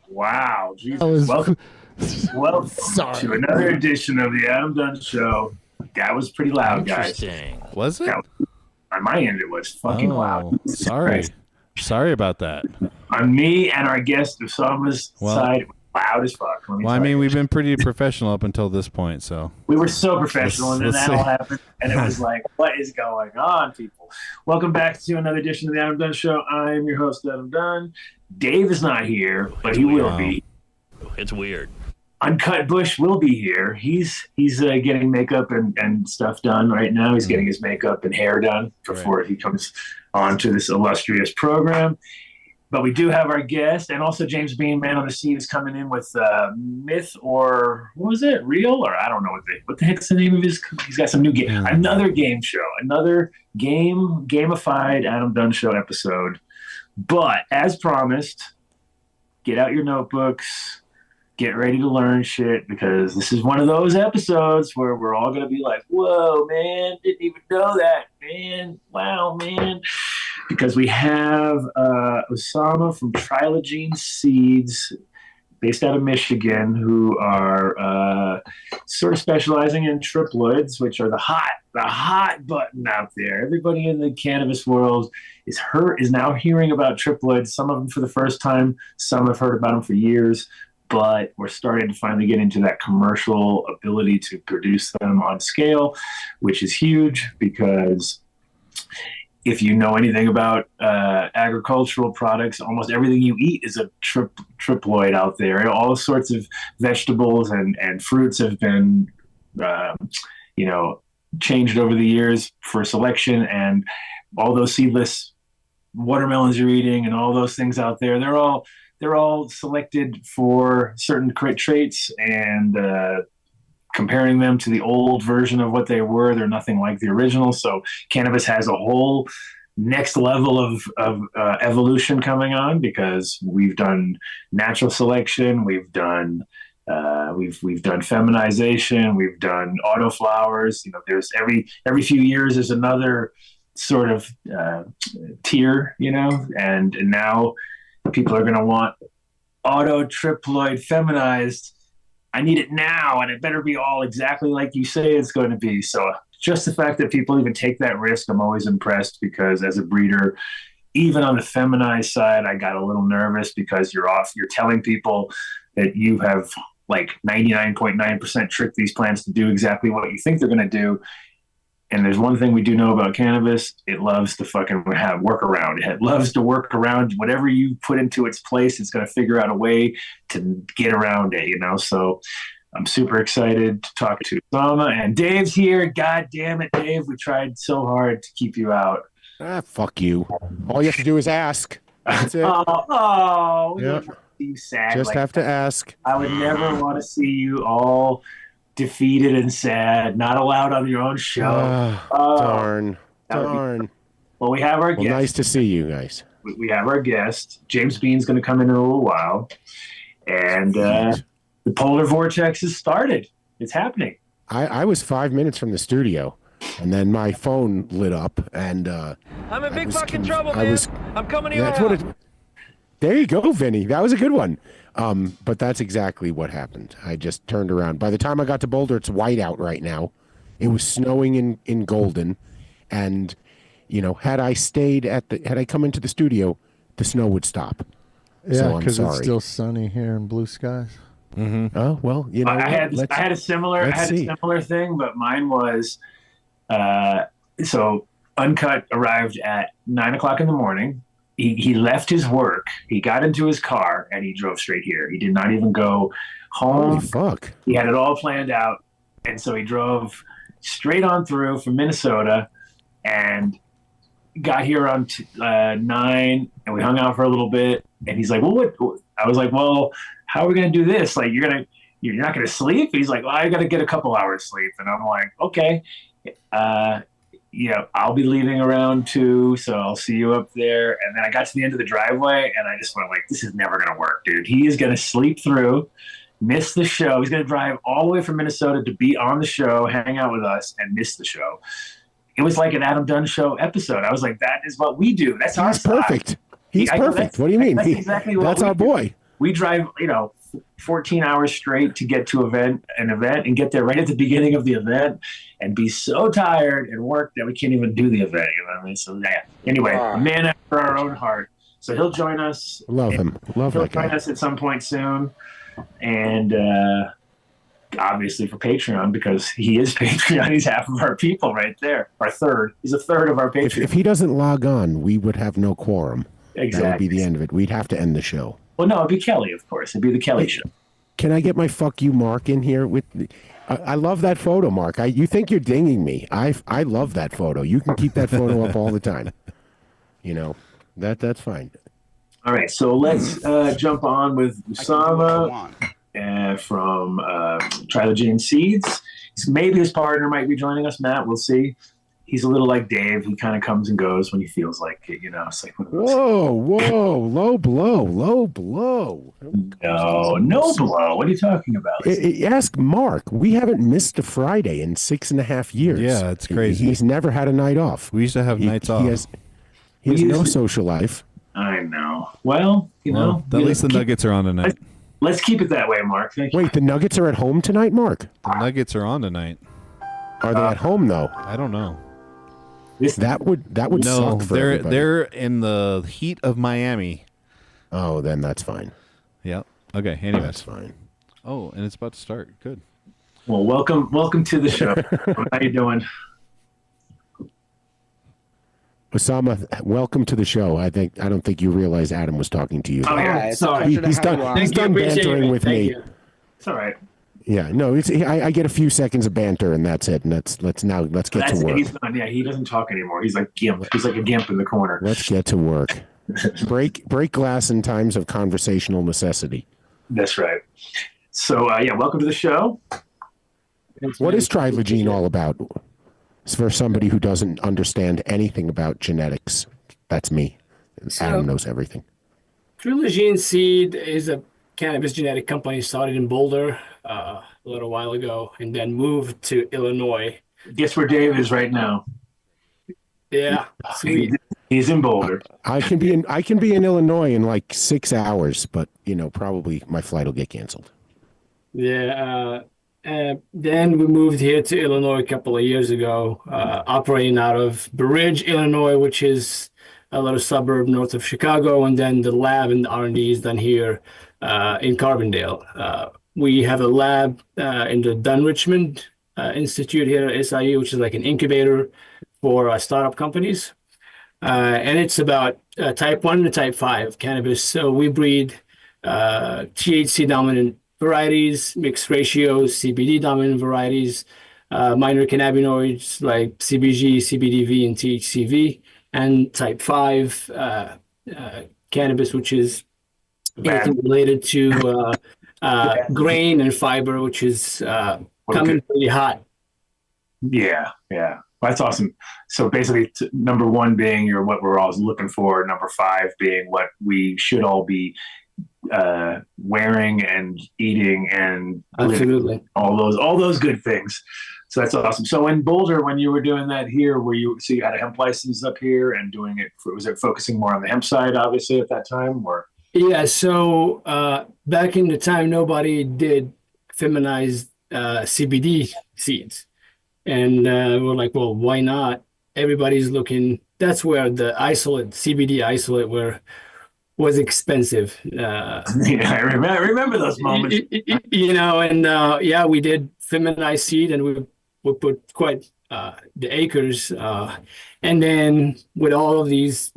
Wow, Jesus. Welcome to another edition of the Adam Dunn Show. That was pretty loud, guys. Was it? On my end, it was fucking loud. Sorry about that. On me and our guest, Osama's side, it was loud as fuck. I mean, we've been pretty professional up until this point, so. We were so professional, and then that all happened, and it was like, what is going on, people? Welcome back to another edition of the Adam Dunn Show. I'm your host, Adam Dunn. Dave is not here, but he will be. It's weird. Uncut Bush will be here. He's getting makeup and stuff done right now. He's getting his makeup and hair done before he comes on to this illustrious program. But we do have our guest, and also James Bean, Man on the Seed, is coming in with Myth or what was it? Real or I don't know what the heck's the name of his. He's got some new game, another game show, another gamified Adam Dunn Show episode. But as promised, get out your notebooks, get ready to learn shit, because this is one of those episodes where we're all going to be like, whoa, man, didn't even know that, man. Wow, man. Because we have Osama from Trilogene Seeds, based out of Michigan, who are sort of specializing in Triploids, which are the hot button out there. Everybody in the cannabis world is now hearing about Triploids. Some of them for the first time. Some have heard about them for years. But we're starting to finally get into that commercial ability to produce them on scale, which is huge, because if you know anything about agricultural products, almost everything you eat is a triploid out there. All sorts of vegetables and fruits have been, changed over the years for selection, and all those seedless watermelons you're eating and all those things out there, they're all selected for certain traits, and comparing them to the old version of what they were, they're nothing like the original. So cannabis has a whole next level of evolution coming on, because we've done natural selection, we've done feminization, we've done autoflowers. There's every few years there's another sort of tier, and now people are going to want auto triploid feminized. I need it now, and it better be all exactly like you say it's going to be. So just the fact that people even take that risk, I'm always impressed, because as a breeder, even on the feminized side, I got a little nervous, because you're telling people that you have like 99.9% tricked these plants to do exactly what you think they're going to do. And there's one thing we do know about cannabis: it loves to fucking have workaround. It loves to work around whatever you put into its place. It's going to figure out a way to get around it, So I'm super excited to talk to Osama, and Dave's here. God damn it, Dave! We tried so hard to keep you out. Fuck you. All you have to do is ask. That's it. Yep. You sad. Just have to ask. I would never want to see you all defeated and sad, not allowed on your own show. Darn. Well, we have our guest. Nice to see you guys. We have our guest. James Bean's going to come in a little while. And the Polar Vortex has started. It's happening. I was 5 minutes from the studio, and then my phone lit up, and I'm in big fucking trouble, man. I'm coming to you. There you go, Vinny. That was a good one. But that's exactly what happened. I just turned around. By the time I got to Boulder, it's white out right now. It was snowing in Golden, and had I come into the studio, the snow would stop. Yeah, because it's still sunny here and blue skies. Mm-hmm. Oh well, I had a similar thing, but mine was so Uncut arrived at 9:00 in the morning. He left his work. He got into his car and he drove straight here. He did not even go home. Holy fuck! He had it all planned out, and so he drove straight on through from Minnesota and got here around 9, and we hung out for a little bit. And he's like, "Well, what?" I was like, "Well, how are we gonna do this? Like, you're not gonna sleep?" He's like, "Well, I gotta get a couple hours sleep." And I'm like, "Okay." yeah, I'll be leaving around 2, so I'll see you up there. And then I got to the end of the driveway, and I just went like, this is never going to work, dude. He is going to sleep through, miss the show. He's going to drive all the way from Minnesota to be on the show, hang out with us, and miss the show. It was like an Adam Dunn show episode. I was like, that is what we do. That's our perfect. He's perfect. What do you mean? That's exactly what that's our boy. We drive, 14 hours straight to get to an event and get there right at the beginning of the event and be so tired and work that we can't even do the event. You know what I mean? So yeah. Anyway, a man after our own heart. So he'll join us. Love him. Love that guy. He'll join us at some point soon. And obviously for Patreon, because he is Patreon. He's half of our people right there. Our third. He's a third of our Patreon. If he doesn't log on, we would have no quorum. Exactly. That would be the end of it. We'd have to end the show. Well, no, it'd be Kelly, of course. It'd be the Kelly show. Can I get my fuck you Mark in here with me? I love that photo, Mark. You think you're dinging me. I love that photo. You can keep that photo up all the time. That's fine. All right, so let's jump on with Osama from Trilogene Seeds. Maybe his partner might be joining us, Matt. We'll see. He's a little like Dave. He kind of comes and goes when he feels like it. It's like one of those. Whoa, low blow. No blow. What are you talking about? Ask Mark. We haven't missed a Friday in 6.5 years. Yeah, it's crazy. He's never had a night off. We used to have nights off. He has no social life. I know. Well, at least the Nuggets are on tonight. Let's keep it that way, Mark. Thank you. Wait, the Nuggets are at home tonight, Mark? The Nuggets are on tonight. Are they at home though? I don't know. That would suck for everybody. They're in the heat of Miami. Oh, then that's fine. Yep. Okay. Anyways, that's fine. Oh, and it's about to start. Good. Well, welcome to the show. How you doing? Osama, welcome to the show. I don't think you realize Adam was talking to you. Oh yeah, sorry. He's done bantering with me. It's all right. Yeah, no, I get a few seconds of banter and that's it. And let's get to work. He's done. Yeah, he doesn't talk anymore. He's like gimp. He's like a gimp in the corner. Let's get to work. break glass in times of conversational necessity. That's right. So welcome to the show. What is Trilogene all about? It's for somebody who doesn't understand anything about genetics. That's me. Adam knows everything. Trilogene Seed is a cannabis genetic company started in Boulder a little while ago and then moved to Illinois. Guess where Dave is right now? Yeah, sweet. He's in Boulder. I can be in Illinois in like 6 hours, but probably my flight will get canceled. Yeah, then we moved here to Illinois a couple of years ago, operating out of Bridge, Illinois, which is a little suburb north of Chicago, and then the lab and the R&D is done here in Carbondale. We have a lab in the Dunn Richmond Institute here at SIU, which is like an incubator for startup companies. And it's about type 1 to type 5 cannabis. So we breed THC dominant varieties, mixed ratios, CBD dominant varieties, minor cannabinoids like CBG, CBDV, and THCV, and type 5 cannabis, which is anything related to grain and fiber, which is coming pretty hot. Yeah. That's awesome. So basically, number 1 being what we're always looking for. Number 5 being what we should all be wearing and eating and absolutely all those good things. So that's awesome. So in Boulder, when you were doing that here, you had a hemp license up here and doing it? Was it focusing more on the hemp side, obviously, at that time, or? Yeah. So back in the time, nobody did feminized CBD seeds. And we're like, well, why not? Everybody's looking. That's where the CBD isolate was expensive. Yeah, I remember those moments. And we did feminized seed, and we put quite the acres. And then with all of these,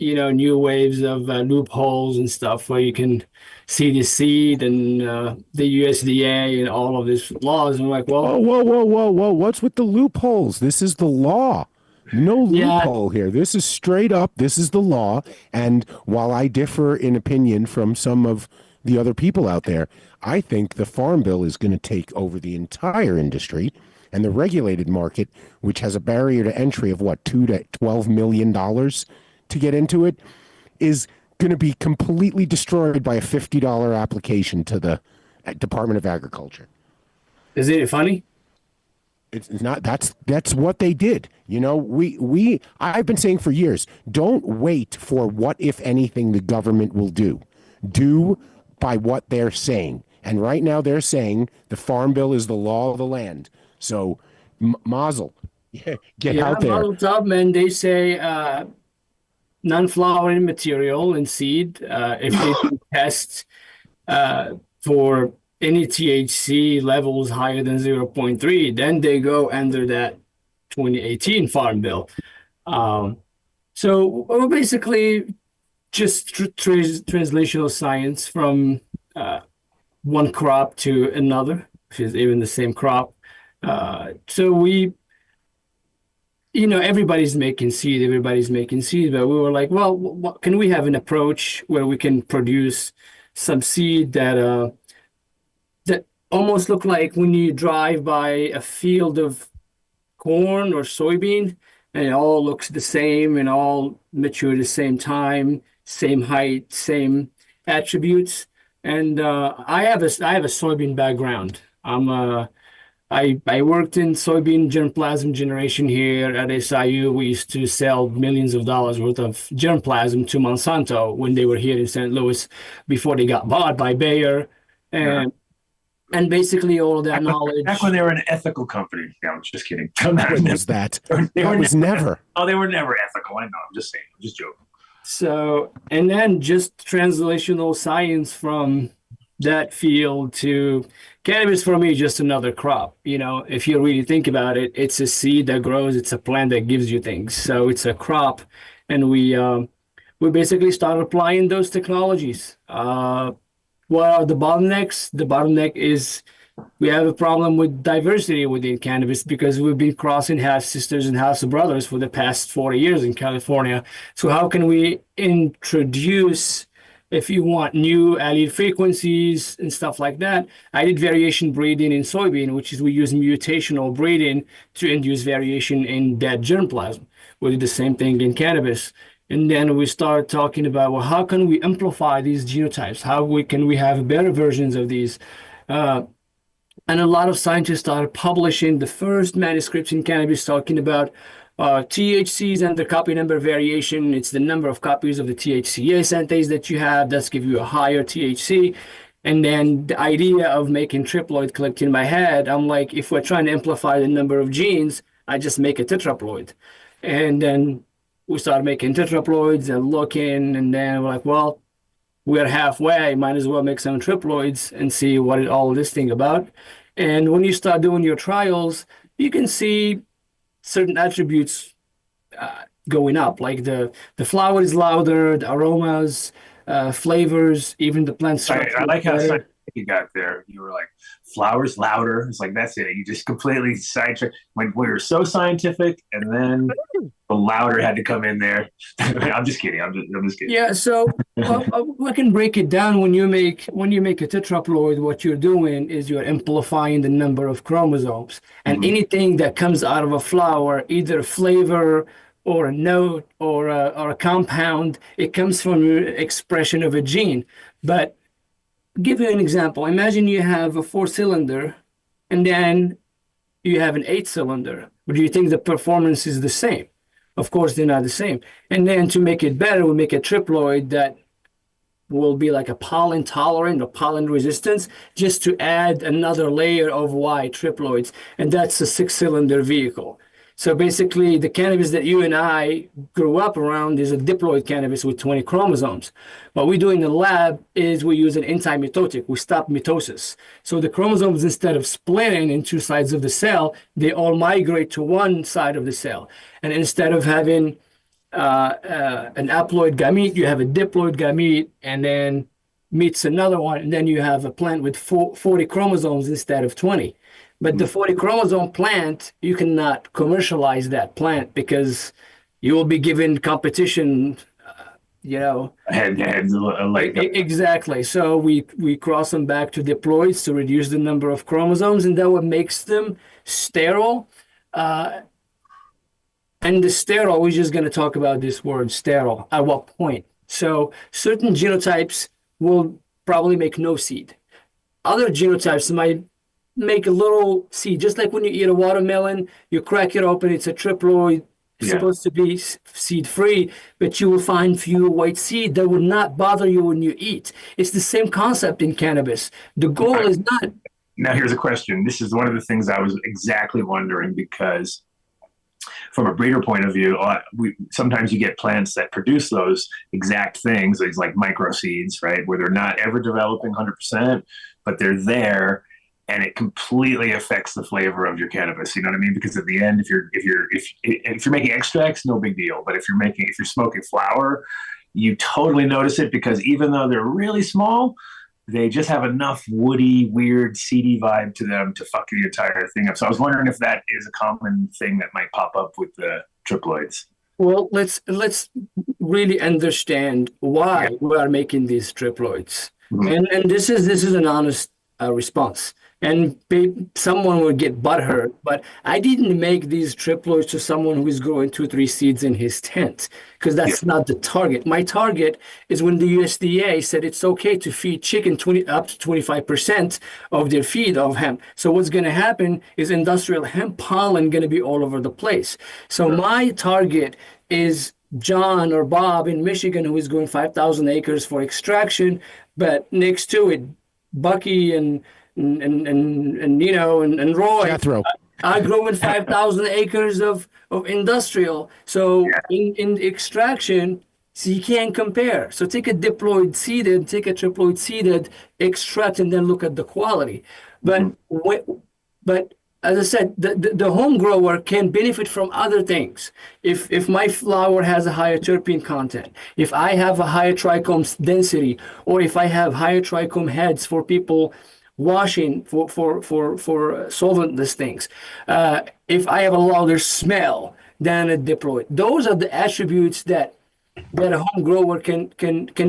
new waves of loopholes and stuff where you can see the seed and the USDA and all of these laws. And we're like, well, whoa. What's with the loopholes? This is the law. No loophole here. This is straight up. This is the law. And while I differ in opinion from some of the other people out there. I think the Farm Bill is going to take over the entire industry, and the regulated market, which has a barrier to entry of what, $2 to $12 million to get into it, is going to be completely destroyed by a $50 application to the Department of Agriculture. Is it funny? It's not. That's what they did. You know, I've been saying for years, don't wait for what, if anything, the government will do. Do by what they're saying. And right now they're saying the Farm Bill is the law of the land. So, mazel, get out there. Mazel tov, man. They say non-flowering material and seed, if they can test for any THC levels higher than 0.3, then they go under that 2018 Farm Bill. So we're basically just translational science from one crop to another, which is even the same crop. So we, everybody's making seed, but we were like, well, can we have an approach where we can produce some seed that almost look like when you drive by a field of corn or soybean, and it all looks the same and all mature at the same time, same height, same attributes. And I have a soybean background. I worked in soybean germplasm generation here at SIU. We used to sell millions of dollars worth of germplasm to Monsanto when they were here in St. Louis before they got bought by Bayer. And basically all of that knowledge. Back when they were an ethical company. Yeah, I'm just kidding. When was that? That was never. Oh, they were never ethical. I know. I'm just saying. I'm just joking. So, and then just translational science from that field to cannabis for me, just another crop. If you really think about it, it's a seed that grows. It's a plant that gives you things. So it's a crop. And we basically started applying those technologies. What are the bottlenecks? The bottleneck is we have a problem with diversity within cannabis because we've been crossing half sisters and half brothers for the past 40 years in California. So how can we introduce, if you want, new allele frequencies and stuff like that? I did variation breeding in soybean, which is we use mutational breeding to induce variation in dead germplasm. We did the same thing in cannabis. And then we start talking about, well, how can we amplify these genotypes? Can we have better versions of these? And a lot of scientists started publishing the first manuscripts in cannabis talking about THCs and the copy number variation. It's the number of copies of the THCA synthase that you have. That's give you a higher THC. And then the idea of making triploid clicked in my head. I'm like, if we're trying to amplify the number of genes, I just make a tetraploid. And then we started making tetraploids and looking, and then we're like, well, we're halfway. Might as well make some triploids and see what all this thing about. And when you start doing your trials, you can see certain attributes going up, like the flower is louder, the aromas, flavors, even the plant structure. I like how scientific you got there. You were like, flowers louder. It's like, that's it. You just completely sidetracked. When we were so scientific, and then the louder had to come in there. I'm just kidding. I'm just kidding. Yeah. So I can break it down. When you make a tetraploid, what you're doing is you're amplifying the number of chromosomes, and anything that comes out of a flower, either flavor or a note or a compound, it comes from your expression of a gene. But give you an example. Imagine you have a 4-cylinder and then you have an 8-cylinder. But do you think the performance is the same? Of course, they're not the same. And then to make it better, we make a triploid that will be like a pollen tolerant or pollen resistance, just to add another layer of Y triploids. And that's a 6-cylinder vehicle. So basically, the cannabis that you and I grew up around is a diploid cannabis with 20 chromosomes. What we do in the lab is we use an anti-mitotic. We stop mitosis. So the chromosomes, instead of splitting in two sides of the cell, they all migrate to one side of the cell. And instead of having an haploid gamete, you have a diploid gamete, and then meets another one, and then you have a plant with 40 chromosomes instead of 20. But the 40 chromosome plant, you cannot commercialize that plant because you will be given competition Exactly. So we cross them back to diploids to reduce the number of chromosomes, and that what makes them sterile. And the sterile, we're just going to talk about this word sterile. At what point? So certain genotypes will probably make no seed. Other genotypes might make a little seed, just like when you eat a watermelon, you crack it open, it's a triploid. It's supposed to be seed-free, but you will find fewer white seed that will not bother you when you eat. It's the same concept in cannabis. The goal is not... Now, here's a question. This is one of the things I was exactly wondering, because from a breeder point of view, sometimes you get plants that produce those exact things, these like micro seeds, right, where they're not ever developing 100%, but they're there, and it completely affects the flavor of your cannabis. You know what I mean? Because at the end, if you're making extracts, no big deal. But if you're smoking flower, you totally notice it, because even though they're really small, they just have enough woody, weird, seedy vibe to them to fuck the entire thing up. So I was wondering if that is a common thing that might pop up with the triploids. Well, let's really understand why we are making these triploids. Mm-hmm. And this is an honest response. And someone will get butthurt, but I didn't make these triploids to someone who is growing 2-3 seeds in his tent, because that's not the target. My target is when the USDA said it's okay to feed chicken up to 25% of their feed of hemp. So what's going to happen is industrial hemp pollen going to be all over the place. So my target is John or Bob in Michigan, who is growing 5,000 acres for extraction, but next to it, Bucky and Roy Jethro are growing 5,000 acres of industrial. So in extraction, so you can't compare. So take a diploid seeded, take a triploid seeded, extract, and then look at the quality. But as I said, the home grower can benefit from other things. If my flower has a higher terpene content, if I have a higher trichome density, or if I have higher trichome heads for people washing for solventless things, if I have a louder smell than a diploid, those are the attributes that a home grower can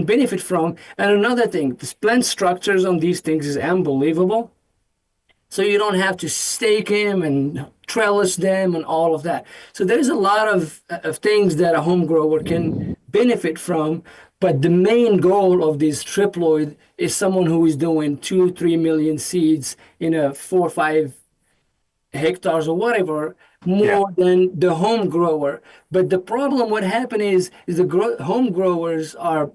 benefit from. And another thing, the plant structures on these things is unbelievable. So you don't have to stake them and trellis them and all of that. So there's a lot of things that a home grower can benefit from. But the main goal of this triploid is someone who is doing 2-3 million seeds in a 4 or 5 hectares or whatever, more than the home grower. But the problem, what happened is the home growers are,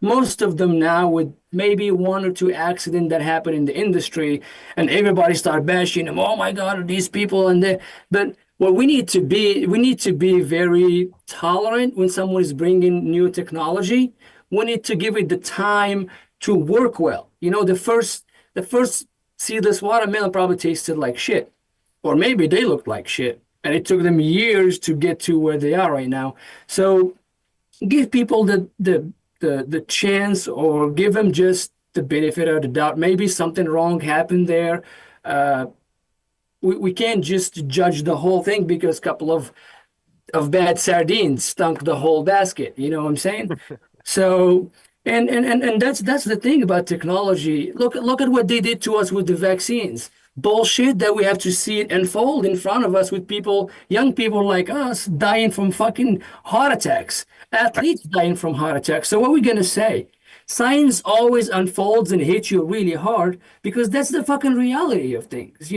most of them now, with maybe 1 or 2 accidents that happen in the industry, and everybody start bashing them. Oh my God, are these people? But what we need to be very tolerant when someone is bringing new technology. We need to give it the time to work well. The first seedless watermelon probably tasted like shit, or maybe they looked like shit, and it took them years to get to where they are right now. So give people the chance, or give them just the benefit of the doubt. Maybe something wrong happened there. We can't just judge the whole thing because a couple of bad sardines stunk the whole basket. You know what I'm saying? So and that's the thing about technology. Look at what they did to us with the vaccines. Bullshit that we have to see it unfold in front of us with people, young people like us, dying from fucking heart attacks, athletes dying from heart attacks. So what are we going to say? Science always unfolds and hits you really hard because that's the fucking reality of things.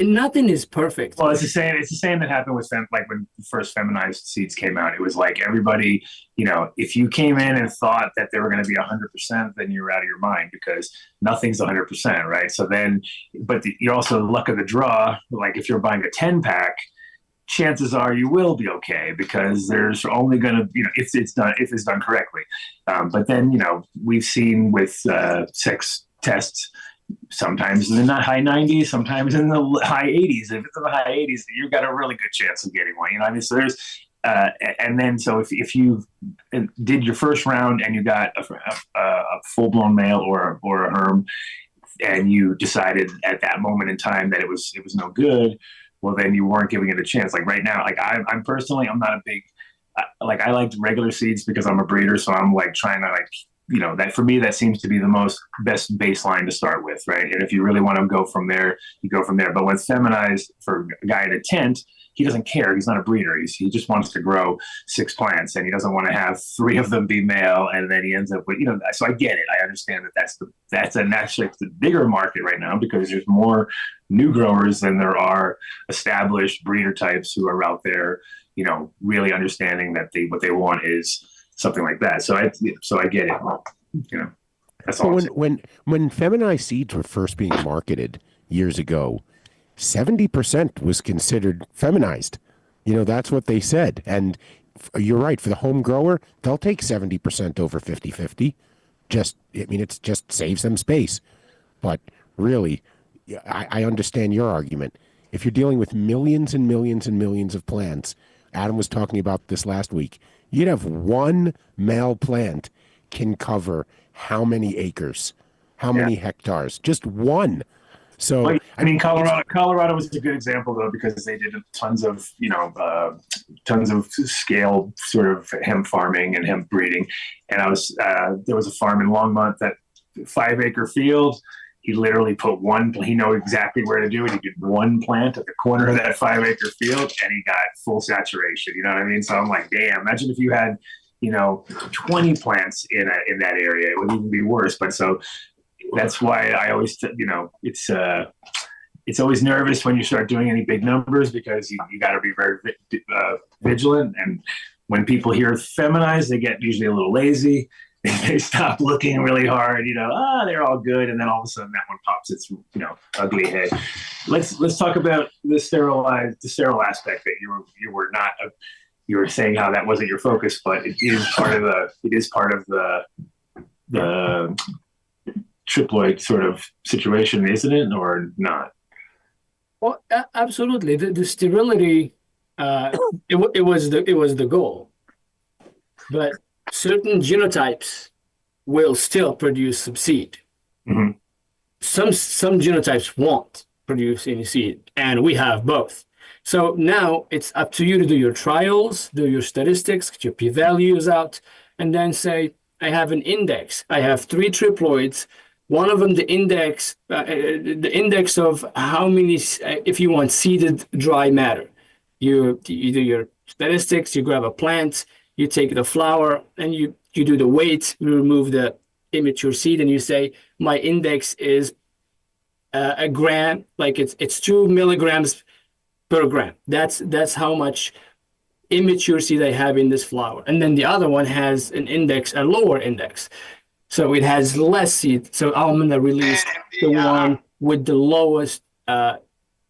Nothing is perfect. Well, it's the same that happened with like when the first feminized seeds came out. It was like everybody, if you came in and thought that they were going to be 100%, then you're out of your mind, because nothing's 100%, right? So then, but you're also the luck of the draw. Like if you're buying a 10-pack, chances are you will be okay, because there's only going to, if it's done correctly. But then, we've seen with sex tests, sometimes in the high 90s, sometimes in the high 80s. If it's in the high 80s, you've got a really good chance of getting one. So there's, and then so if you did your first round and you got a full-blown male or a herm, and you decided at that moment in time that it was no good, well, then you weren't giving it a chance. Like right now, like I'm personally, I'm not a big like I liked regular seeds because I'm a breeder, so I'm like trying to like, you know, that for me that seems to be the best baseline to start with, right? And if you really want to go from there, you go from there. But with feminized, for a guy in a tent, he doesn't care. He's not a breeder. He just wants to grow 6 plants, and he doesn't want to have 3 of them be male, and then he ends up with, you know. So I get it. I understand that's actually the bigger market right now because there's more new growers than there are established breeder types who are out there, you know, really understanding that what they want is something like that. So I get it. You know, that's all. When feminized seeds were first being marketed years ago, 70% was considered feminized. You know, that's what they said. And you're right, for the home grower, they'll take 70% over 50-50. It just saves them space. But really, I understand your argument. If you're dealing with millions and millions and millions of plants, Adam was talking about this last week, you'd have one male plant can cover how many acres, how many hectares? Just one. So I mean, Colorado was a good example though, because they did tons of scale sort of hemp farming and hemp breeding. And there was a farm in Longmont, that 5-acre field. He literally put he knew exactly where to do it. He did one plant at the corner of that 5-acre field, and he got full saturation. You know what I mean? So I'm like, damn, imagine if you had, 20 plants in that area, it would even be worse. But so that's why I always, it's always nervous when you start doing any big numbers, because you got to be very vigilant. And when people hear feminized, they get usually a little lazy. They stop looking really hard, they're all good. And then all of a sudden that one pops its, ugly head. Let's talk about the sterile aspect that you were saying how that wasn't your focus, but it is part of the triploid sort of situation, isn't it, or not? Well, absolutely. The sterility, it was the goal, but certain genotypes will still produce some seed. Mm-hmm. Some genotypes won't produce any seed, and we have both. So now it's up to you to do your trials, do your statistics, get your p-values out, and then say, I have an index. I have 3 triploids. One of them, the index of how many, if you want seeded dry matter. You do your statistics, you grab a plant, you take the flower, and you do the weight, you remove the immature seed, and you say, my index is a gram, like it's 2 milligrams per gram. That's how much immature seed I have in this flower. And then the other one has a lower index. So it has less seed. So I'm going to release the one with the lowest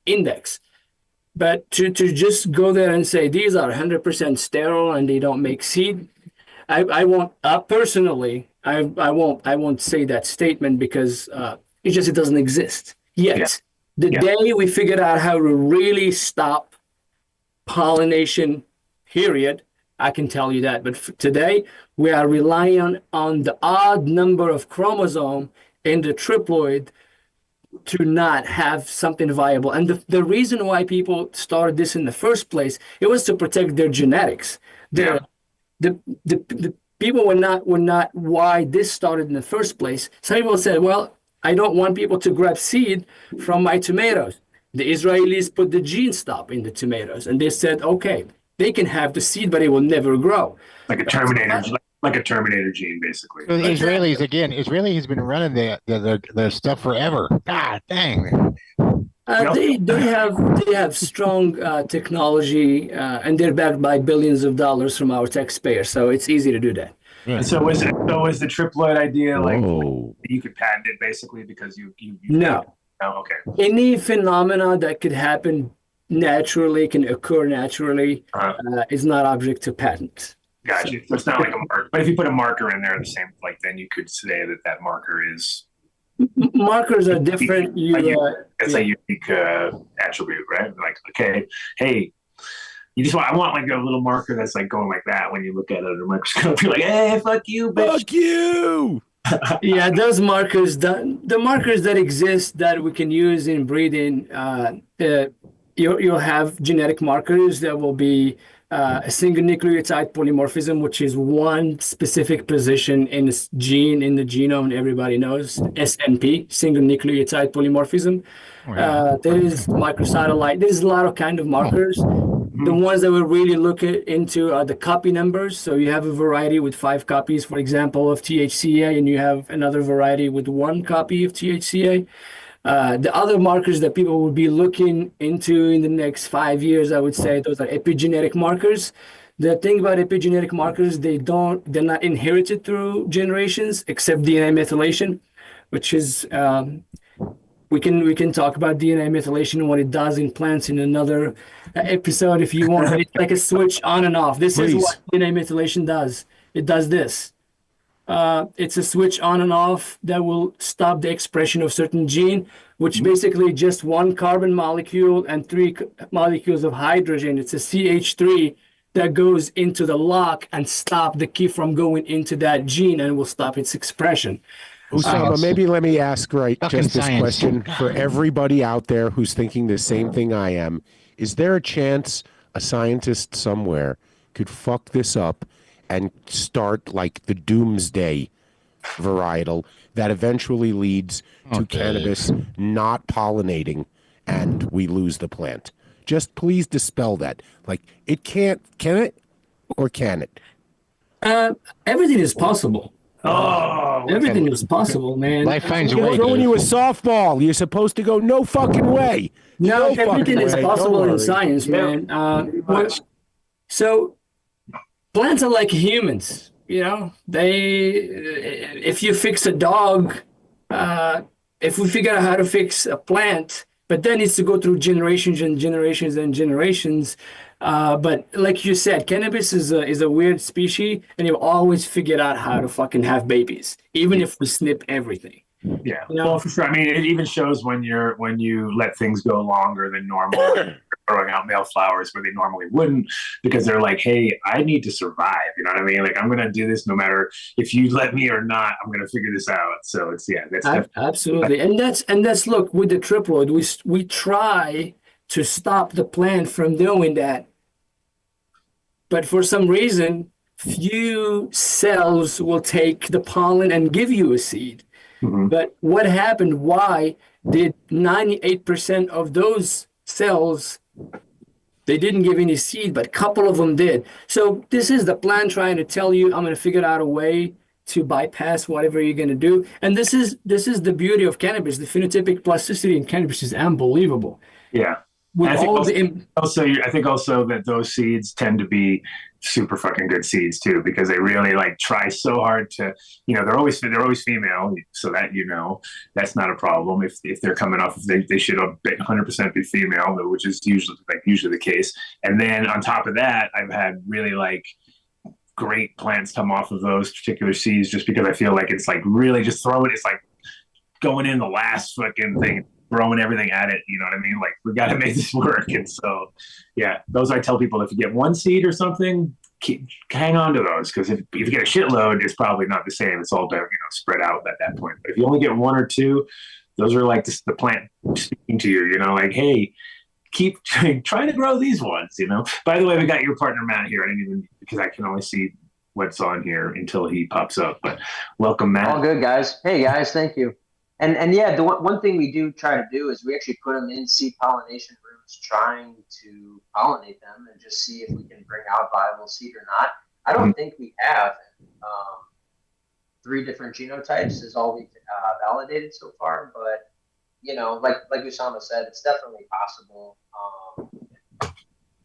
index. But to just go there and say these are 100% sterile and they don't make seed, I won't personally. I won't say that statement because it doesn't exist yet. Yeah. The day we figured out how to really stop pollination, period, I can tell you that. But today, we are relying on the odd number of chromosome in the triploid to not have something viable. And the reason why people started this in the first place, it was to protect their genetics. The people were not why this started in the first place. Some people said, well, I don't want people to grab seed from my tomatoes. The Israelis put the gene stop in the tomatoes, and they said, okay, they can have the seed, but it will never grow. Like a Terminator gene, basically. So the Israelis been running the stuff forever. God dang. They have strong technology, and they're backed by billions of dollars from our taxpayers, so it's easy to do that. Yeah. So was the triploid idea like you could patent it basically because you No. Oh, okay. Any phenomena that could happen naturally, can occur naturally, is not object to patent. Gotcha. So it's not like a marker. But if you put a marker in there, then you could say that marker is. Markers are different. It's a unique attribute, right? Like, okay, hey, I want like a little marker that's like going like that when you look at it under a microscope. You're like, hey, fuck you, bitch. Fuck you. Yeah, those markers, the markers that exist that we can use in breeding, you'll have genetic markers that will be a single nucleotide polymorphism, which is one specific position in this gene in the genome everybody knows, SNP, single nucleotide polymorphism. There is microsatellite. There's a lot of kind of markers. The ones that we really look into are the copy numbers. So you have a variety with 5 copies, for example, of THCA, and you have another variety with 1 copy of THCA. The other markers that people will be looking into in the next 5 years, I would say, those are epigenetic markers. The thing about epigenetic markers, they're not inherited through generations, except DNA methylation, which is we can talk about DNA methylation and what it does in plants in another episode if you want. It's like a switch on and off. This is what DNA methylation does. It does this. It's a switch on and off that will stop the expression of certain gene, which basically just 1 carbon molecule and 3 molecules of hydrogen. It's a CH3 that goes into the lock and stop the key from going into that gene and will stop its expression. Osama, maybe let me ask just this question for everybody out there who's thinking the same thing I am. Is there a chance a scientist somewhere could fuck this up and start like the doomsday varietal that eventually leads to cannabis not pollinating and we lose the plant? Just please dispel that. Like, it can't, can it or can it? Everything is possible. Everything is possible, man. Life finds a way. Throwing you a softball. You're supposed to go, no fucking way. No, everything is possible in science, man. So plants are like humans, you know. If you fix a dog, if we figure out how to fix a plant, but that needs to go through generations and generations and generations. But like you said, cannabis is a weird species, and you'll always figure out how to fucking have babies, even if we snip everything. Yeah, you know? Well, for sure. I mean, it even shows when you let things go longer than normal, throwing out male flowers where they normally wouldn't, because they're like, hey, I need to survive. You know what I mean? Like, I'm gonna do this no matter if you let me or not. I'm gonna figure this out. So it's that's absolutely, and that's look with the triploid, we try to stop the plant from doing that, but for some reason, few cells will take the pollen and give you a seed. But what happened? Why did 98% of those cells, they didn't give any seed, but a couple of them did? So this is the plant trying to tell you, I'm going to figure out a way to bypass whatever you're going to do. And this is the beauty of cannabis. The phenotypic plasticity in cannabis is unbelievable. Yeah. I think also that those seeds tend to be super fucking good seeds too, because they really like try so hard to, they're always female, so that that's not a problem. If they're coming off, they should 100% be female, which is usually the case. And then on top of that, I've had really like great plants come off of those particular seeds, just because I feel like it's like really just throwing, it's like going in the last fucking thing, throwing everything at it, you know what I mean? Like, we got to make this work. And so, yeah, those I tell people, if you get one seed or something, hang on to those, because if you get a shitload, it's probably not the same. It's all spread out at that point. But if you only get 1 or 2, those are like the plant speaking to you, like, hey, keep trying to grow these ones, By the way, we got your partner Matt here. I didn't even, because I can only see what's on here until he pops up. But welcome, Matt. All good, guys. Hey, guys, thank you. And yeah, the one thing we do try to do is we actually put them in seed pollination rooms, trying to pollinate them and just see if we can bring out viable seed or not. I don't think we have. 3 different genotypes is all we've validated so far, but like Osama said, it's definitely possible.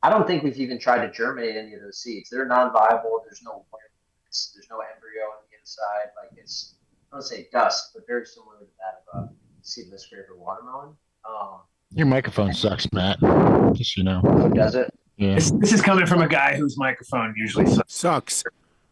I don't think we've even tried to germinate any of those seeds. They're non-viable. There's no embryo on the inside. Like, it's, I don't say dust, but very similar to that of a seedless watermelon. Your microphone sucks, Matt. Just Oh, does it? Yeah. This is coming from a guy whose microphone usually sucks.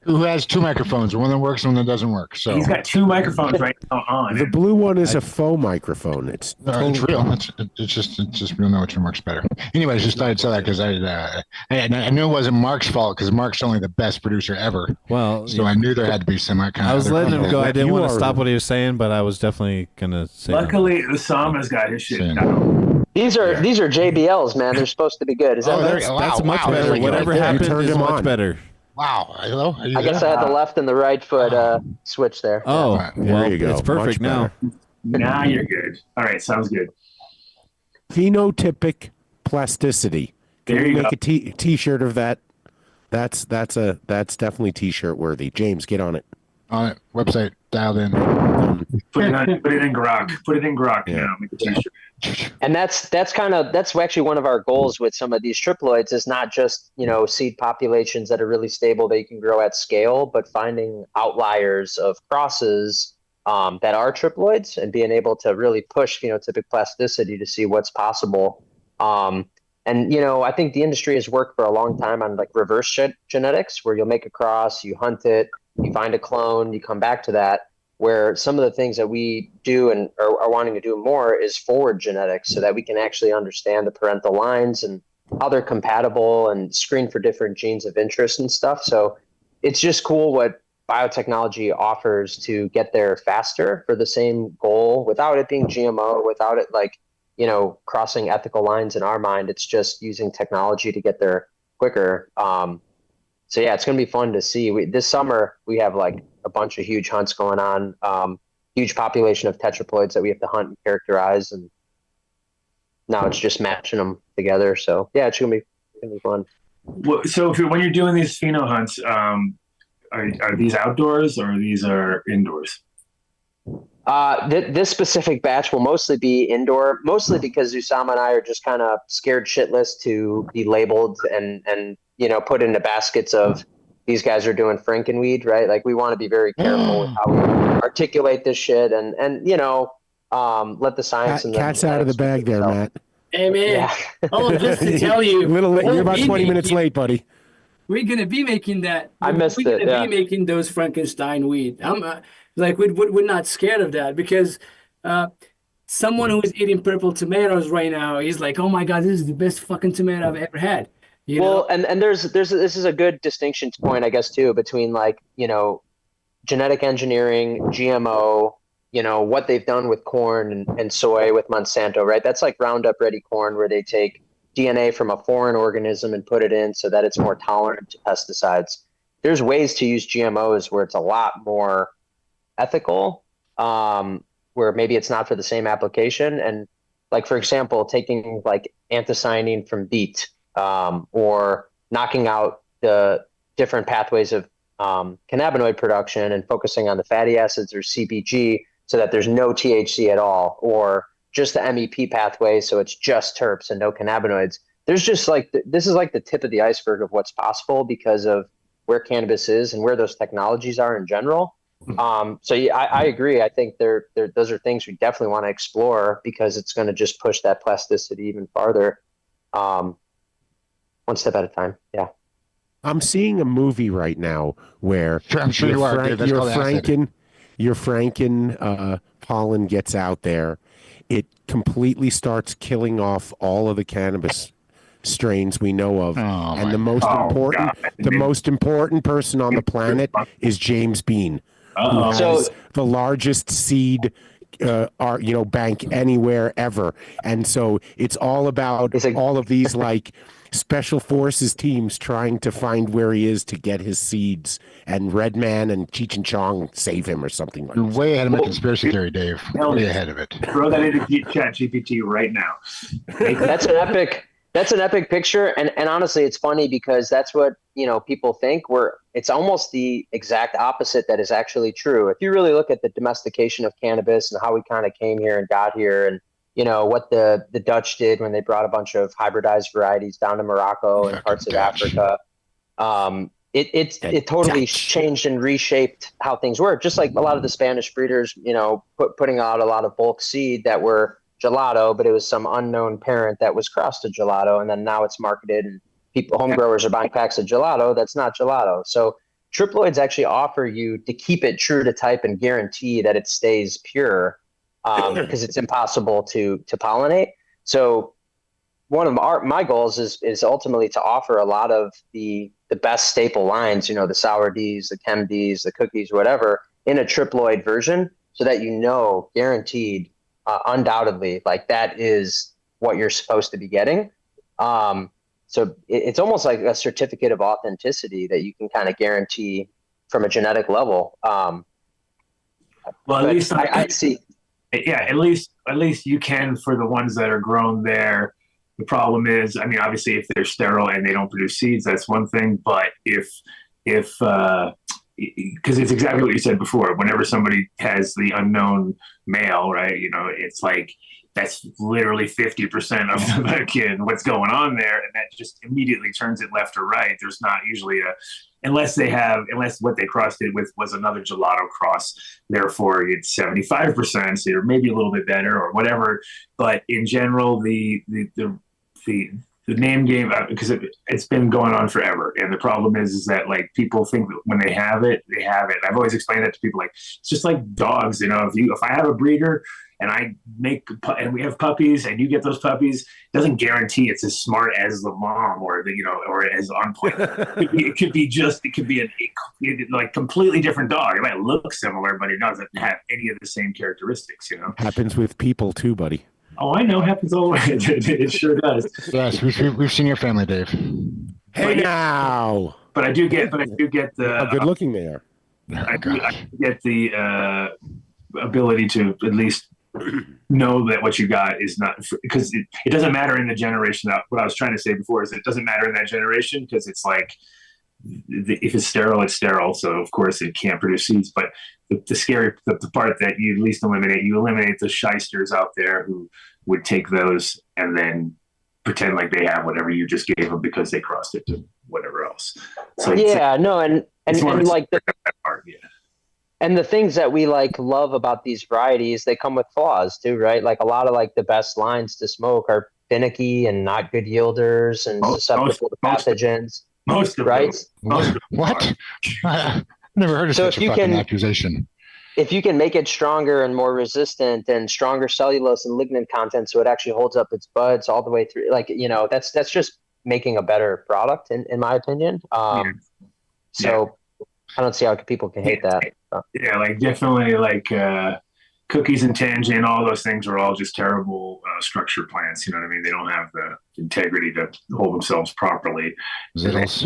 Who has 2 microphones, one that works and one that doesn't work. So he's got 2 microphones right now on. The blue one is a faux microphone. It's real. It's just we'll know which one works better. Anyways, just thought I'd say that because I knew it wasn't Mark's fault, because Mark's only the best producer ever. Well, so I knew there had to be some kind of. I was letting him go. I didn't want to stop what he was saying, but I was definitely gonna say. Luckily, Osama's got his shit down. These are JBLs, man. They're supposed to be good. Is that that's much better. Whatever happened is much better. Wow. Hello? I guess I had the left and the right foot switch there. Oh, there you go. It's perfect now. Now you're good. All right, sounds good. Phenotypic plasticity. Can There we you make go. a t-shirt of that? That's definitely t-shirt worthy. James, get on it. On it. Website dialed in. Put it in Grok. Put it in Grok. Yeah. Make a t-shirt. And that's actually one of our goals with some of these triploids is not just, seed populations that are really stable that you can grow at scale, but finding outliers of crosses that are triploids and being able to really push phenotypic plasticity to see what's possible. And I think the industry has worked for a long time on like reverse genetics, where you'll make a cross, you hunt it, you find a clone, you come back to that. Where some of the things that we do and are wanting to do more is forward genetics, so that we can actually understand the parental lines and how they're compatible and screen for different genes of interest and stuff. So it's just cool what biotechnology offers to get there faster for the same goal without it being GMO, without it crossing ethical lines in our mind. It's just using technology to get there quicker. So yeah, it's going to be fun to see. This summer we have like a bunch of huge hunts going on, huge population of tetraploids that we have to hunt and characterize, and now it's just matching them together. So yeah, it's gonna be fun. So when you're doing these pheno hunts, are these outdoors or these are indoors? This specific batch will mostly be indoor, mostly because Osama and I are just kind of scared shitless to be labeled and put into baskets of these guys are doing frankenweed, right? Like we want to be very careful with how we articulate this shit and let the science and the cat's out of the bag there, Matt. Hey man, Yeah. Just to tell you, you're about 20 minutes late, buddy. we're gonna be making that. I missed we're it, gonna be making those Frankenstein weed. I'm we're not scared of that because someone who is eating purple tomatoes right now, he's like, oh my god, this is the best fucking tomato I've ever had. And there's this is a good distinction point, I guess, too, between genetic engineering, GMO, what they've done with corn and soy with Monsanto, right? That's like Roundup Ready corn, where they take DNA from a foreign organism and put it in so that it's more tolerant to pesticides. There's ways to use GMOs where it's a lot more ethical, where maybe it's not for the same application. And like, for example, taking like anthocyanin from beet, or knocking out the different pathways of cannabinoid production and focusing on the fatty acids or CBG so that there's no THC at all, or just the MEP pathway so it's just terps and no cannabinoids. There's just this is like the tip of the iceberg of what's possible because of where cannabis is and where those technologies are in general. So yeah, I agree. I think those are things we definitely want to explore because it's going to just push that plasticity even farther. One step at a time. Yeah. I'm seeing a movie right now where I'm sure you are. your Franken pollen gets out there. It completely starts killing off all of the cannabis strains we know of. And the most important person on the planet is James Bean, who has the largest seed bank anywhere ever. And so it's all about all of these special forces teams trying to find where he is to get his seeds, and Redman and Cheech and Chong save him or something like that. You're way ahead of my conspiracy theory, Dave. Way ahead of it. Throw that into Chat GPT right now. That's an epic picture. And honestly, it's funny because that's what, people think it's almost the exact opposite that is actually true. If you really look at the domestication of cannabis and how we kind of came here and got here, and what the Dutch did when they brought a bunch of hybridized varieties down to Morocco and parts of Africa. It totally changed and reshaped how things were. Just like a lot of the Spanish breeders, putting out a lot of bulk seed that were gelato, but it was some unknown parent that was crossed to gelato, and then now it's marketed and home growers are buying packs of gelato that's not gelato. So triploids actually offer you to keep it true to type and guarantee that it stays pure. Because it's impossible to pollinate. So one of my goals is ultimately to offer a lot of the best staple lines, the sour Ds, the chem Ds, the cookies, whatever, in a triploid version, so that guaranteed, undoubtedly, that is what you're supposed to be getting. So it's almost like a certificate of authenticity that you can kind of guarantee from a genetic level. Well, at least I see. Yeah, at least you can for the ones that are grown there. The problem is, I mean, obviously, if they're sterile and they don't produce seeds, that's one thing. But because it's exactly what you said before. Whenever somebody has the unknown male, right? You know, it's like that's literally 50% of the fucking what's going on there, and that just immediately turns it left or right. There's not usually unless what they crossed it with was another gelato cross. Therefore, it's 75%, so you're maybe a little bit better or whatever. But in general, the name game, because it's been going on forever, and the problem is that like people think that when they have it, they have it. I've always explained that to people, like it's just like dogs, you know. If I have a breeder and and we have puppies, and you get those puppies, it doesn't guarantee it's as smart as the mom or as on point. It could be a completely different dog. It might look similar, but it doesn't have any of the same characteristics. You know, happens with people too, buddy. Oh, I know. Happens all the way. It sure does. Yes, we've seen your family, Dave. Hey now. But I do get the how good looking they are. I get the ability to at least know that what you got is not, because it doesn't matter in the generation. What I was trying to say before is it doesn't matter in that generation, because it's like if it's sterile, it's sterile. So of course it can't produce seeds. But the scary the part that you at least eliminate the shysters out there who would take those and then pretend like they have whatever you just gave them because they crossed it to whatever else. So and like and the things that we like love about these varieties, they come with flaws too, right? Like a lot of like the best lines to smoke are finicky and not good yielders and susceptible to pathogens. Most of right? Them. What? I never heard of such a fucking accusation. If you can make it stronger and more resistant and stronger cellulose and lignin content, so it actually holds up its buds all the way through, like, you know, that's just making a better product in my opinion. So I don't see how people can hate that. Yeah, like definitely like cookies and tangent, all those things are all just terrible structure plants. You know what I mean? They don't have the integrity to hold themselves properly. That's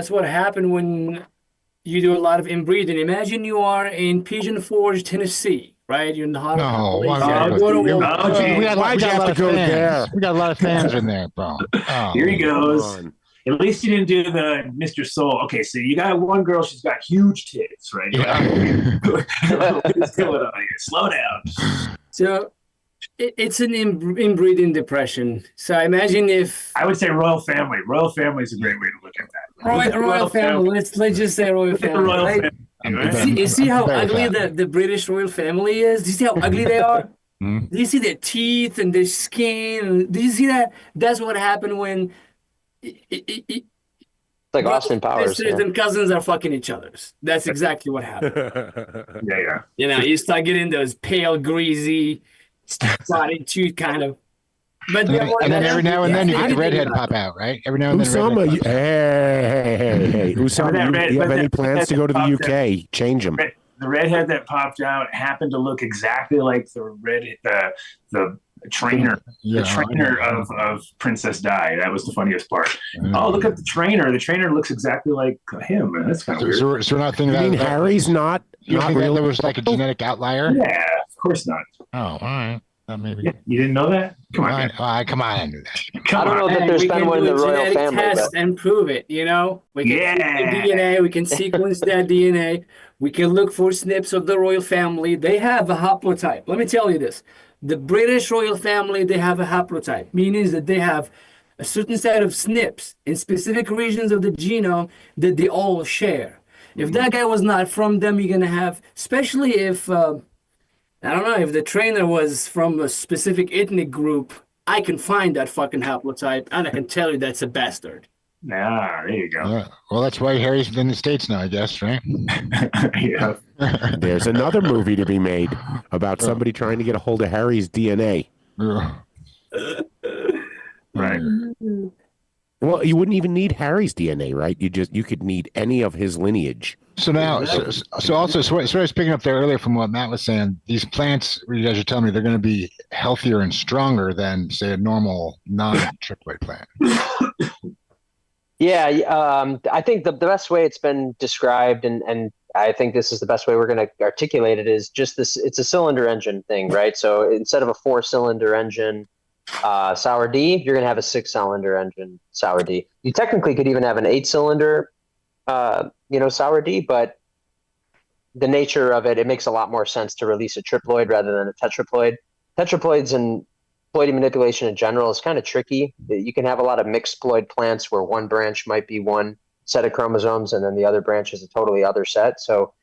what happened when you do a lot of inbreeding. Imagine you are in Pigeon Forge, Tennessee, right? You're in the hot. We got a lot of fans in there, bro. Here he goes. At least you didn't do the Mr. Soul. Okay, so you got one girl, she's got huge tits, right? Slow down. So it's an inbreeding depression. So imagine if I would say royal family. Royal family is a great way to look at that. Royal family. Let's just say royal family. Royal right? family. You see how ugly the British royal family is? Do you see how ugly they are? Do you see their teeth and their skin? Do you see that? That's what happened when it's like Austin Powers. Sisters and cousins are fucking each other's. That's exactly what happened. Yeah. You know, you start getting those pale, greasy, spotty tooth kind of. But and then every now and then you get the redhead pop out, right? Every now and then. Usama, hey, Usama, you have any plans to go to the UK? Change them. The redhead that popped out happened to look exactly like the trainer, of Princess Di. That was the funniest part. Oh, look at the trainer. The trainer looks exactly like him. That's kind of weird. So we're not thinking that. Harry's not Real? There was like a genetic outlier. Yeah, of course not. Oh, all right. Maybe you didn't know that. Come on, come on, I knew that. I don't know that there's been one in the royal family. Test and prove it. You know, we can see the DNA. We can sequence that DNA. We can look for SNPs of the royal family. They have a haplotype. Let me tell you this. The British royal family, they have a haplotype, meaning that they have a certain set of SNPs in specific regions of the genome that they all share. If that guy was not from them, you're going to have, especially if, I don't know, if the trainer was from a specific ethnic group, I can find that fucking haplotype, and I can tell you that's a bastard. Ah, there you go. Well, that's why Harry's in the States now, I guess, right? Yeah. There's another movie to be made about somebody trying to get a hold of Harry's DNA. Right. Well, you wouldn't even need Harry's DNA, right? You could need any of his lineage. So now, so I was picking up there earlier from what Matt was saying. These plants, you guys are telling me they're going to be healthier and stronger than, say, a normal non-triploid plant. Yeah, I think the best way it's been described, and I think this is the best way we're going to articulate it, is just this. It's a cylinder engine thing, right? So instead of a 4-cylinder engine, sour D, you're going to have a 6-cylinder engine, sour D. You technically could even have an 8-cylinder, sour D, but the nature of it makes a lot more sense to release a triploid rather than a tetraploid. Tetraploids and ploidy manipulation in general is kind of tricky. You can have a lot of mixed ploid plants where one branch might be one set of chromosomes and then the other branch is a totally other set. So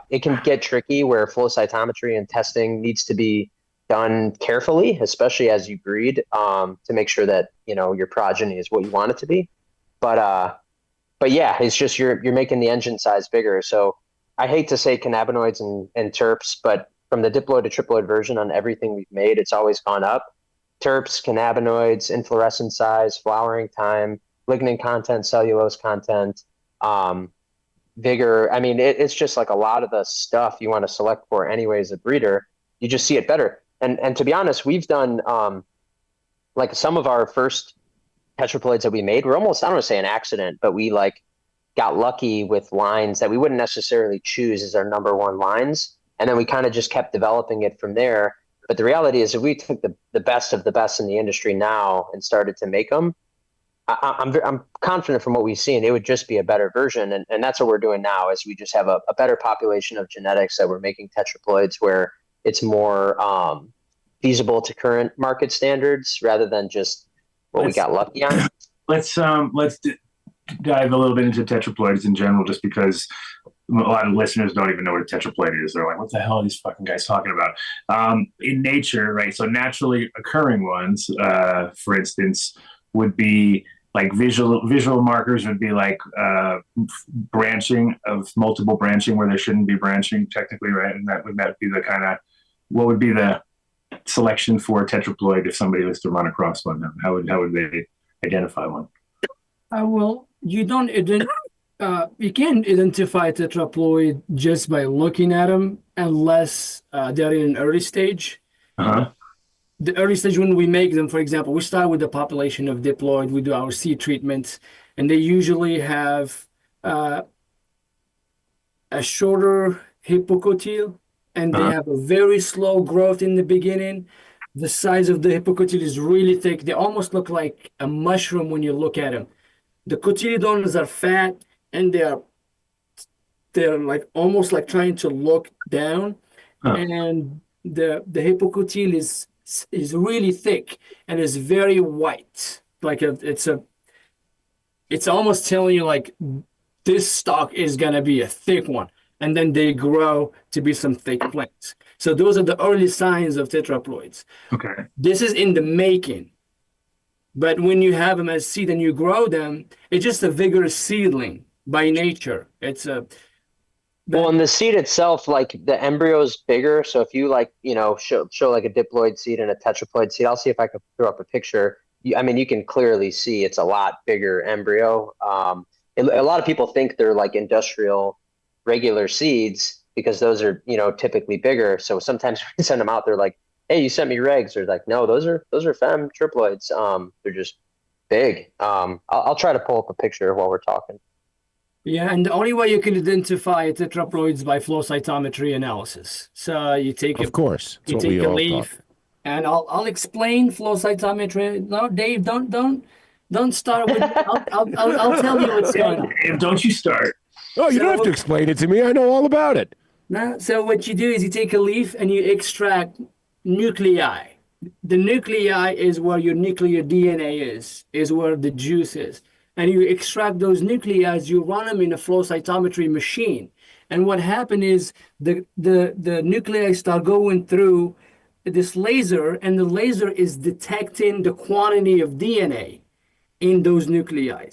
it can get tricky where flow cytometry and testing needs to be done carefully, especially as you breed, to make sure that your progeny is what you want it to be. But yeah, it's just you're making the engine size bigger. So I hate to say cannabinoids and terps, but from the diploid to triploid version on everything we've made, it's always gone up. Terps, cannabinoids, inflorescence size, flowering time, lignin content, cellulose content, vigor. I mean, it's just like a lot of the stuff you want to select for anyways, a breeder, you just see it better. And to be honest, we've done like some of our first tetraploids that we made were almost, I don't want to say an accident, but we got lucky with lines that we wouldn't necessarily choose as our number one lines. And then we kind of just kept developing it from there. But the reality is, if we took the best of the best in the industry now and started to make them, I'm confident from what we've seen, it would just be a better version. And that's what we're doing now, is we just have a better population of genetics that we're making tetraploids where it's more feasible to current market standards rather than just what we got lucky on. Let's dive a little bit into tetraploids in general, just because a lot of listeners don't even know what a tetraploid is. They're like, what the hell are these fucking guys talking about? In nature, right? So naturally occurring ones, for instance, would be like visual markers would be like branching of multiple branching where there shouldn't be branching technically, right? And that would be the kind of, what would be the selection for a tetraploid if somebody was to run across one? How would they identify one? Well, you can't identify a tetraploid just by looking at them unless they're in an early stage. Uh-huh. The early stage when we make them, for example, we start with the population of diploid, we do our seed treatments, and they usually have a shorter hypocotyle, and they have a very slow growth in the beginning. The size of the hypocotyle is really thick. They almost look like a mushroom when you look at them. The cotyledons are fat, and they're like almost like trying to look down, and the hypocotyle is really thick and is very white. Like it's almost telling you like this stalk is gonna be a thick one, and then they grow to be some thick plants. So those are the early signs of tetraploids. Okay. This is in the making. But when you have them as seed and you grow them, it's just a vigorous seedling by nature. It's well, and the seed itself, like the embryo is bigger. So if you show like a diploid seed and a tetraploid seed, I'll see if I can throw up a picture. You can clearly see it's a lot bigger embryo. A lot of people think they're like industrial regular seeds because those are typically bigger. So sometimes when we send them out, they're like, hey, you sent me regs. They're like, no, those are fem triploids. They're just big. I'll try to pull up a picture while we're talking. Yeah, and the only way you can identify tetraploids by flow cytometry analysis. So you take a leaf, and I'll explain flow cytometry. No, Dave, don't start with. I'll tell you what's going on. Dave, don't you start. Oh, you don't have to explain it to me. I know all about it. No, so what you do is you take a leaf and you extract nuclei. The nuclei is where your nuclear DNA is where the juice is. And you extract those nuclei, you run them in a flow cytometry machine. And what happened is the nuclei start going through this laser, and the laser is detecting the quantity of DNA in those nuclei.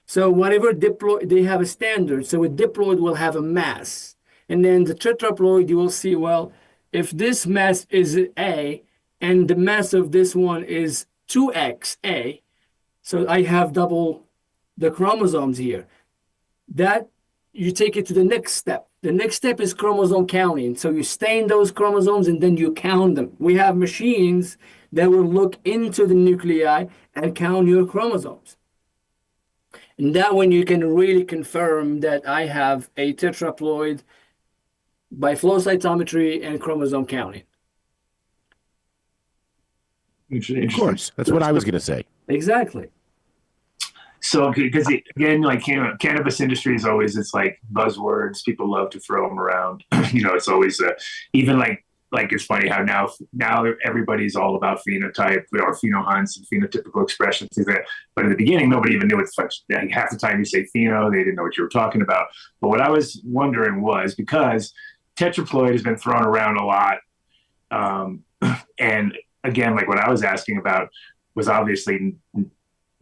So whatever diploid, they have a standard. So a diploid will have a mass. And then the tetraploid, you will see, well, if this mass is A, and the mass of this one is 2x A, So I have double the chromosomes here. That you take it to the next step. The next step is chromosome counting. So you stain those chromosomes and then you count them. We have machines that will look into the nuclei and count your chromosomes. And that when you can really confirm that I have a tetraploid by flow cytometry and chromosome counting. Of course. That's what I was going to say. Exactly. So, because again, like cannabis industry is always, it's like buzzwords. People love to throw them around. It's always even like it's funny how now everybody's all about phenotype or phenohunts and phenotypical expressions, things like that. But in the beginning, nobody even knew what the fuck. Half the time you say pheno, they didn't know what you were talking about. But what I was wondering was, because tetraploid has been thrown around a lot, and again, like what I was asking about was obviously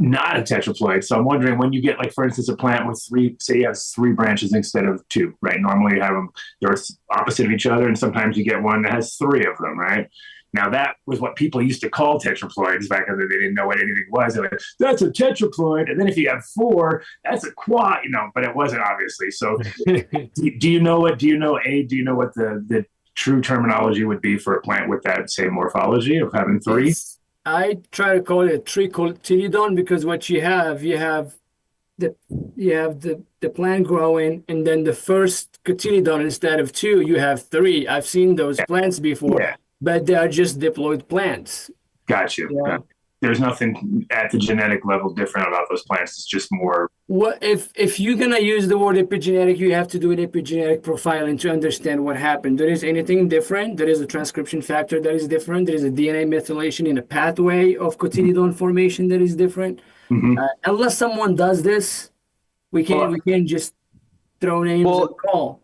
not a tetraploid. So I'm wondering, when you get, like, for instance, a plant with say you have 3 branches instead of 2, right? Normally you have them, they're opposite of each other, and sometimes you get one that has 3 of them, right? Now that was what people used to call tetraploids back then. They didn't know what anything was. They're like, that's a tetraploid. And then if you have 4, that's a quad, but it wasn't, obviously. So do you know what the true terminology would be for a plant with that same morphology of having 3? I try to call it a tricotyledon, because what you have the plant growing, and then the first cotyledon, instead of 2, you have 3. I've seen those plants before, but they are just diploid plants. Got you. Yeah. There's nothing at the genetic level different about those plants. It's just more. What if you're gonna use the word epigenetic, you have to do an epigenetic profiling to understand what happened. There is anything different. There is a transcription factor that is different. There is a DNA methylation in a pathway of cotyledon formation that is different. Mm-hmm. Unless someone does this, we can't just throw names and call.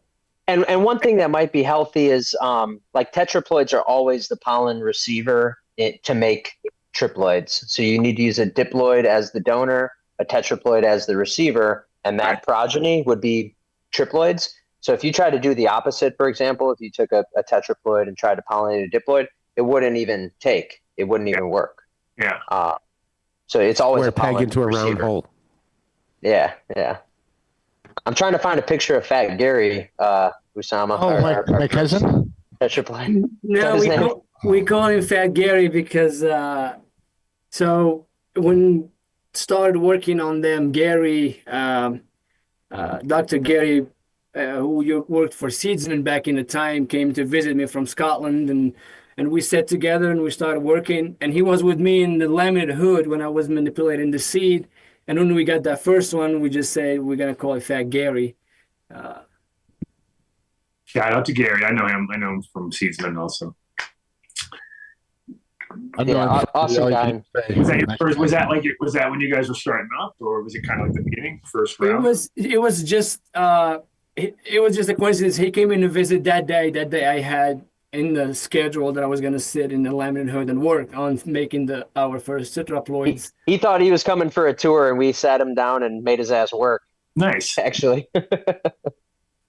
And one thing that might be healthy is like tetraploids are always the pollen receiver to make triploids. So you need to use a diploid as the donor, a tetraploid as the receiver, and that progeny would be triploids. So if you try to do the opposite, for example, if you took a tetraploid and tried to pollinate a diploid, it wouldn't even take. It wouldn't even work. Yeah. So it's always a peg into a round hole. Yeah, yeah. I'm trying to find a picture of Fat Gary, Osama. Oh, my cousin? Tetraploid. No, we call him Fat Gary because so when started working on them, Gary, Dr. Gary, who worked for Seedsman back in the time, came to visit me from Scotland, and we sat together and we started working. And he was with me in the laminated hood when I was manipulating the seed. And when we got that first one, we just said we're gonna call it Fat Gary. Shout out to Gary. I know him. I know him from Seedsman also. Awesome guy. Was that your first? Was that when you guys were starting up, or was it kind of like the beginning, first round? It was just a coincidence. He came in to visit that day. That day I had in the schedule that I was going to sit in the laminate hood and work on making our first tetraploids. He thought he was coming for a tour, and we sat him down and made his ass work. Nice, actually.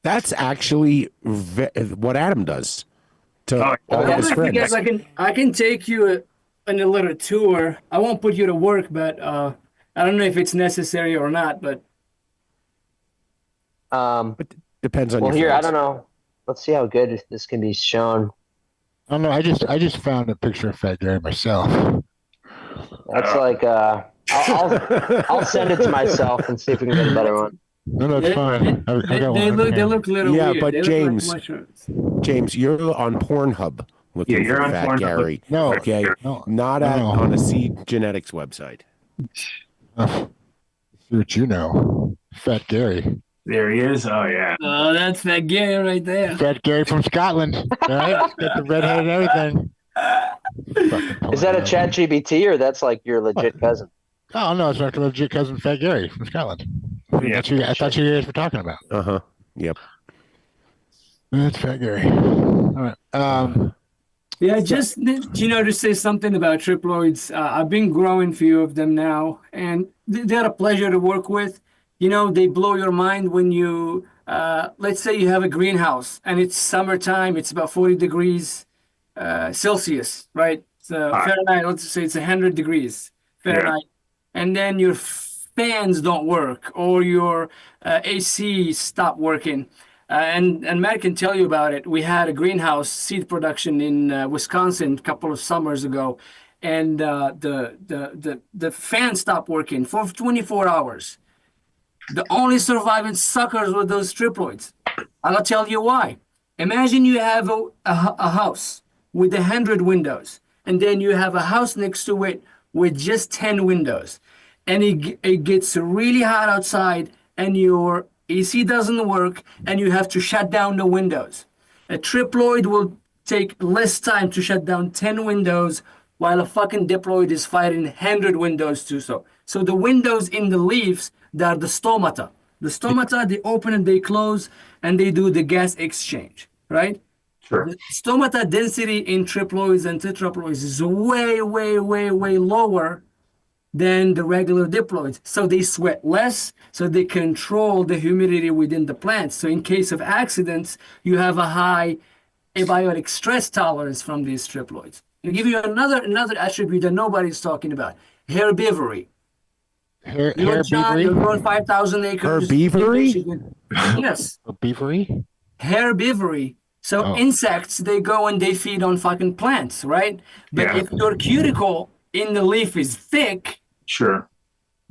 That's actually what Adam does. To all his friends. I can take you on a little tour. I won't put you to work, but I don't know if it's necessary or not. But depends on. Well, your here friends. I don't know. Let's see how good this can be shown. I don't know. I just found a picture of Fat Gary myself. That's like I'll send it to myself and see if we can get a better one. No, that's fine. They look a little weird. But they James, look like James, you're on Pornhub looking you're for on Fat Pornhub. Gary. No, okay, not on a seed genetics website. See what you know, Fat Gary. There he is. Oh yeah. Oh, that's Fat Gary right there. Fat Gary from Scotland. Right? Got the redhead and everything. Is that a chat GBT or that's like your legit cousin? Oh no, it's not a legit cousin, Fat Gary from Scotland. Yeah. I thought you guys were talking about. Yep. That's Fat Gary. All right. Yeah, just to say something about triploids. I've been growing a few of them now, and they're a pleasure to work with. They blow your mind when you, let's say you have a greenhouse and it's summertime. It's about 40 degrees Celsius, right? So Fahrenheit. Let's say it's 100 degrees Fahrenheit. and then your fans don't work or your AC stop working. And Matt can tell you about it. We had a greenhouse seed production in Wisconsin a couple of summers ago, and the fan stopped working for 24 hours. The only surviving suckers were those triploids. I'll tell you why. Imagine you have a house with 100 windows, and then you have a house next to it with just 10 windows, and it gets really hot outside, and your AC doesn't work, and you have to shut down the windows. A triploid will take less time to shut down 10 windows, while a fucking diploid is fighting 100 windows to so. So the windows in the leaves, they're the stomata. The stomata, they open and they close, and they do the gas exchange, right? Sure. The stomata density in triploids and tetraploids is way, way, way, way lower than the regular diploids. So they sweat less, so they control the humidity within the plants. So in case of accidents, you have a high abiotic stress tolerance from these triploids. I'll give you another attribute that nobody's talking about: herbivory. Herbivory? You're growing 5,000 acres. Herbivory? Yes. Herbivory? Herbivory. So insects, they go and they feed on fucking plants, right? But if your cuticle in the leaf is thick, sure,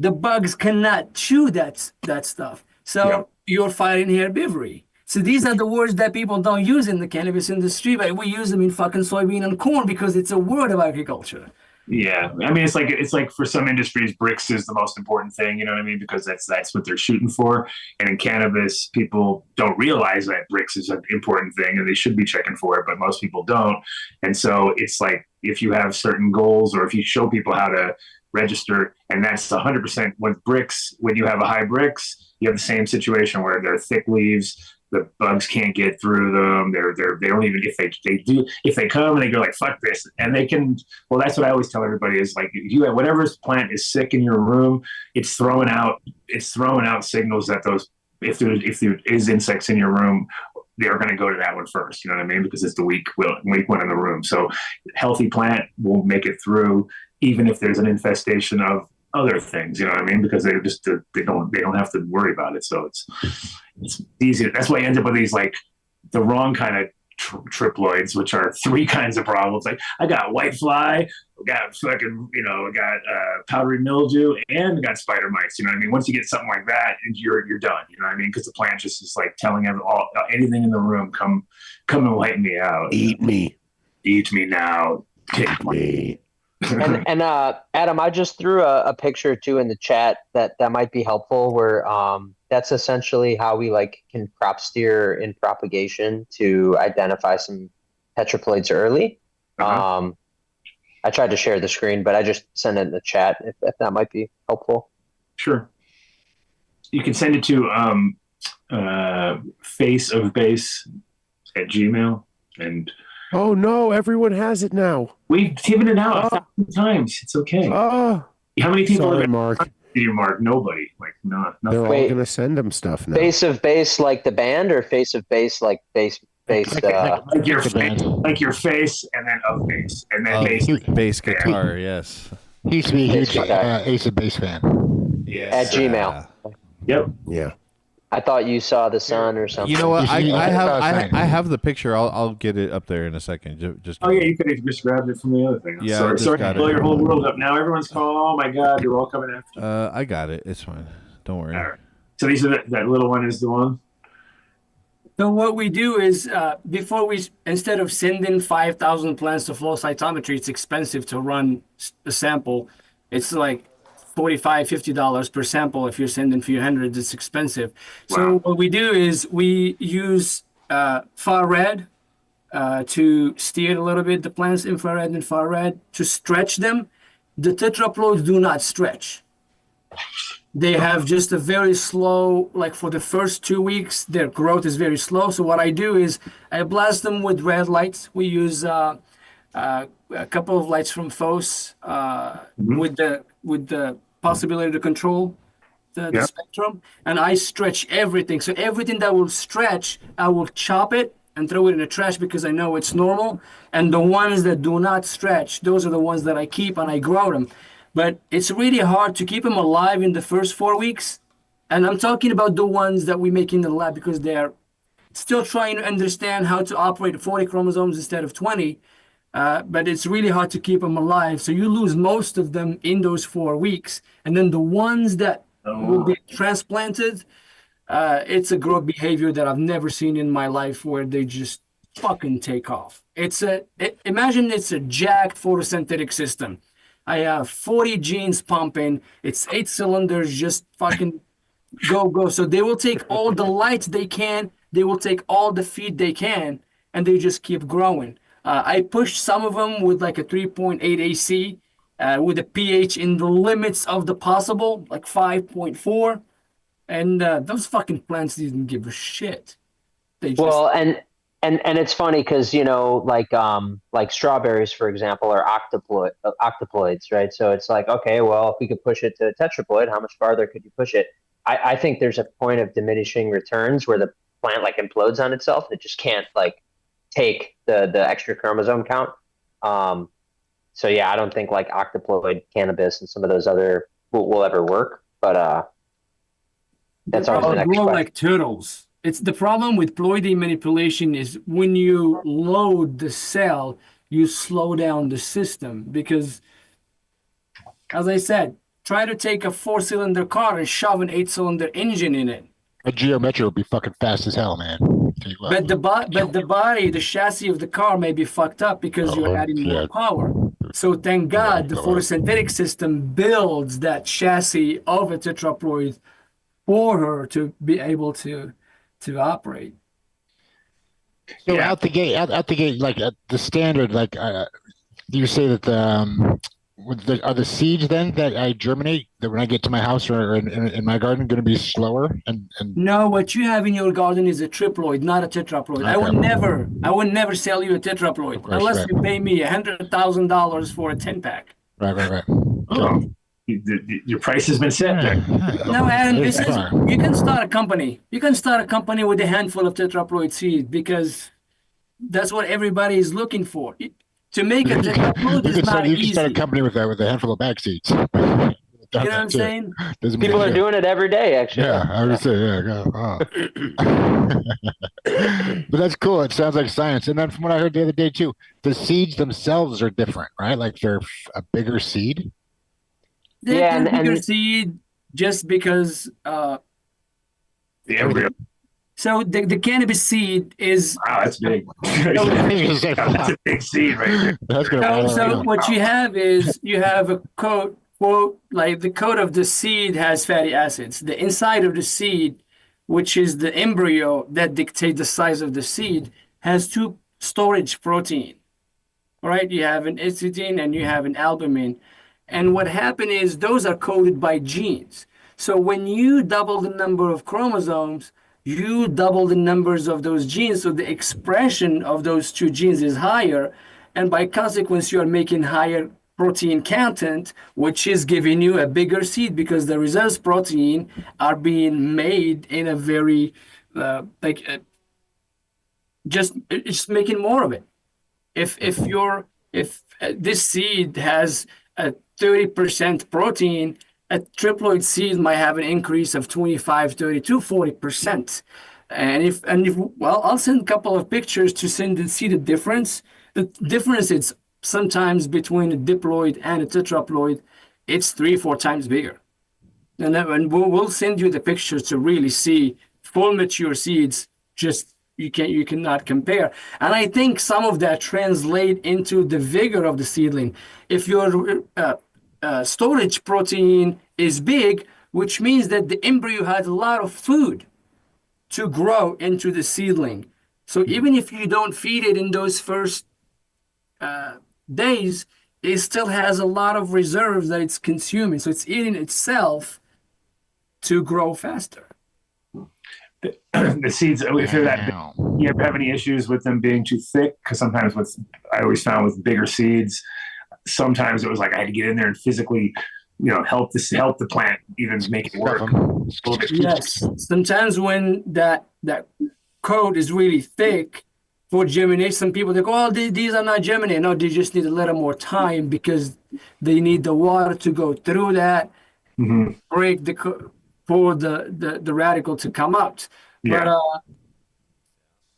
the bugs cannot chew that stuff. So you're fighting herbivory. So these are the words that people don't use in the cannabis industry, but we use them in fucking soybean and corn because it's a word of agriculture. Yeah, I mean, it's like for some industries, bricks is the most important thing. You know what I mean? Because that's what they're shooting for. And in cannabis, people don't realize that bricks is an important thing, and they should be checking for it, but most people don't. And so it's like if you have certain goals, or if you show people how to register, and that's 100% with bricks. When you have a high bricks, you have the same situation where they're thick leaves. The bugs can't get through them. They don't even, if they come and they go like, fuck this, and they can, well, that's what I always tell everybody is like, you have whatever plant is sick in your room, it's throwing out signals that those, if there is insects in your room, they're going to go to that one first. You know what I mean? Because it's the weak one in the room. So healthy plant will make it through, even if there's an infestation of other things, you know what I mean? Because they don't have to worry about it. So it's easy. That's why you end up with these like the wrong kind of triploids, which are three kinds of problems. Like I got whitefly, got fucking, I got powdery mildew, and got spider mites. You know what I mean? Once you get something like that, you're done. You know what I mean? Because the plant just is like telling anything in the room, come and wipe me out. Eat me now. Take me. And Adam, I just threw a picture or two in the chat that might be helpful, where that's essentially how we can crop steer in propagation to identify some tetraploids early. I tried to share the screen, but I just sent it in the chat if that might be helpful. Sure. You can send it to faceofbase@gmail.com and. Oh no! Everyone has it now. We've given it out 1,000 times. It's okay. How many people sorry, have Mark? Mark? Nobody. Nothing. They're all gonna send them stuff now. Face of base like the band, or face of base like base? Like your face, and then of base, and then bass guitar. Yes. He used to be a huge Ace of Base fan. Yes. At Gmail. Yep. Yeah. I thought you saw the sun or something. You know what? I have the picture. I'll get it up there in a second. Just yeah, you could have just grabbed it from the other thing. Yeah, sorry to blow your whole world up. Now everyone's calling. Oh my God, you're all coming after me. I got it. It's fine. Don't worry. All right. So these are that little one is the one. So what we do is instead of sending 5,000 plants to flow cytometry, it's expensive to run a sample. It's like $45-50 per sample. If you're sending a few hundreds, it's expensive. Wow. So what we do is we use far red to steer a little bit the plants, infrared and far red, to stretch them. The tetraploids do not stretch. They have just a very slow, for the first 2 weeks, their growth is very slow. So what I do is I blast them with red lights. We use a couple of lights from FOS with the possibility to control the spectrum, and I stretch everything. So everything that will stretch, I will chop it and throw it in the trash because I know it's normal. And the ones that do not stretch, those are the ones that I keep and I grow them. but it's really hard to keep them alive in the first 4 weeks. And I'm talking about the ones that we make in the lab because they're still trying to understand how to operate 40 chromosomes instead of 20. But it's really hard to keep them alive. So you lose most of them in those 4 weeks. And then the ones that will be transplanted, it's a growth behavior that I've never seen in my life where they just fucking take off. Imagine it's a jacked photosynthetic system. I have 40 genes pumping. It's 8 cylinders, just fucking go. So they will take all the light they can. They will take all the feed they can, and they just keep growing. I pushed some of them with like a 3.8 AC with a pH in the limits of the possible, like 5.4. And those fucking plants didn't give a shit. They just... Well, and it's funny because, you know, like strawberries, for example, are octoploids, right? So it's like, okay, well, if we could push it to a tetraploid, how much farther could you push it? I think there's a point of diminishing returns where the plant like implodes on itself. It just can't like take the extra chromosome count. So yeah, I don't think like octoploid cannabis and some of those other will ever work. But that's always the next question. Like turtles. It's the problem with ploidy manipulation is when you load the cell, you slow down the system because, as I said, try to take a 4-cylinder car and shove an 8-cylinder engine in it. A Geometry would be fucking fast as hell, man. But the body, the chassis of the car may be fucked up because you're adding more power. So thank God the photosynthetic system builds that chassis of a tetraploid for her to be able to operate. So out the gate, like the standard, like you say that are the seeds then that I germinate that when I get to my house or in my garden going to be slower? And no, what you have in your garden is a triploid, not a tetraploid. Okay. I would never sell you a tetraploid unless you pay me $100,000 for a 10-pack. Right. Oh. Your price has been set there. No, Adam, you can start a company. You can start a company with a handful of tetraploid seeds because that's what everybody is looking for. To make a tetraploid is not easy. You can start a company with a handful of bag seeds. You know what I'm saying? People are doing it every day, actually. Yeah, I would say, But that's cool. It sounds like science. And then from what I heard the other day, too, the seeds themselves are different, right? Like they're a bigger seed? They're bigger seed just because... the embryo. So the cannabis seed is... Wow, that's big. That's a big seed right there. So what you have is you have a coat, quote, like the coat of the seed has fatty acids. The inside of the seed, which is the embryo that dictates the size of the seed, has 2 storage protein. Right? You have an exuding and you have an albumin. And what happened is those are coded by genes. So when you double the number of chromosomes, you double the numbers of those genes, so the expression of those 2 genes is higher, and by consequence, you are making higher protein content, which is giving you a bigger seed because the results protein are being made in a very, just making more of it. If this seed has a 30% protein, a triploid seed might have an increase of 25, 32, 40%. And if I'll send a couple of pictures to see the difference. The difference is sometimes between a diploid and a tetraploid, it's 3-4 times bigger. And we'll send you the pictures to really see full mature seeds. Just you cannot compare. And I think some of that translate into the vigor of the seedling. If your storage protein is big, which means that the embryo had a lot of food to grow into the seedling. So even if you don't feed it in those first days, it still has a lot of reserves that it's consuming. So it's eating itself to grow faster. The seeds, if they're that big, you ever have any issues with them being too thick? Because sometimes I always found with bigger seeds, sometimes it was like I had to get in there and physically, help the plant even make it work. Yes, sometimes when that coat is really thick, for germination. Some people they go, oh, these are not germinating. No, they just need a little more time because they need the water to go through that, break for the radicle to come out. Yeah. But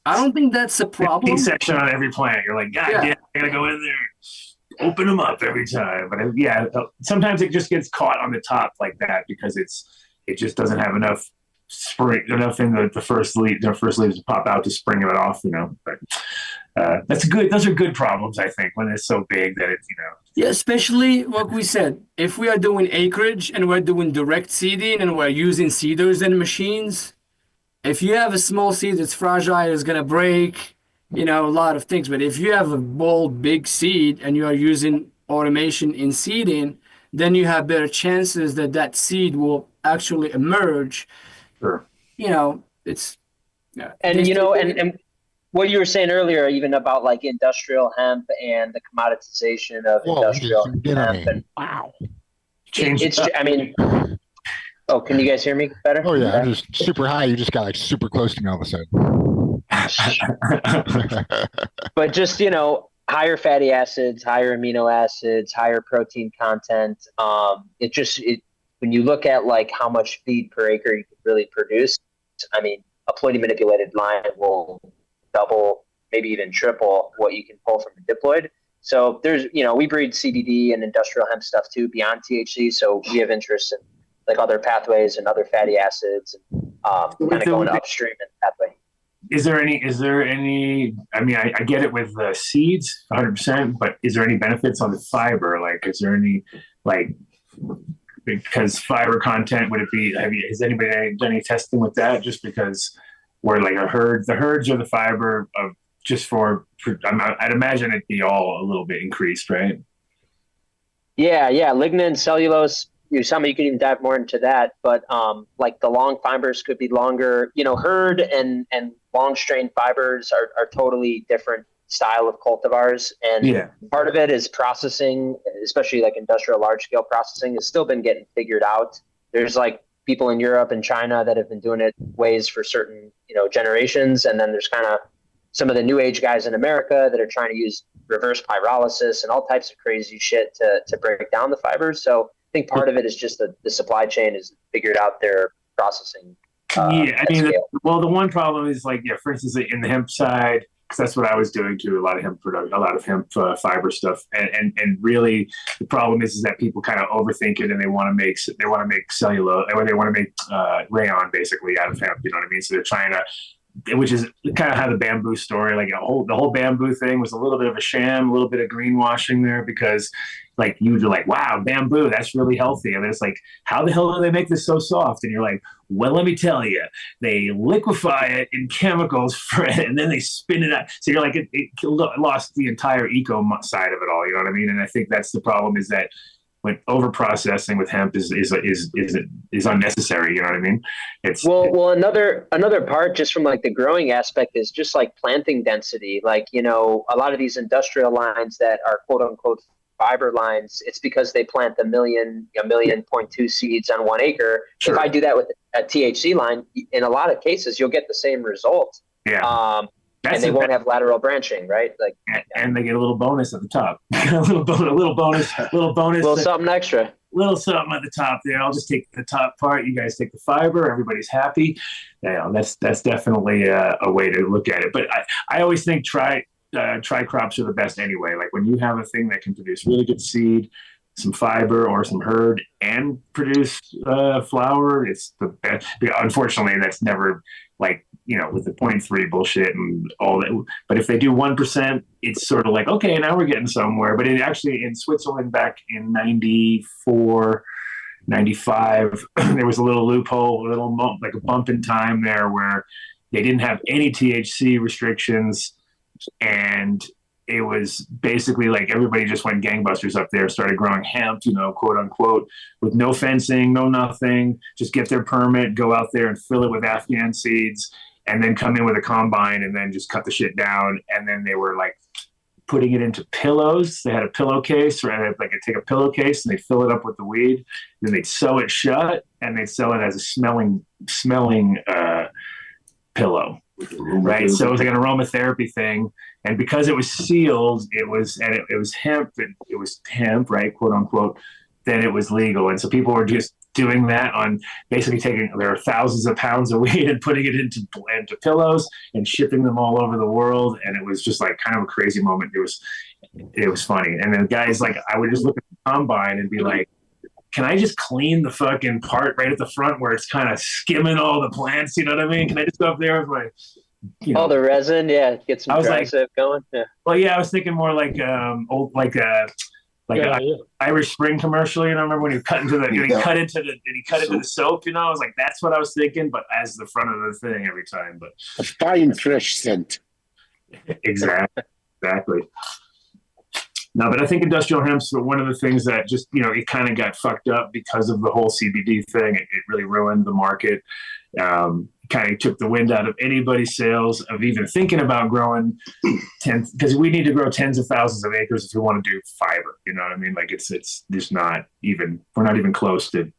I don't think that's a problem. C-section on every plant. You're like, God damn, I gotta go in there, open them up every time. But sometimes it just gets caught on the top like that because it just doesn't have enough in the first leaves to pop out to spring it off, But those are good problems, I think, when it's so big that it's, Yeah, especially what we said. If we are doing acreage and we're doing direct seeding and we're using seeders and machines, if you have a small seed that's fragile, it's gonna break, a lot of things. But if you have a bold, big seed and you are using automation in seeding, then you have better chances that seed will actually emerge. Sure. It's and what you were saying earlier, even about like industrial hemp and the commoditization of industrial hemp. And, wow. Oh, can you guys hear me better? Oh yeah, I'm just super high. You just got like super close to me all of a sudden. But just higher fatty acids, higher amino acids, higher protein content. When you look at like how much feed per acre you can really produce, I mean, a ploidy manipulated line will double, maybe even triple what you can pull from a diploid. So there's, we breed CBD and industrial hemp stuff too beyond THC. So we have interest in like other pathways and other fatty acids, and kind of going upstream in the pathway. Is there any, I mean, I get it with the seeds 100%, but is there any benefits on the fiber? Like, is there any, because fiber content, would it be, has anybody done any testing with that? Just because we're like the herds are the fiber of just I'd imagine it'd be all a little bit increased, right? Yeah. Lignin, cellulose, Osama, you can even dive more into that, but like the long fibers could be longer. Herd and long strain fibers are totally different style of cultivars, and part of it is processing, especially like industrial large scale processing, has still been getting figured out. There's like people in Europe and China that have been doing it ways for certain generations, and then there's kind of some of the new age guys in America that are trying to use reverse pyrolysis and all types of crazy shit to break down the fibers. So I think part of it is just the supply chain has figured out their processing. The one problem is for instance, in the hemp side, because that's what I was doing too, a lot of hemp fiber stuff, and really the problem is that people kind of overthink it and they want to make cellulose, or they want to make rayon basically out of hemp. You know what I mean? So they're trying to, which is kind of how the bamboo story, the whole bamboo thing was a little bit of a sham, a little bit of greenwashing there, because you're like, wow, bamboo, that's really healthy. And it's like, how the hell do they make this so soft? And you're like, well, let me tell you, they liquefy it in chemicals and then they spin it out. So you're like, it lost the entire eco side of it all. You know what I mean? And I think that's the problem, is that when over processing with hemp is unnecessary. You know what I mean? Well, another part just from the growing aspect is just planting density. A lot of these industrial lines that are quote unquote fiber lines, it's because they plant a million, 1.2 seeds on 1 acre. Sure. If I do that with a THC line, in a lot of cases, you'll get the same result. Yeah. And they won't have lateral branching, right? And they get a little bonus at the top. a little bonus. Little something extra. Little something at the top there. I'll just take the top part. You guys take the fiber. Everybody's happy. That's definitely a way to look at it. But I always think tri crops are the best anyway. When you have a thing that can produce really good seed, some fiber or some herd, and produce flower, it's the best. Unfortunately, that's never with the 0.3 bullshit and all that. But if they do 1%, it's sort of okay, now we're getting somewhere. But it actually, in Switzerland back in 94, 95, there was a little loophole, a bump in time there where they didn't have any THC restrictions. And it was basically everybody just went gangbusters up there, started growing hemp, quote unquote, with no fencing, no nothing, just get their permit, go out there and fill it with Afghan seeds, and then come in with a combine and then just cut the shit down. And then they were putting it into pillows. They had a pillowcase, or they'd take a pillowcase and they'd fill it up with the weed. Then they'd sew it shut and they'd sell it as a smelling pillow. right? So it was like an aromatherapy thing, and because it was sealed, it was hemp, it was hemp, right, quote unquote. Then it was legal, and so people were just doing that on basically there are thousands of pounds of weed and putting it into pillows and shipping them all over the world, and it was just like kind of a crazy moment. It was funny, and then guys like I would just look at the combine and be like, can I just clean the fucking part right at the front where it's kind of skimming all the plants? You know what I mean? Can I just go up there with my, all the resin? Yeah, get some dry stuff going. Yeah. Well, yeah, I was thinking more like old an Irish Spring commercial. You know, remember when you cut into the soap? You know, I was like, that's what I was thinking, but as the front of the thing every time. But a fine fresh scent. Exactly. No, but I think industrial hemp's one of the things that just, it kind of got fucked up because of the whole CBD thing. It really ruined the market. Kind of took the wind out of anybody's sails of even thinking about growing because we need to grow tens of thousands of acres if we want to do fiber. You know what I mean? Like it's just we're not even close to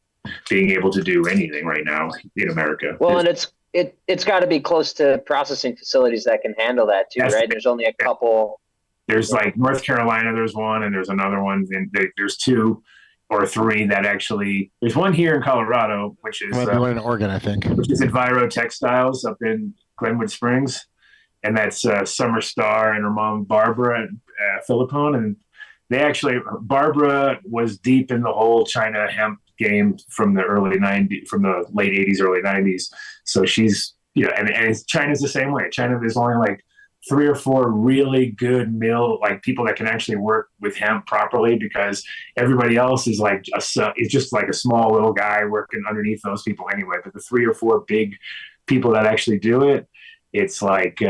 being able to do anything right now in America. Well, and it's got to be close to processing facilities that can handle that too, right? There's only a couple. There's like North Carolina, there's one, and there's another one. And there's two or three that actually. There's one here in Colorado, which is one in Oregon, I think, which is Enviro Textiles up in Glenwood Springs, and that's Summer Star and her mom Barbara Philippone, and they actually Barbara was deep in the whole China hemp game from the late 80s, early 90s. So she's and China's the same way. China, there's only like 3 or 4 really good people that can actually work with hemp properly, because everybody else is like it's just like a small little guy working underneath those people anyway. But the 3 or 4 big people that actually do it, it's like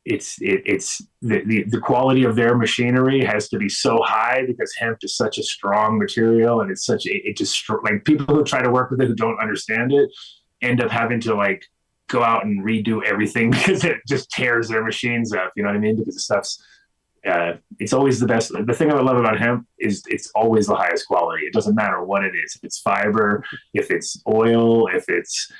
it's the quality of their machinery has to be so high because hemp is such a strong material, and it's like people who try to work with it who don't understand it end up having to like go out and redo everything because it just tears their machines up. You know what I mean? Because the stuff's it's always the best. The thing I love about hemp is it's always the highest quality. It doesn't matter what it is. If it's fiber, if it's oil, if it's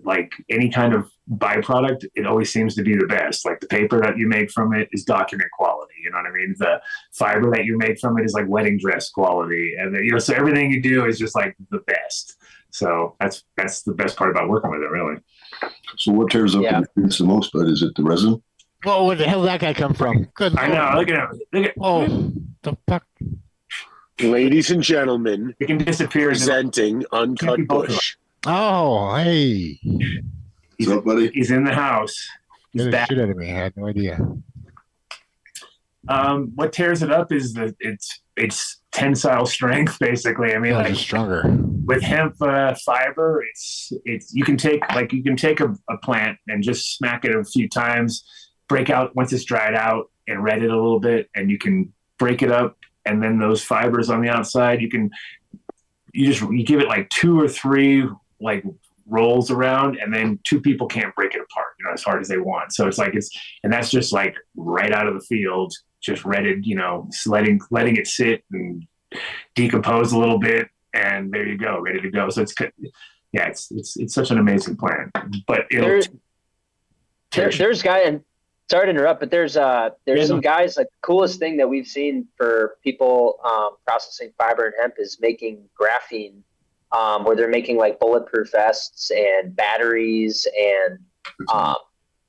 like any kind of byproduct, it always seems to be the best. Like the paper that you make from it is document quality. You know what I mean? The fiber that you make from it is like wedding dress quality, and so everything you do is just like the best. So that's the best part about working with it, really. So what tears up the most, but is it the resin? Whoa, where the hell did that guy come from? Good. I know. Look at him. Oh, the fuck. Ladies and gentlemen, it can disappear. Presenting Uncut Bush. Oh, hey. What's up, buddy? He's in the house. He's back. Shit out of me. I had no idea. What tears it up is it's tensile strength, basically. I mean, like stronger with hemp fiber. You can take a plant and just smack it a few times, break out once it's dried out, and red it a little bit, and you can break it up, and then those fibers on the outside, you give it like 2 or 3 like rolls around, and then 2 people can't break it apart, as hard as they want. So it's like and that's just like right out of the field, just redded, letting it sit and decompose a little bit, and there you go, ready to go. So it's such an amazing plant. But there's guy, and sorry to interrupt, but there's some guys, like the coolest thing that we've seen for people processing fiber and hemp is making graphene, where they're making like bulletproof vests and batteries and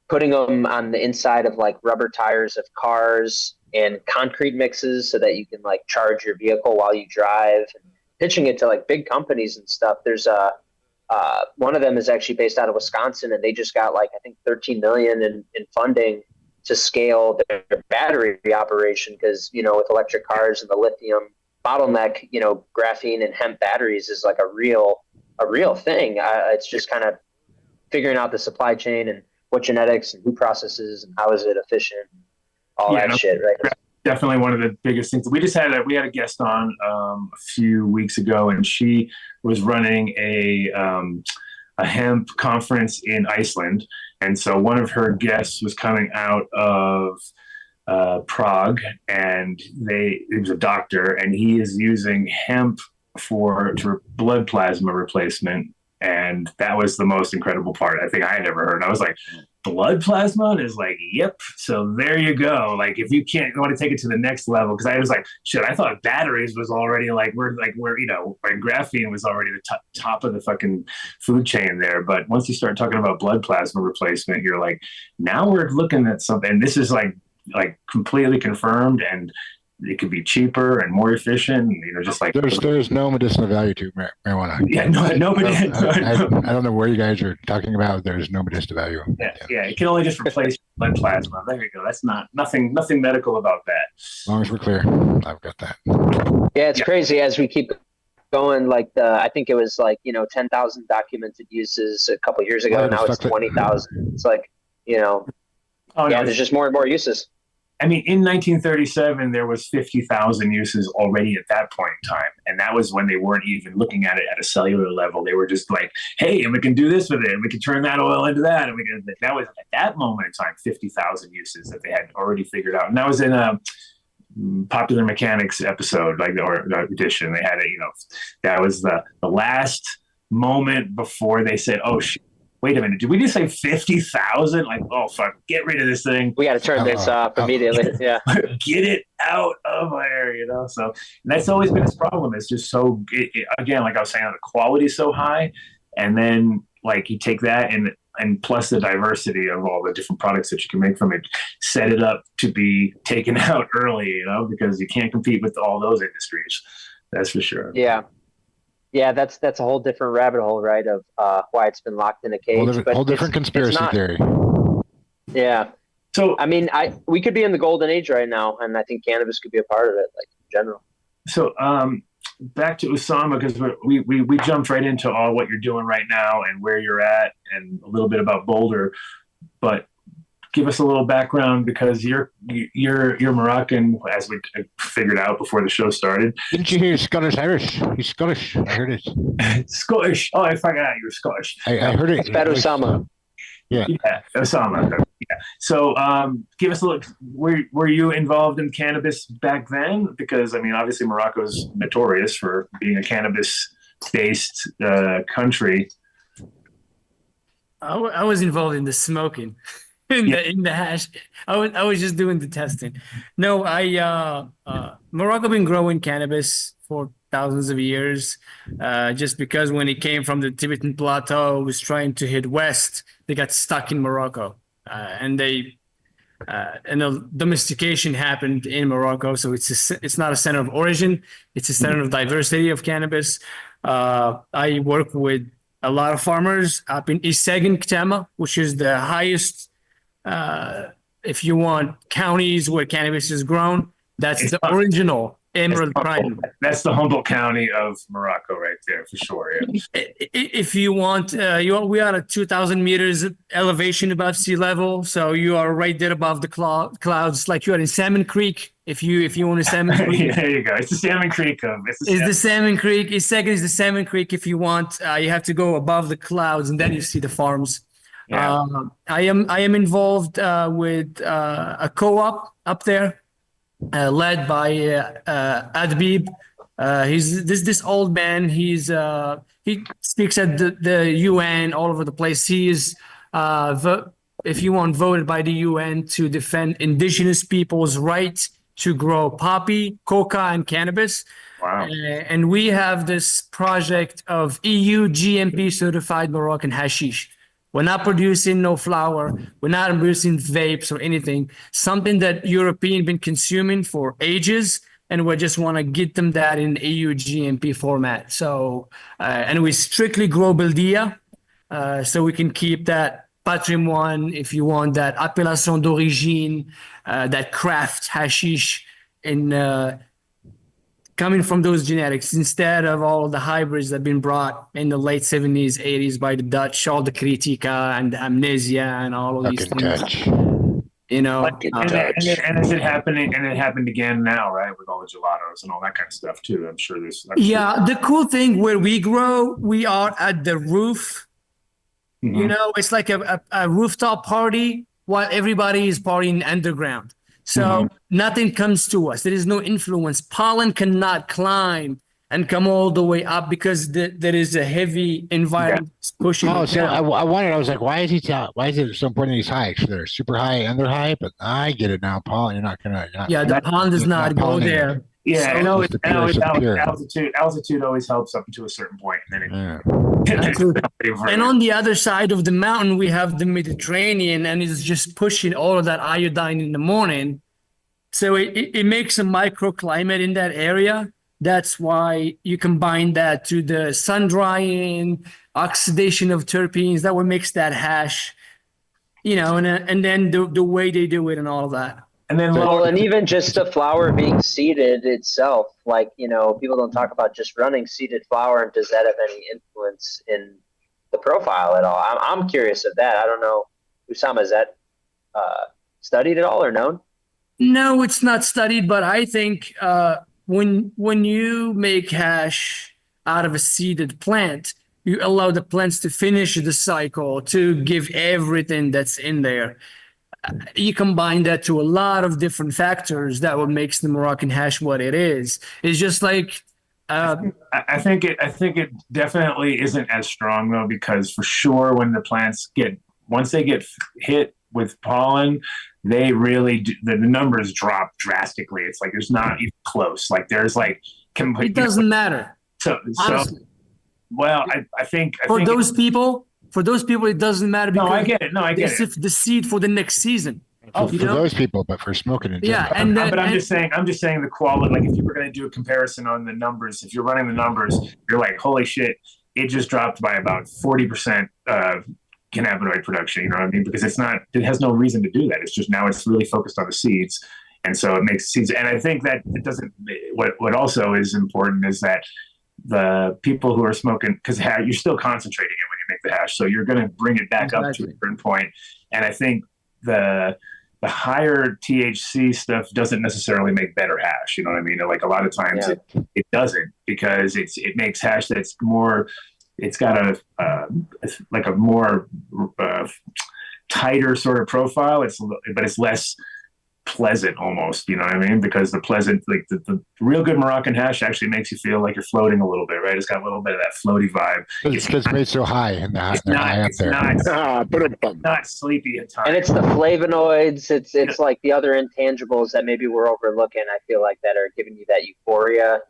putting them on the inside of like rubber tires of cars and concrete mixes so that you can like charge your vehicle while you drive, and pitching it to like big companies and stuff. There's one of them is actually based out of Wisconsin, and they just got like, I think 13 million in funding to scale their battery operation. Cause with electric cars and the lithium bottleneck, graphene and hemp batteries is like a real thing. It's just kind of figuring out the supply chain and what genetics and who processes and how is it efficient, all that shit, right? Definitely one of the biggest things. We had a guest on a few weeks ago, and she was running a hemp conference in Iceland, and so one of her guests was coming out of Prague, and he was a doctor, and he is using hemp for blood plasma replacement, And that was the most incredible part I think I had ever heard. I was like, blood plasma? And it's like, yep. So there you go. Like, if you want to take it to the next level, because I was like, shit, I thought batteries was already where graphene was already the top of the fucking food chain there. But once you start talking about blood plasma replacement, you're like, now we're looking at something. And this is like completely confirmed, and it could be cheaper and more efficient. Just like there's no medicinal value to marijuana. Yeah, nobody. I don't know where you guys are talking about. There's no medicinal value. Yeah. It can only just replace blood plasma. There you go. That's nothing medical about that. As long as we're clear, I've got that. Yeah, it's crazy as we keep going. I think it was 10,000 documented uses a couple of years ago. Now it's 20,000. It's there's just more and more uses. I mean, in 1937, there was 50,000 uses already at that point in time. And that was when they weren't even looking at it at a cellular level. They were just like, hey, and we can do this with it, and we can turn that oil into that. And that was at that moment in time, 50,000 uses that they had already figured out. And that was in a Popular Mechanics episode, or edition. They had it, that was the last moment before they said, oh, shit. Wait a minute, did we just say 50,000? Like, oh, fuck, get rid of this thing. We got to turn this off immediately. Yeah. Get it out of there, So, and that's always been its problem. It's just so, again, like I was saying, the quality is so high. And then, you take that and plus the diversity of all the different products that you can make from it, set it up to be taken out early, because you can't compete with all those industries. That's for sure. Yeah. Yeah, that's a whole different rabbit hole, right? Of why it's been locked in a cage. Whole different conspiracy theory. Yeah. So I mean, we could be in the golden age right now, and I think cannabis could be a part of it, in general. So back to Osama, because we jumped right into all what you're doing right now and where you're at, and a little bit about Boulder, but give us a little background, because you're Moroccan, as we figured out before the show started. Didn't you hear Scottish Irish? He's Scottish. I heard it. Scottish. Oh, I forgot you were Scottish. I heard it. It's better, Osama. Yeah, Osama. Yeah. So, give us a look. Were you involved in cannabis back then? Because obviously Morocco's notorious for being a cannabis-based country. I was involved in the smoking. In the hash. I was just doing the testing. No, Morocco been growing cannabis for thousands of years. Just because when it came from the Tibetan plateau, was trying to head west, they got stuck in Morocco, and the domestication happened in Morocco. So it's not a center of origin; it's a center of diversity of cannabis. I work with a lot of farmers up in East Sagan, Katama, which is the highest. If you want counties where cannabis is grown, that's the original Emerald Prime. That's the Humboldt County of Morocco right there, for sure. Yeah. If you want, we are at 2,000 meters elevation above sea level, so you are right there above the clouds, like you are in Salmon Creek. If you want a Salmon Creek, there you go. It's the Salmon Creek. The Salmon Creek. East Sagan is the Salmon Creek. If you want, you have to go above the clouds, and then you see the farms. Yeah. I am involved with a co-op up there, led by Adbib. He's this old man. He speaks at the UN all over the place. He is, if you want, voted by the UN to defend indigenous people's right to grow poppy, coca, and cannabis. Wow. And we have this project of EU GMP certified Moroccan hashish. We're not producing no flower. We're not producing vapes or anything. Something that European been consuming for ages, and we just want to get them that in EU GMP format. So, and we strictly grow Beldia, so we can keep that patrimoine, if you want, that appellation d'origine, that craft hashish, in coming from those genetics, instead of all the hybrids that have been brought in the late 70s, 80s by the Dutch, all the Critica and Amnesia and all of these things. Dutch. And is it happening? And it happened again now, right? With all the gelatos and all that kind of stuff too. I'm sure there's. The cool thing where we grow, we are at the roof. Mm-hmm. It's like a rooftop party while everybody is partying underground. So nothing comes to us. There is no influence. Pollen cannot climb and come all the way up because there is a heavy environment pushing. Oh, so I wondered. I was like, why is it so important he's high? So they're super high and they're high, but I get it now, Paul. You're not gonna. The pond does not go there. Yeah, so I know. Altitude always helps up to a certain point, and then and on the other side of the mountain, we have the Mediterranean, and it's just pushing all of that iodine in the morning. So it makes a microclimate in that area. That's why you combine that to the sun drying, oxidation of terpenes. That what makes that hash, and then the way they do it and all of that. And then, and even just the flower being seeded itself, like, people don't talk about just running seeded flower, and does that have any influence in the profile at all? I'm curious of that. I don't know, Osama, is that studied at all or known? No, it's not studied, but I think when you make hash out of a seeded plant, you allow the plants to finish the cycle, to give everything that's in there. You combine that to a lot of different factors that what makes the Moroccan hash what it is. It's just like I think it definitely isn't as strong though, because for sure when the plants once they get hit with pollen, they really do, the numbers drop drastically. It's like there's not even close. Like there's like complete. It doesn't matter. So well, I think those people. For those people, it doesn't matter because I get it. No, I get it. The seed for the next season. For those people, but for smoking it. Yeah, but I'm just saying the quality. Like if you were going to do a comparison on the numbers, if you're running the numbers, you're like, holy shit, it just dropped by about 40% cannabinoid production. You know what I mean? Because it has no reason to do that. It's just now it's really focused on the seeds, and so it makes seeds. And I think that it doesn't. What also is important is that the people who are smoking, because you're still concentrating it when you make the hash, so you're going to bring it back up to a certain point. And I think the higher THC stuff doesn't necessarily make better hash. You know what I mean? Like a lot of times it doesn't, because it makes hash that's more. It's got a more tighter sort of profile. But it's less pleasant almost, you know what I mean? Because the pleasant, like the real good Moroccan hash actually makes you feel like you're floating a little bit, right? It's got a little bit of that floaty vibe. It's made so high and not sleepy at times. And it's the flavonoids. It's like the other intangibles that maybe we're overlooking. I feel like that are giving you that euphoria,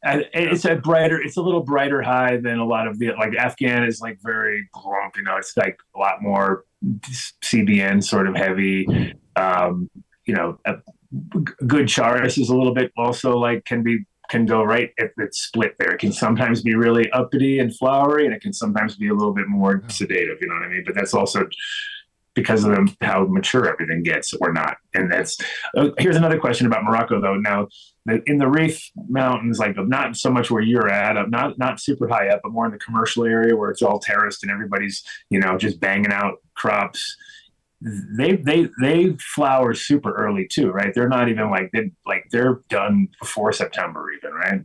it's a little brighter high than a lot of the, like Afghan is like very glump, it's like a lot more CBN sort of heavy. A good charas is a little bit also like can go right if it's split there. It can sometimes be really uppity and flowery, and it can sometimes be a little bit more sedative, you know what I mean? But that's also because of how mature everything gets or not. And that's here's another question about Morocco though. Now in the Reef Mountains, like not so much where you're at, not super high up, but more in the commercial area where it's all terraced and everybody's just banging out crops. They flower super early too, right? They're not even they're done before September even, right?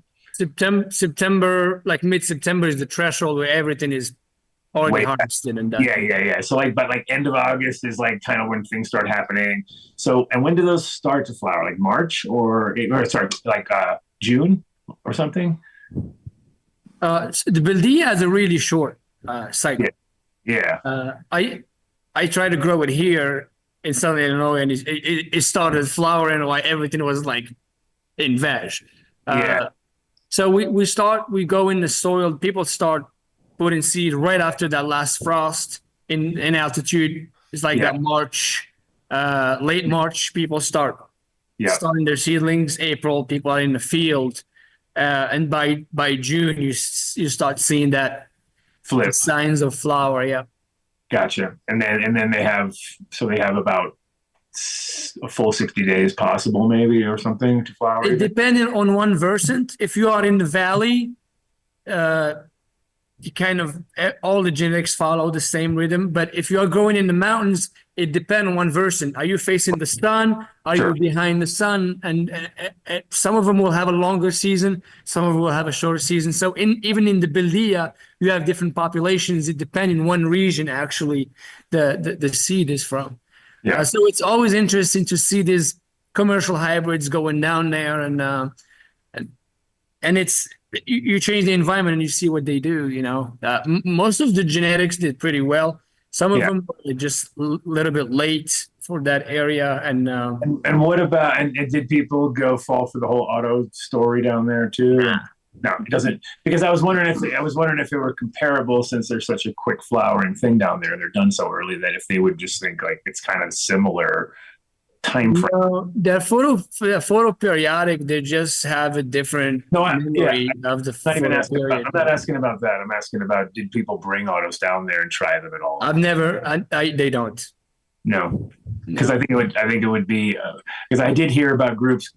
September, like mid-September is the threshold where everything is already harvested and done. Yeah. So but end of August is like kind of when things start happening. So, and when do those start to flower? Like March or June or something? The Bildia has a really short cycle. Yeah. I tried to grow it here in Southern Illinois, and it started flowering while everything was like in veg. So we go in the soil. People start putting seed right after that last frost in altitude. It's like that March, late March. People starting their seedlings. April, people are in the field, and by June you start seeing that flip signs of flower. Yeah. Gotcha. And then they have about a full 60 days possible maybe or something to flower. Depending on one versant. If you are in the valley, you kind of all the genetics follow the same rhythm. But if you are growing in the mountains, it depends on one versant. Are you facing the sun? Are you behind the sun? And some of them will have a longer season. Some of them will have a shorter season. So even in the Bildia, you have different populations. It depends on one region, actually, the seed is from. Yeah. So it's always interesting to see these commercial hybrids going down there. And and you change the environment and you see what they do. Most of the genetics did pretty well. Some of them were just a little bit late for that area. And what about, and did people fall for the whole auto story down there too? No, it doesn't, because I was wondering if it were comparable, since there's such a quick flowering thing down there and they're done so early, that if they would just think like it's kind of similar time frame. No, they're photoperiodic. They just have a different memory of the I'm not asking about that. I'm asking about, did people bring autos down there and try them at all? They don't. No, because I think it would be, because I did hear about groups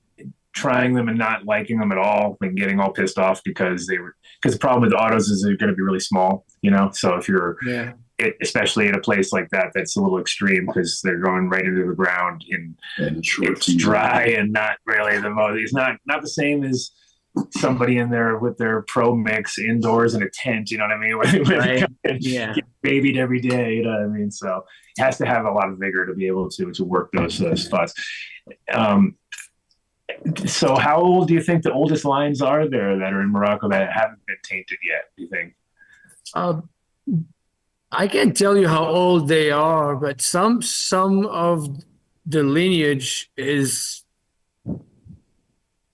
trying them and not liking them at all, and getting all pissed off because the problem with autos is they're going to be really small, so if you're especially in a place like that that's a little extreme, because they're going right into the ground and it's dry and not really it's not the same as somebody in there with their pro mix indoors in a tent, you know what I mean, where they get babied every day, you know what I mean. So it has to have a lot of vigor to be able to work those spots. So how old do you think the oldest lines are there that are in Morocco that haven't been tainted yet, do you think? I can't tell you how old they are, but some of the lineage is,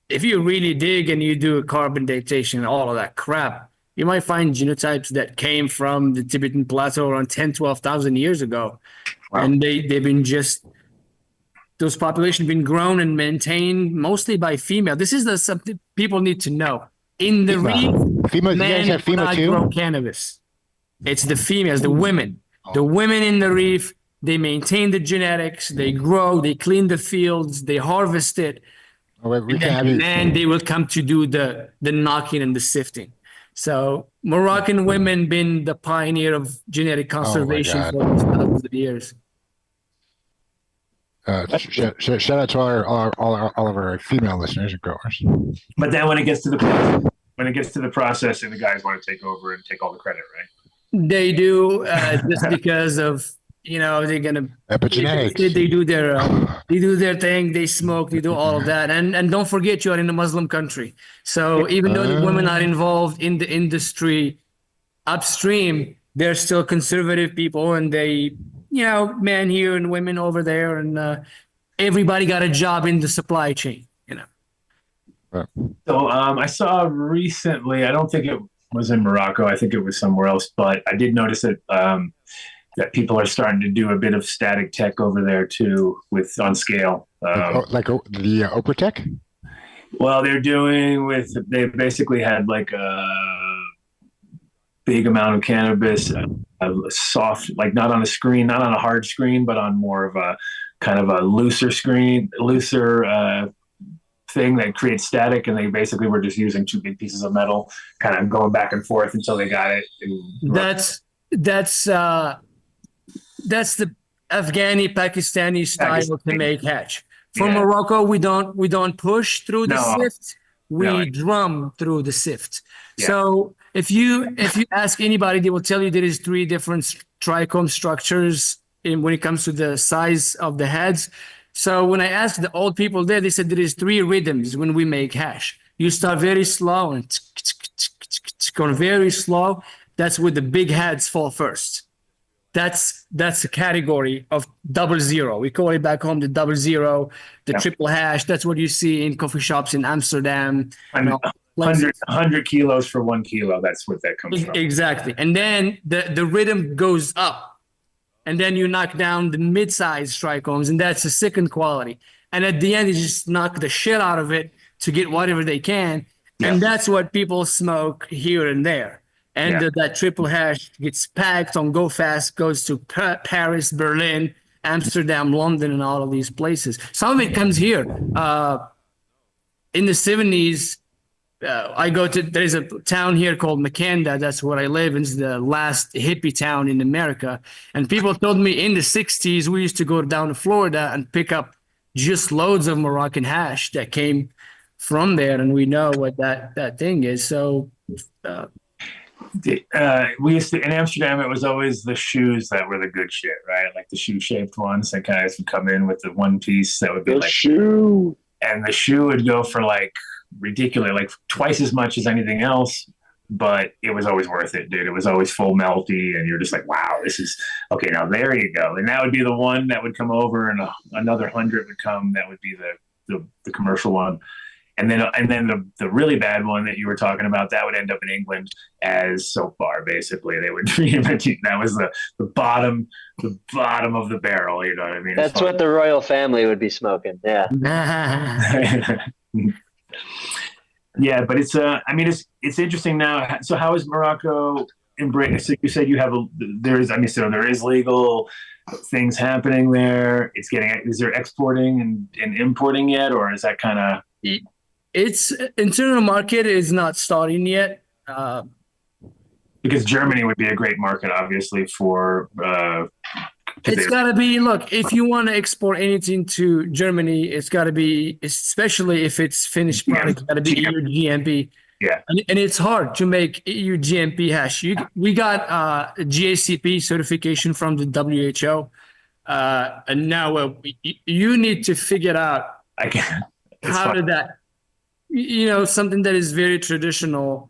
if you really dig and you do a carbon datation and all of that crap, you might find genotypes that came from the Tibetan Plateau around 10, 12,000 years ago. Wow. And they've been those populations have been grown and maintained mostly by female. This is something people need to know. In the reef, men do not grow cannabis. It's the females, the women. The women in the reef, they maintain the genetics, they grow, they clean the fields, they harvest it. And then they will come to do the knocking and the sifting. So Moroccan women been the pioneer of genetic conservation for thousands of years. Shout out to all of our female listeners and growers. But then when it gets to the process, and the guys want to take over and take all the credit, right? They do, just because of they're gonna epigenetics. They do their thing. They smoke. They do all of that, and don't forget you are in a Muslim country. So even though the women are involved in the industry upstream, they're still conservative people, and they. Men here and women over there, and everybody got a job in the supply chain, Right. So I saw recently, I don't think it was in Morocco, I think it was somewhere else, but I did notice that that people are starting to do a bit of static tech over there too, on scale. Like the Oprah tech? Well, they basically had like a big amount of cannabis, soft, like not on a screen, not on a hard screen, but on more of a kind of a looser thing that creates static, and they basically were just using two big pieces of metal, kind of going back and forth until they got it. That's the Afghani Pakistani style to make hash. For Morocco, we don't push through the sift. We drum through the sift. Yeah. So if you ask anybody, they will tell you there is 3 different trichome structures when it comes to the size of the heads. So when I asked the old people there, they said there is 3 rhythms when we make hash. You start very slow and going very slow. That's where the big heads fall first. That's a category of 00. We call it back home the 00, the triple hash. That's what you see in coffee shops in Amsterdam. 100 kilos for 1 kilo. That's what that comes from. Exactly. And then the rhythm goes up. And then you knock down the mid-sized trichomes, and that's the second quality. And at the end, you just knock the shit out of it to get whatever they can. Yeah. And that's what people smoke here and there. And that triple hash gets packed on Go Fast, goes to Paris, Berlin, Amsterdam, London, and all of these places. Some of it comes here. In the 70s, there's a town here called Makanda. That's where I live. It's the last hippie town in America. And people told me in the 60s, we used to go down to Florida and pick up just loads of Moroccan hash that came from there. And we know what that thing is. So, we used to, in Amsterdam, it was always the shoes that were the good shit, right? Like the shoe-shaped ones that guys would come in with the one piece that would be like shoe, and the shoe would go for like ridiculous, like twice as much as anything else. But it was always worth it, dude. It was always full melty, and you're just like, wow, this is okay. Now there you go, and that would be the one that would come over, and another 100 would come. That would be the commercial one, and then the really bad one that you were talking about that would end up in England as soap bar. Basically, they would that was the bottom of the barrel. You know what I mean? That's what the royal family would be smoking. Yeah. Yeah, but it's it's interesting now. So how is Morocco embracing? So you said you have there is legal things happening there. Is there exporting and importing yet, or is that kind of? Its internal market is not starting yet. Because Germany would be a great market, obviously, for. It's got to be, look, if you want to export anything to Germany, it's got to be, especially if it's finished product, it's got to be EU GMP. Yeah. And it's hard to make EU GMP hash. We got GACP certification from the WHO. And now you need to figure out how did that, something that is very traditional.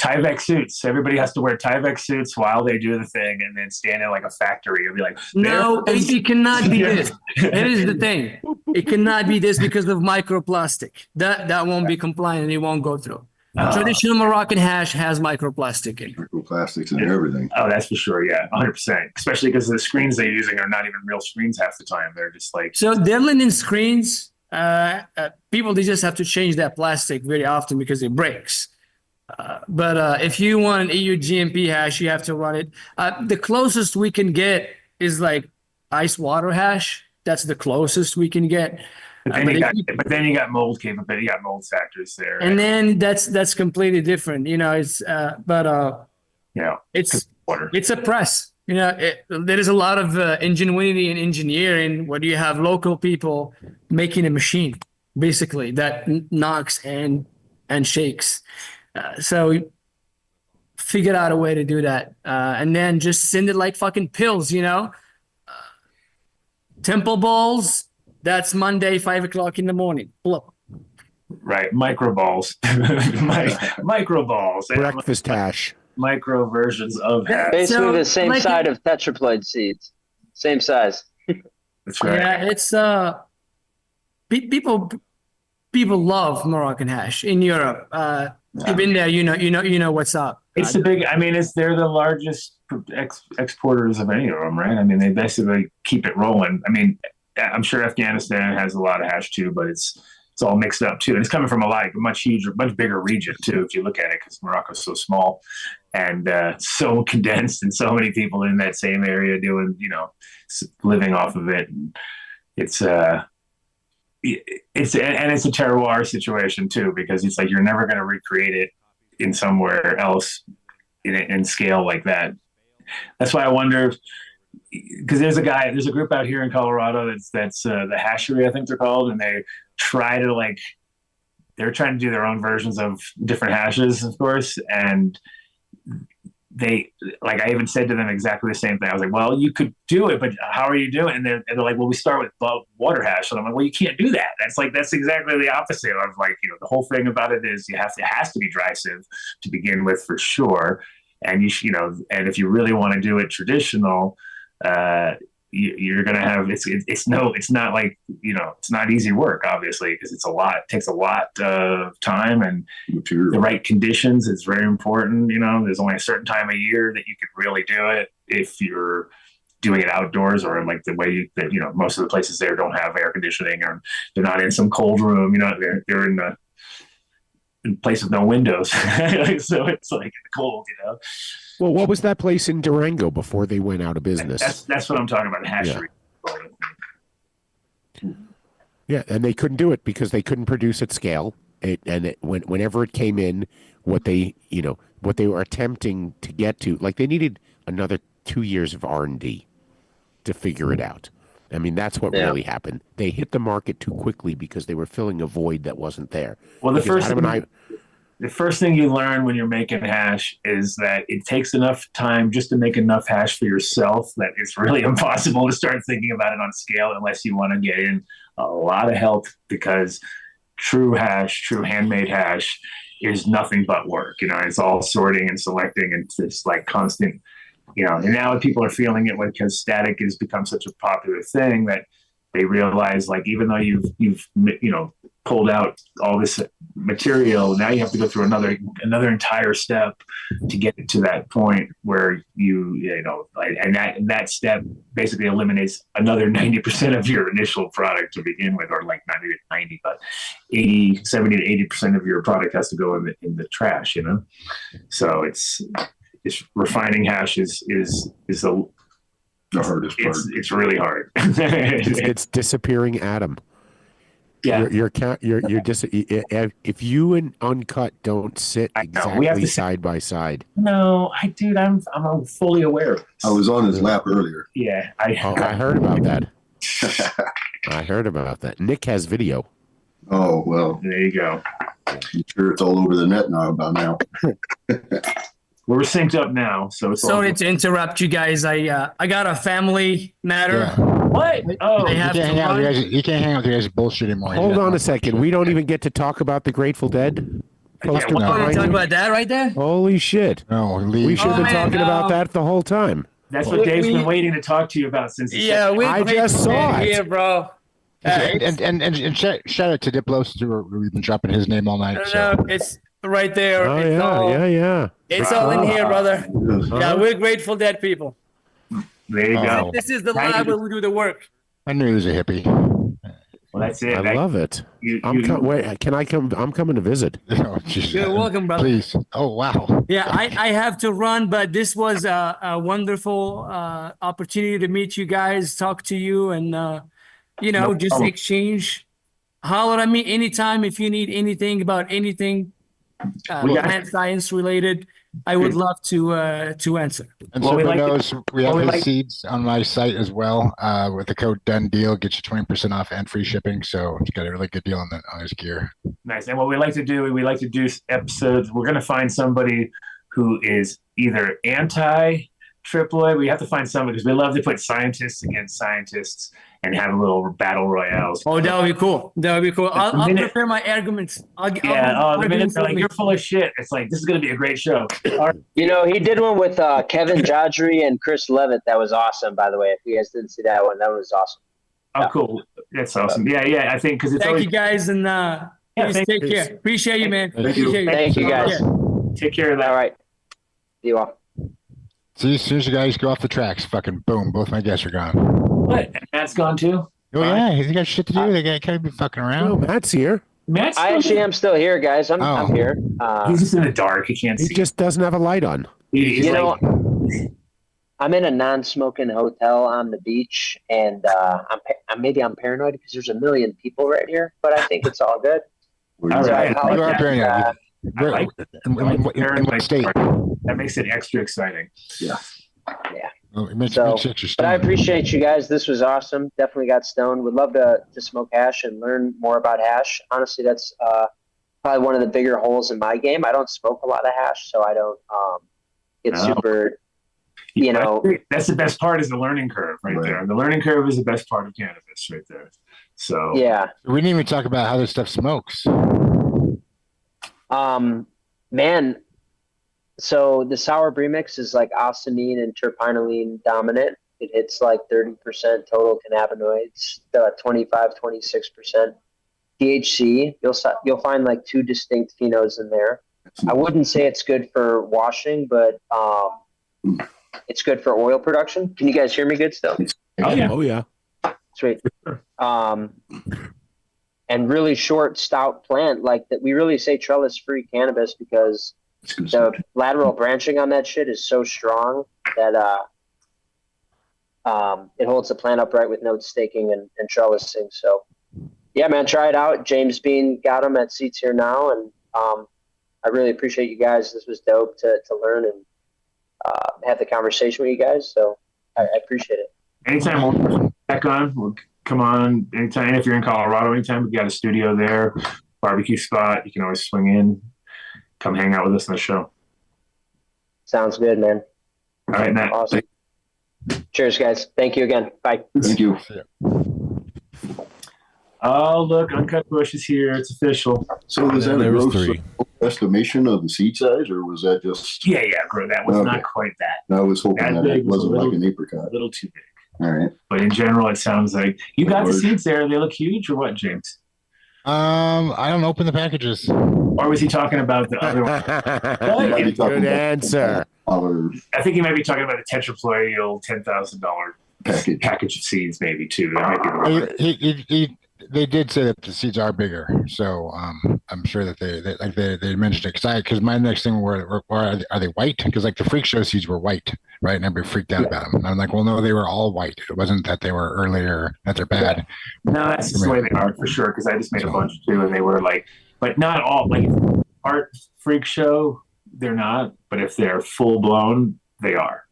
Tyvek suits. Everybody has to wear Tyvek suits while they do the thing, and then stand in like a factory and be like, "No, it cannot be this." That is the thing. It cannot be this because of microplastic. That won't be compliant. It won't go through. Traditional Moroccan hash has microplastic in it. Microplastics and everything. Oh, that's for sure. Yeah, 100%. Especially because the screens they're using are not even real screens half the time. They're just like they're linen screens. People they just have to change that plastic very often because it breaks. But if you want an EU GMP hash, you have to run it. The closest we can get is like ice water hash. That's the closest we can get. But then you got mold capability. You got mold factors there. And then that's completely different. It's it's a press. There is a lot of ingenuity and engineering where you have local people making a machine basically that knocks and shakes. So figured out a way to do that. And then just send it like fucking pills, Temple balls, that's Monday, 5 o'clock in the morning. Blow. Right. Micro balls. Micro balls. Breakfast hash. Micro versions of hash. Basically the same side of Tetraploid seeds. Same size. That's right. Yeah, it's people love Moroccan hash in Europe. You've been there, you know what's up. It's they're the largest exporters of any of them, right? I mean, they basically keep it rolling. I mean, I'm sure Afghanistan has a lot of hash too, but it's all mixed up too. And it's coming from a much bigger region too, if you look at it, because Morocco's so small and so condensed and so many people in that same area doing, living off of it. And it's a terroir situation too, because it's like you're never going to recreate it in somewhere else in scale like that. That's why I wonder, because there's a group out here in Colorado that's the Hashery, I think they're called, and they're trying to do their own versions of different hashes, of course, and I even said to them exactly the same thing. I was like, well, you could do it, but how are you doing? And they're like, well, we start with water hash. And I'm like, well, you can't do that. That's exactly the opposite of the whole thing about it is it has to be dry sieve to begin with for sure. And and if you really want to do it traditional, you're going to have, it's not easy work, obviously, because it takes a lot of time and material. The right conditions is very important. There's only a certain time of year that you could really do it if you're doing it outdoors or in like the way that, most of the places there don't have air conditioning or they're not in some cold room, they're in a place with no windows. So it's like cold, Well, what was that place in Durango before they went out of business? That's what I'm talking about. Hashery. Yeah, and they couldn't do it because they couldn't produce at scale. Whenever it came in, what they were attempting to get to, like they needed another 2 years of R&D to figure it out. I mean, that's what really happened. They hit the market too quickly because they were filling a void that wasn't there. Well, the first thing you learn when you're making hash is that it takes enough time just to make enough hash for yourself that it's really impossible to start thinking about it on scale unless you want to get in a lot of help, because true hash, true handmade hash is nothing but work. It's all sorting and selecting, and it's like constant, and now people are feeling it because static has become such a popular thing that they realize, like, even though you've pulled out all this material, now you have to go through another entire step to get to that point where and that step basically eliminates another 90% of your initial product to begin with, or like 90, but 70 to 80% of your product has to go in the trash, So it's refining hash is the hardest part. It's really hard. It's disappearing atom. Yeah, you're just if you and Uncut don't sit exactly side by side. No, I'm fully aware of this. I was on his lap earlier. Yeah, I heard about that. I heard about that. Nick has video. Oh well, there you go. I'm sure it's all over the net now. We're synced up now, so it's sorry to interrupt you guys. I got a family matter. Yeah. What? Oh, you can't hang out with you guys bullshit anymore. Hold on a second. We don't even get to talk about the Grateful Dead poster. We're going to talk about that right there. Holy shit! No, we should have been talking about that the whole time. That's what Dave's been waiting to talk to you about since. I just saw it here, bro. And shout out to Diplos too. We've been dropping his name all night. No, it's right there. Oh, yeah. It's all in here, brother. Yeah, we're Grateful Dead people. There you go. This is the lab where we do the work. I knew he was a hippie. Well, that's it. I love it. Wait, can I come? I'm coming to visit. Oh, you're welcome, brother. Please. Oh, wow. Yeah, I have to run, but this was a wonderful opportunity to meet you guys, talk to you, and just exchange. Holler at me anytime if you need anything about anything plant science related. I would love to answer. And so we have his seeds on my site as well. With the code Dunn deal, get you 20% off and free shipping. So he's got a really good deal on his gear. Nice. And what we like to do episodes. We're going to find somebody who is either anti-triploid. We have to find somebody, because we love to put scientists against scientists and have a little battle royales. Oh, that would be cool. I'll prepare my arguments. The minute they're like, you're full of shit, it's like, this is going to be a great show. He did one with Kevin Jodry and Chris Levitt. That was awesome, by the way. If you guys didn't see that one, that was awesome. Oh, cool. That's awesome. Yeah. I think because it's Thank you guys, and please take care. Appreciate you, man. Thank you, guys. Take care of that. All right. See you all. See, as soon as you guys go off the tracks, fucking boom, both my guests are gone. What? Matt's gone too? Oh, yeah. He's got shit to do. They can't be fucking around. No, Matt's here. I actually am still here, guys. I'm here. He's just in the dark. He can't see. He just doesn't have a light on. I'm in a non-smoking hotel on the beach, and I'm paranoid because there's a million people right here, but I think it's all good. All right. You are paranoid. In what state? That makes it extra exciting. Yeah. Well, but I appreciate you guys. This was awesome. Definitely got stoned. Would love to smoke hash and learn more about hash. Honestly, that's probably one of the bigger holes in my game. I don't smoke a lot of hash, so I don't get super, That's the best part, is the learning curve right there. The learning curve is the best part of cannabis right there. So yeah. We didn't even talk about how this stuff smokes. Man. So the sour premix is like ostamine and terpinolene dominant. It hits like 30% total cannabinoids, 25, 26% THC. You'll find like 2 distinct phenos in there. I wouldn't say it's good for washing, but it's good for oil production. Can you guys hear me good still? Oh yeah. Sweet. And really short, stout plant like that. We really say trellis-free cannabis because the lateral branching on that shit is so strong that it holds the plant upright with no staking and trellising. So yeah, man, try it out. James Bean got them at Seats Here Now, and I really appreciate you guys. This was dope to learn and have the conversation with you guys. So I appreciate it. Anytime we'll back on, we'll come on anytime. If you're in Colorado, anytime, we got a studio there, barbecue spot. You can always swing in. Come hang out with us on the show. Sounds good, man. All right, Matt. Awesome. Cheers, guys. Thank you again. Bye. Thank you. Oh, look, Uncut Bush is here. It's official. So was that a gross estimation of the seed size, or was that just? Yeah, bro. That was not quite that. I was hoping that it wasn't like an apricot. A little too big. All right. But in general, it sounds like you got the seeds there. They look huge, or what, James? I don't open the packages. Or was he talking about the other one? Good answer. I think he might be talking about a tetraploidal $10,000 package of seeds, maybe too. That might be they did say that the seeds are bigger, so I'm sure that they mentioned it because my next thing were are they white? Because like the freak show seeds were white, right? And everybody freaked out about them. And I'm like, well, no, they were all white. It wasn't that they were earlier that they're bad. No, that's just the way they are for sure. Because I just made a bunch too, and they were like, but not all. Like art freak show, they're not. But if they're full blown, they are.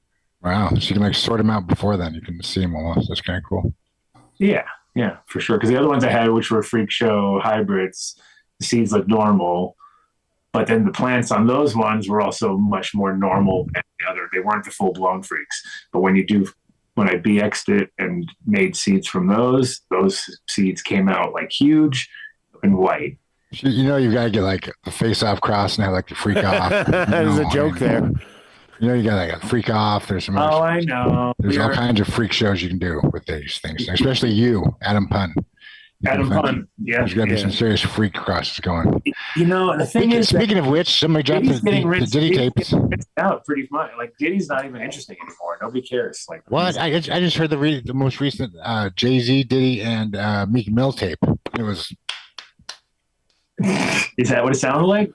Wow, so you can like sort them out before then. You can see them almost. That's kind of cool. Yeah, for sure. Because the other ones I had, which were freak show hybrids, the seeds look normal, but then the plants on those ones were also much more normal than the other. They weren't the full blown freaks. But when I BX'd it and made seeds from those seeds came out like huge and white. You know, you've got to get like a face-off cross and have like the freak off. There's a joke there. You know, you got like a freak off. There's some. I know. There's all kinds of freak shows you can do with these things, especially you, Adam Pun. Adam Pun, yeah. There's got to be some serious freak crosses going. You know, the thing is, speaking of which, somebody dropped the Diddy tapes. Out pretty much. Like Diddy's not even interesting anymore. Nobody cares. Like what? I just heard the most recent Jay-Z, Diddy, and Meek Mill tape. It was. Is that what it sounded like?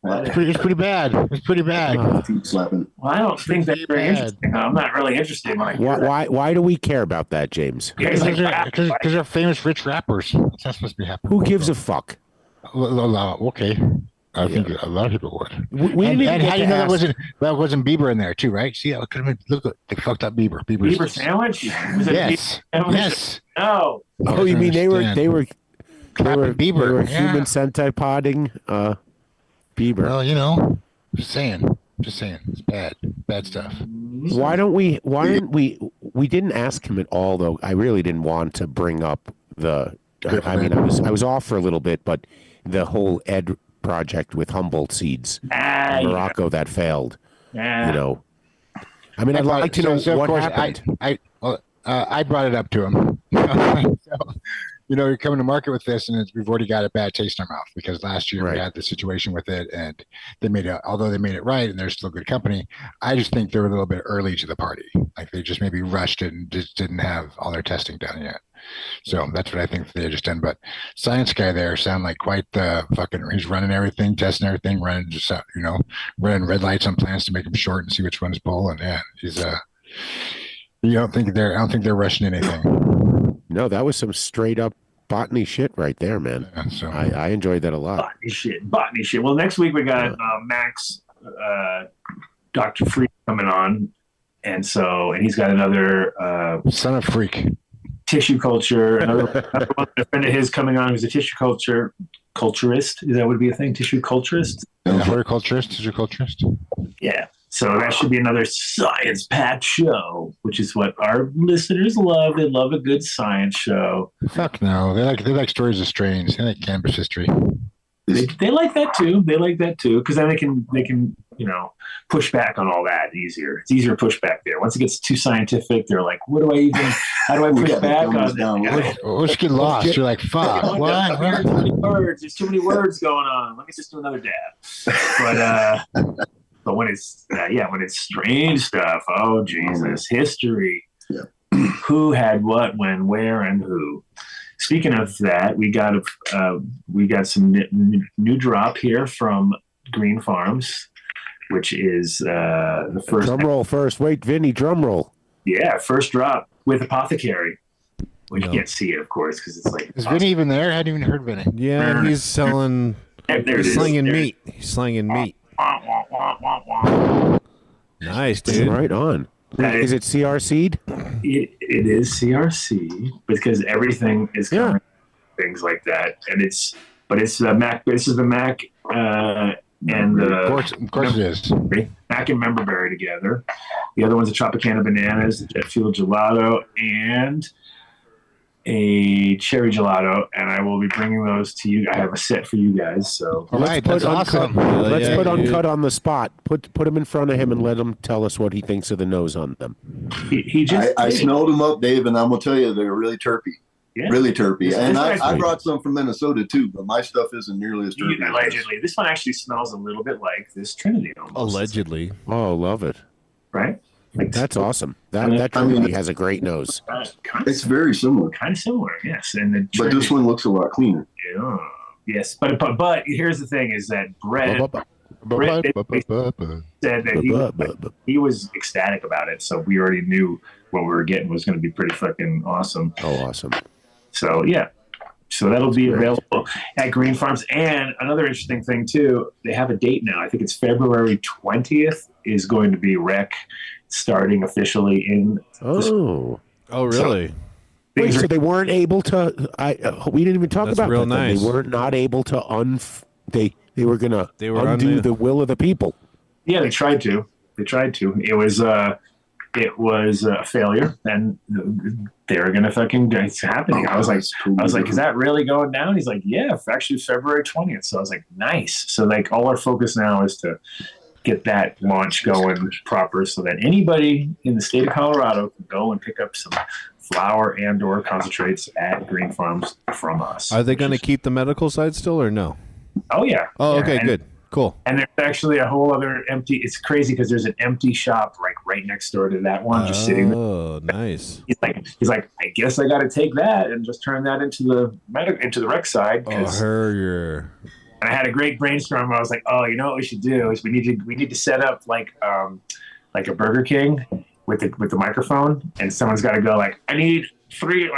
It's pretty bad. It's pretty bad. Slapping. Well, I don't think that's very interesting. I'm not really interested. Why do we care about that, James? Because they're famous rich rappers. That's not supposed to be happening. Who gives a fuck? Okay. I think a lot of people would. And how do you know that wasn't Bieber in there too, right? See, it could have been. Look, they fucked up Bieber. Bieber sandwich? Yes. Yes. No. Oh, you mean they were Bieber? They were human centipodding Bieber. Well, you know, just saying, it's bad stuff. Why didn't we didn't ask him at all though. I really didn't want to bring up I was off for a little bit, but the whole Ed project with Humboldt seeds in Morocco that failed. You know, I mean, I'd like to know what happened. I brought it up to him. You know, you're coming to market with this, and we've already got a bad taste in our mouth because last year we had the situation with it, and although they made it right, and they're still a good company. I just think they're a little bit early to the party. Like they just maybe rushed it and just didn't have all their testing done yet. So that's what I think they just done. But science guy there sound like quite the fucking. He's running everything, testing everything, running red lights on plants to make them short and see which ones pull. And yeah, he's I don't think they're rushing anything. No, that was some straight up botany shit right there, man. Yeah, so I enjoyed that a lot. Botany shit. Well, next week we got Max, Dr. Freak coming on, and he's got another son of Freak tissue culture. Another a friend of his coming on who's a tissue culturist. Is that would be a thing? Tissue culturist. Horticulturist, tissue culturist. Yeah. So that should be another science-packed show, which is what our listeners love. They love a good science show. Fuck no, they like stories of strains. They like cannabis history. They like that too. They like that too because then they can push back on all that easier. It's easier to push back there. Once it gets too scientific, they're like, how do I push back on that? Let's get lost. You're like, fuck. What? There's too many words going on. Let me just do another dab. But when it's strange stuff, oh Jesus, history. Yeah. Who had what, when, where, and who. Speaking of that, we got some new drop here from Green Farms, which is the first. Drum roll first. Wait, Vinny, drum roll. Yeah, first drop with Apothecary. Well, you can't see it, of course, because it's like. Is Vinny even there? I hadn't even heard Vinny. Yeah, he's selling. He's slinging meat. He's slinging meat. Nice, dude. Right on. Is it CR seed? It is CR seed because everything is coming things like that, and it's the Mac. This is the Mac and the of course it is. Mac and Memberberry together. The other one's the Tropicana bananas, the Jet Fuel gelato, and a cherry gelato, and I will be bringing those to you. I have a set for you guys. So let's put Uncut on the spot. Put him in front of him and let him tell us what he thinks of the nose on them. I smelled them up, Dave, and I'm gonna tell you they're really terpy. Yeah. Really terpy. And I brought some from Minnesota too, but my stuff isn't nearly as terpy. Allegedly. This one actually smells a little bit like this Trinity almost. Allegedly. Oh, love it. Right? Like, that's awesome. That Trinity has a great nose. It's very similar. Kind of similar, yes. But this one looks a lot cleaner. Yeah. Yes, but here's the thing: is that Brett said that he was ecstatic about it, so we already knew what we were getting was going to be pretty fucking awesome. Oh, awesome! So yeah, so that'll be available at Green Farms. And another interesting thing too, they have a date now. I think it's February 20th is going to be rec starting officially in. Oh, really? Wait, so they weren't able to? We didn't even talk about real that. Nice. They were not able to They were gonna undo the will of the people. Yeah, they tried to. It was a failure, and they're gonna fucking. It's happening. I was like, is that really going down? He's like, yeah, actually February 20th. So I was like, nice. So like, all our focus now is to get that launch going proper, so that anybody in the state of Colorado can go and pick up some flower and/or concentrates at Green Farms from us. Are they going to keep the medical side still or no? Oh yeah. Oh, okay, good, cool. And there's actually a whole other empty. It's crazy because there's an empty shop right next door to that one, just sitting there. Oh, nice. He's like, I guess I got to take that and just turn that into the rec side. Oh, her. And I had a great brainstorm. I was like, oh, you know what we should do is we need to set up like a Burger King with the microphone, and someone's got to go like, I need three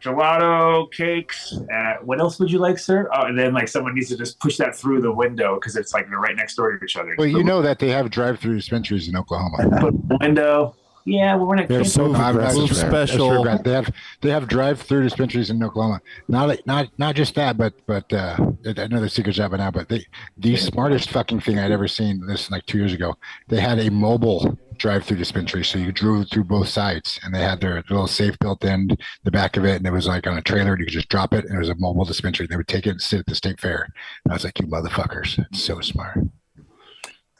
gelato cakes. What else would you like, sir? Oh, and then like someone needs to just push that through the window because it's like they're right next door to each other. Well, you know that they have drive-through dispensaries in Oklahoma. Window. Yeah, well, we're not. They're so special. They have drive-through dispensaries in Oklahoma. Not just that, but another secret job now. But the smartest fucking thing I'd ever seen. This like 2 years ago. They had a mobile drive-through dispensary, so you drove through both sides, and they had their little safe built in the back of it, and it was like on a trailer, and you could just drop it, and it was a mobile dispensary. They would take it and sit at the state fair. And I was like, you motherfuckers, it's so smart.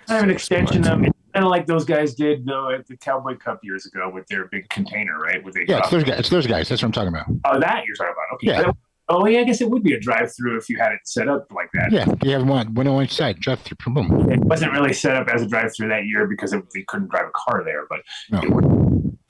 I have an extension of it. Kind of like those guys did though at the Cowboy Cup years ago with their big container, right? It's those guys. That's what I'm talking about. Oh, that you're talking about. Okay. Yeah. I guess it would be a drive-through if you had it set up like that. Yeah, you have one on each side, drive-through. Boom. It wasn't really set up as a drive-through that year because they couldn't drive a car there, but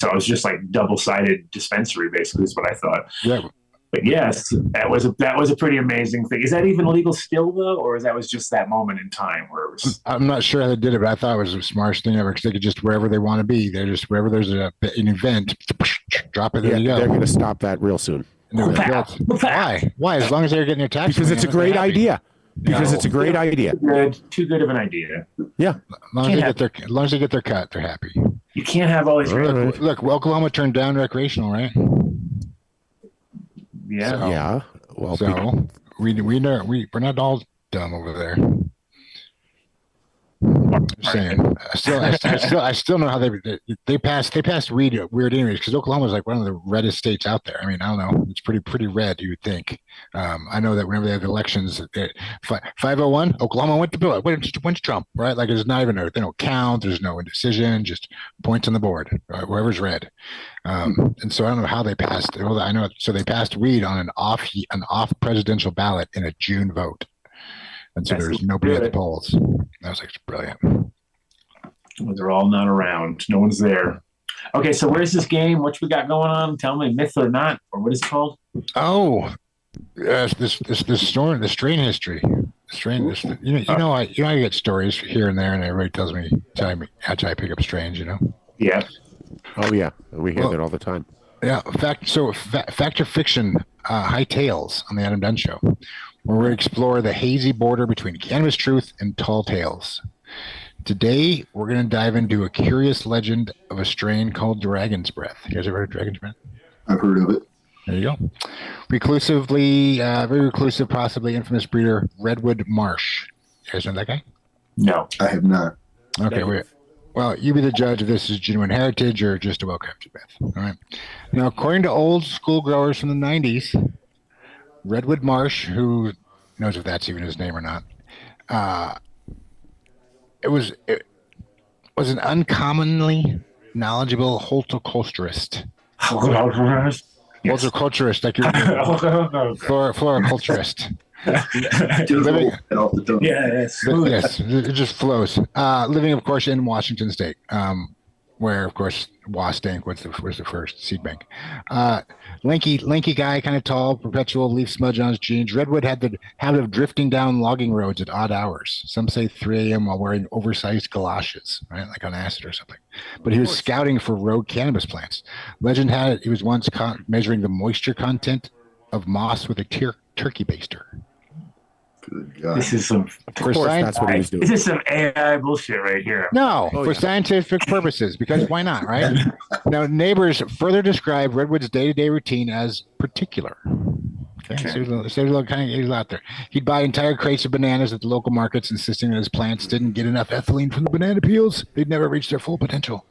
so it was just like double-sided dispensary, basically, is what I thought. Yeah. But yes, that was a pretty amazing thing. Is that even legal still though, or was just that moment in time where it was? I'm not sure how they did it, but I thought it was the smartest thing ever because they could just wherever they want to be. They're just wherever there's an event, drop it. There you go. They're going to stop that real soon. Why? As long as they're getting their tax. Because it's a great idea. It's a great idea. Too good of an idea. Yeah. As long as they get their cut, they're happy. You can't have all these. Look, Oklahoma turned down recreational, right? Yeah. Well, so we're not all dumb over there. Saying, I still know how they passed weed weird anyways because Oklahoma is like one of the reddest states out there. I mean, I don't know, it's pretty red. You would think. I know that whenever they have elections, 501 Oklahoma went to Trump, right? Like there's not even they don't count. There's no indecision, just points on the board, right? Wherever's red. And so I don't know how they passed. Well, I know so they passed weed on an off presidential ballot in a June vote. And so there's nobody at the polls. That was like brilliant. Well, they're all not around. No one's there. Okay, so where's this game? What we got going on? Tell me, myth or not, or what is it called? Oh, this strain history. I get stories here and there, and everybody tells me how I pick up strains. Yeah. Oh yeah, we hear that all the time. Yeah. Fact or fiction? High Tales on the Adam Dunn Show, where we explore the hazy border between cannabis truth and tall tales. Today, we're going to dive into a curious legend of a strain called Dragon's Breath. You guys ever heard of Dragon's Breath? I've heard of it. There you go. Very reclusive, possibly infamous breeder, Redwood Marsh. You guys know that guy? No, I have not. Okay, Well, you be the judge if this is genuine heritage or just a well-crafted myth. All right. Now, according to old school growers from the 90s, Redwood Marsh, who knows if that's even his name or not, it was an uncommonly knowledgeable horticulturist. Horticulturist, like you're floriculturist. Yes, it just flows. Living, of course, in Washington State, where, of course, Wastank was the first seed bank. Lanky guy, kind of tall, perpetual leaf smudge on his jeans. Redwood had the habit of drifting down logging roads at odd hours. Some say 3 a.m. while wearing oversized galoshes, right, like on acid or something. But he was scouting for rogue cannabis plants. Legend had it he was once caught measuring the moisture content of moss with a turkey baster. Good God. This is some. Of course, that's what he was doing. This is some AI bullshit right here. No, for scientific purposes, because why not, right? Now, neighbors further describe Redwood's day-to-day routine as particular. Okay. So he was out there. He'd buy entire crates of bananas at the local markets, insisting that his plants didn't get enough ethylene from the banana peels. They'd never reach their full potential.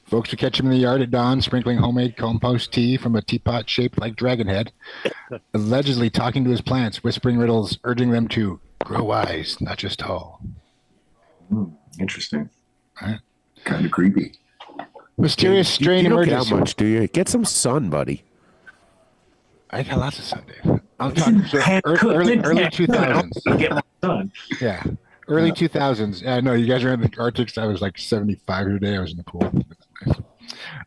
Folks would catch him in the yard at dawn, sprinkling homemade compost tea from a teapot shaped like dragon head, allegedly talking to his plants, whispering riddles, urging them to grow wise, not just tall. Interesting. Right? Kind of creepy. Mysterious strain you don't emerges. get out much, do you? Get some sun, buddy. I got lots of sun, Dave. I'm talking early 2000s. Get my sun. Yeah. Early 2000s. No, you guys are in the Arctic. I was like 75 today. I was in the pool.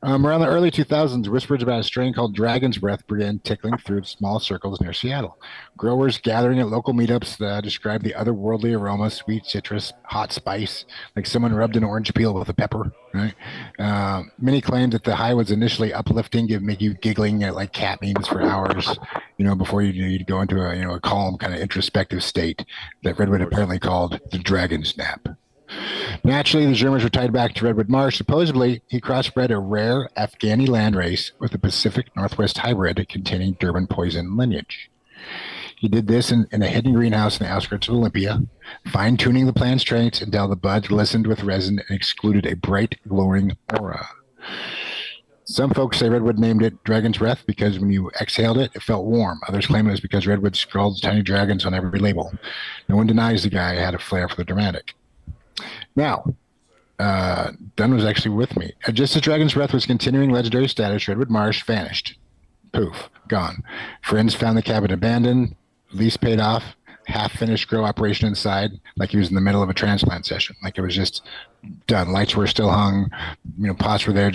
Around the early 2000s, whispers about a strain called Dragon's Breath began tickling through small circles near Seattle. Growers gathering at local meetups described the otherworldly aroma, sweet citrus, hot spice, like someone rubbed an orange peel with a pepper. Right? Many claimed that the high was initially uplifting, make you giggling at like cat memes for hours, before you'd go into a calm kind of introspective state that Redwood apparently called the Dragon's Nap. Naturally, the rumors were tied back to Redwood Marsh. Supposedly, he crossbred a rare Afghani landrace with a Pacific Northwest hybrid containing Durban poison lineage. He did this in a hidden greenhouse in the outskirts of Olympia, fine-tuning the plant's traits until the buds glistened with resin and excluded a bright, glowing aura. Some folks say Redwood named it Dragon's Breath because when you exhaled it, it felt warm. Others claim it was because Redwood scrawled tiny dragons on every label. No one denies the guy had a flair for the dramatic. Now, Dunn was actually with me. Just as Dragon's Breath was continuing legendary status, Redwood Marsh vanished. Poof, gone. Friends found the cabin abandoned, lease paid off, half-finished grow operation inside, like he was in the middle of a transplant session. Like it was just done. Lights were still hung, pots were there,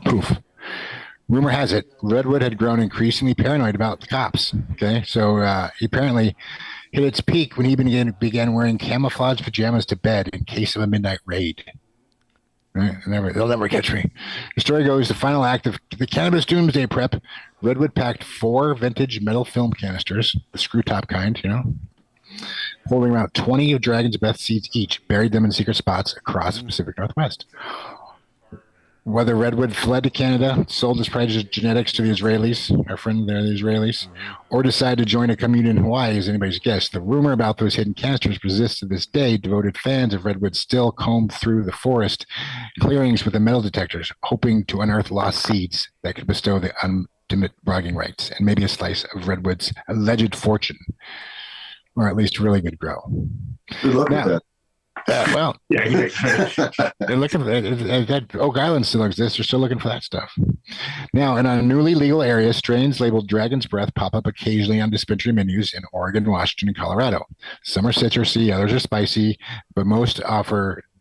poof. Rumor has it, Redwood had grown increasingly paranoid about the cops. Okay, so he apparently hit its peak when he began wearing camouflage pajamas to bed in case of a midnight raid. Right? They'll never catch me. The story goes, the final act of the Cannabis Doomsday Prep, Redwood packed 4 vintage metal film canisters, the screw top kind, holding around 20 of Dragon's Breath seeds each, buried them in secret spots across the Pacific Northwest. Whether Redwood fled to Canada, sold his prized genetics to the Israelis, our friend there, the Israelis, or decided to join a commune in Hawaii is anybody's guess. The rumor about those hidden canisters persists to this day. Devoted fans of Redwood still comb through the forest clearings with the metal detectors, hoping to unearth lost seeds that could bestow the ultimate bragging rights and maybe a slice of Redwood's alleged fortune, or at least really good grow. Good luck with that. Well, they're looking for that. Oak Island still exists. They're still looking for that stuff. Now, in a newly legal area, strains labeled Dragon's Breath pop up occasionally on dispensary menus in Oregon, Washington, and Colorado. Some are citrusy, others are spicy, but most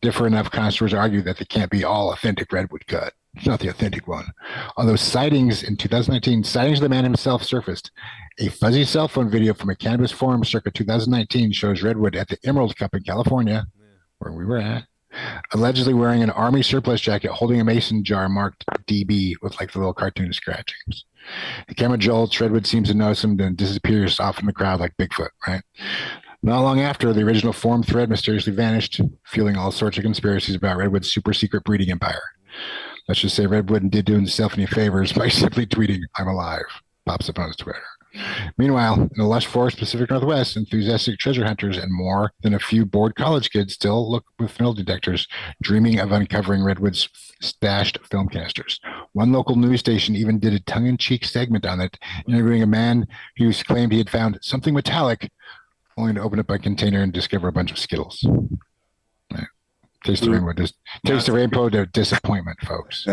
differ enough connoisseurs argue that they can't be all authentic Redwood cut. It's not the authentic one. Although sightings in 2019, sightings of the man himself surfaced. A fuzzy cell phone video from a cannabis forum circa 2019 shows Redwood at the Emerald Cup in California, where we were at, allegedly wearing an army surplus jacket, holding a mason jar marked DB with like the little cartoon scratchings. The camera jolts, Redwood seems to notice him, then disappears off in the crowd like Bigfoot, right? Not long after, the original forum thread mysteriously vanished, fueling all sorts of conspiracies about Redwood's super secret breeding empire. Let's just say Redwood did do himself any favors by simply tweeting, "I'm alive," pops up on his Twitter. Meanwhile, in the lush forest Pacific Northwest, enthusiastic treasure hunters and more than a few bored college kids still look with metal detectors, dreaming of uncovering Redwood's stashed film canisters. One local news station even did a tongue-in-cheek segment on it, interviewing a man who claimed he had found something metallic, only to open up a container and discover a bunch of Skittles. Right. Taste the rainbow. Taste the rainbow to disappointment, folks.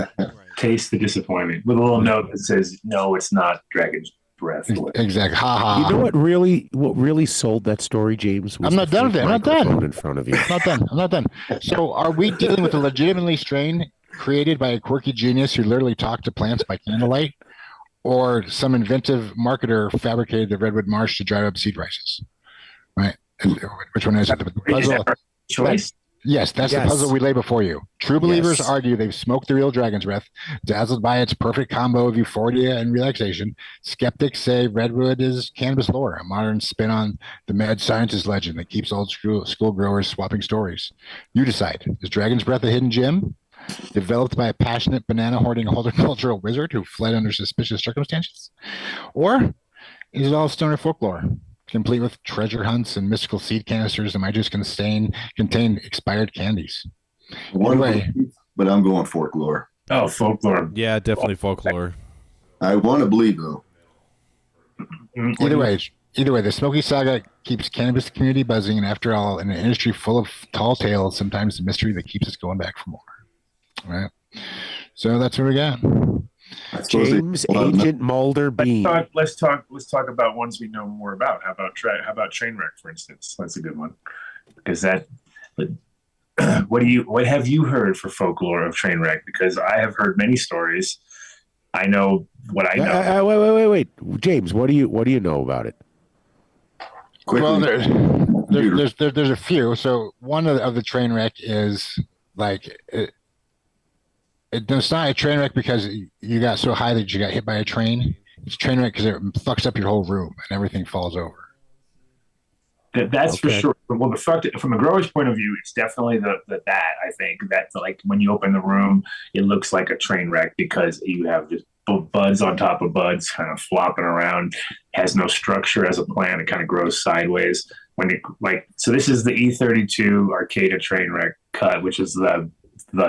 Taste the disappointment with a little note that says, "No, it's not dragon's breath." Exactly. Ha ha. You know what really sold that story, James? I'm not done with it. I'm not done. In front of you. I'm not done. So, are we dealing with a legitimately strain created by a quirky genius who literally talked to plants by candlelight, or some inventive marketer fabricated the redwood marsh to drive up seed prices? Right. Which one is it? The puzzle choice. Yes, that's the puzzle we lay before you. True believers argue they've smoked the real dragon's breath, dazzled by its perfect combo of euphoria and relaxation. Skeptics say redwood is cannabis lore, a modern spin on the mad scientist legend that keeps old school growers swapping stories. You decide. Is dragon's breath a hidden gem, developed by a passionate banana-hoarding horticultural wizard who fled under suspicious circumstances? Or is it all stoner folklore, complete with treasure hunts and mystical seed canisters that might just contain expired candies? Anyway, but I'm going folklore. Oh, folklore. Yeah, definitely folklore. I want to believe, though. Either way, the Smoky Saga keeps cannabis community buzzing, and after all, in an industry full of tall tales, sometimes the mystery that keeps us going back for more. All right. So that's what we got. James Agent Mulder Bean. Let's talk about ones we know more about. How about Trainwreck, for instance? That's a good one, because what have you heard for folklore of Trainwreck? Because I have heard many stories. I know what I know. Wait, James, what do you know about it? Well, there's a few. So one of the Trainwreck is like. It's not a train wreck because you got so high that you got hit by a train. It's a train wreck because it fucks up your whole room and everything falls over. That's for sure. Well, from a grower's point of view, it's definitely that. I think that's like when you open the room, it looks like a train wreck because you have this buds on top of buds, kind of flopping around. Has no structure as a plant. It kind of grows sideways. So this is the E32 Arcata train wreck cut, which is the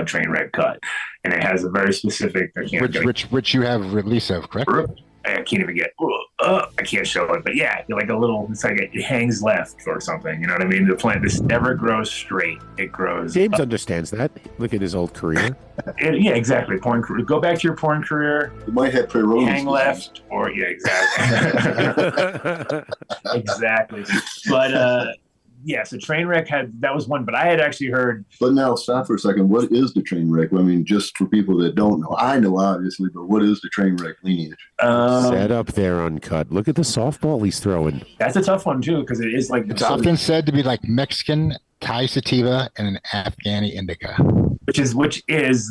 train wreck cut, and it has a very specific. Which you have release of, correct? I can't even get. I can't show it, but yeah, like a little. It's like it hangs left or something. You know what I mean? The plant this never grows straight. It grows. James understands that. Look at his old career. Yeah, exactly. Porn career. Go back to your porn career. You might have pre-rolls. Hang left, or exactly. Exactly. But. Yeah, so Trainwreck that was one, but I had actually heard. But now, stop for a second. What is the Trainwreck? I mean, just for people that don't know, I know obviously, but what is the Trainwreck lineage? Set up there, Uncut. Look at the softball he's throwing. That's a tough one too, because it is like it's often said to be like Mexican Thai sativa and an Afghani indica, which is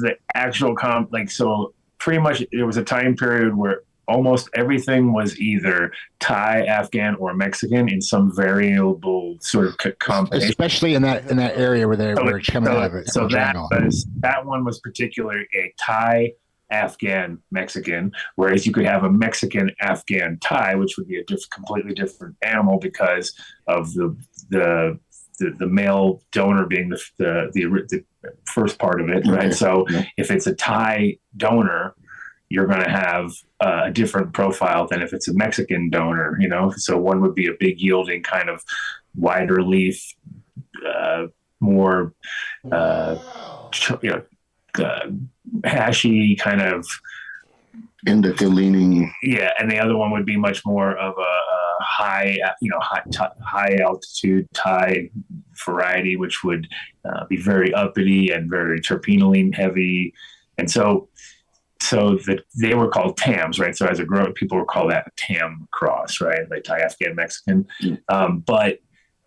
the actual so pretty much there was a time period where almost everything was either Thai, Afghan, or Mexican in some variable sort of combination. Especially in that area where they were coming out of it. So that one was particularly a Thai, Afghan, Mexican, whereas you could have a Mexican, Afghan, Thai, which would be a completely different animal because of the male donor being the first part of it, right? So if it's a Thai donor, you're going to have a different profile than if it's a Mexican donor, So one would be a big yielding kind of wider leaf, more, hashy kind of indica leaning. Yeah. And the other one would be much more of a high altitude Thai variety, which would be very uppity and very terpenoline heavy. And so they were called TAMs, right? So as a grower, people would call that a TAM cross, right? Like Thai, Afghan, Mexican. But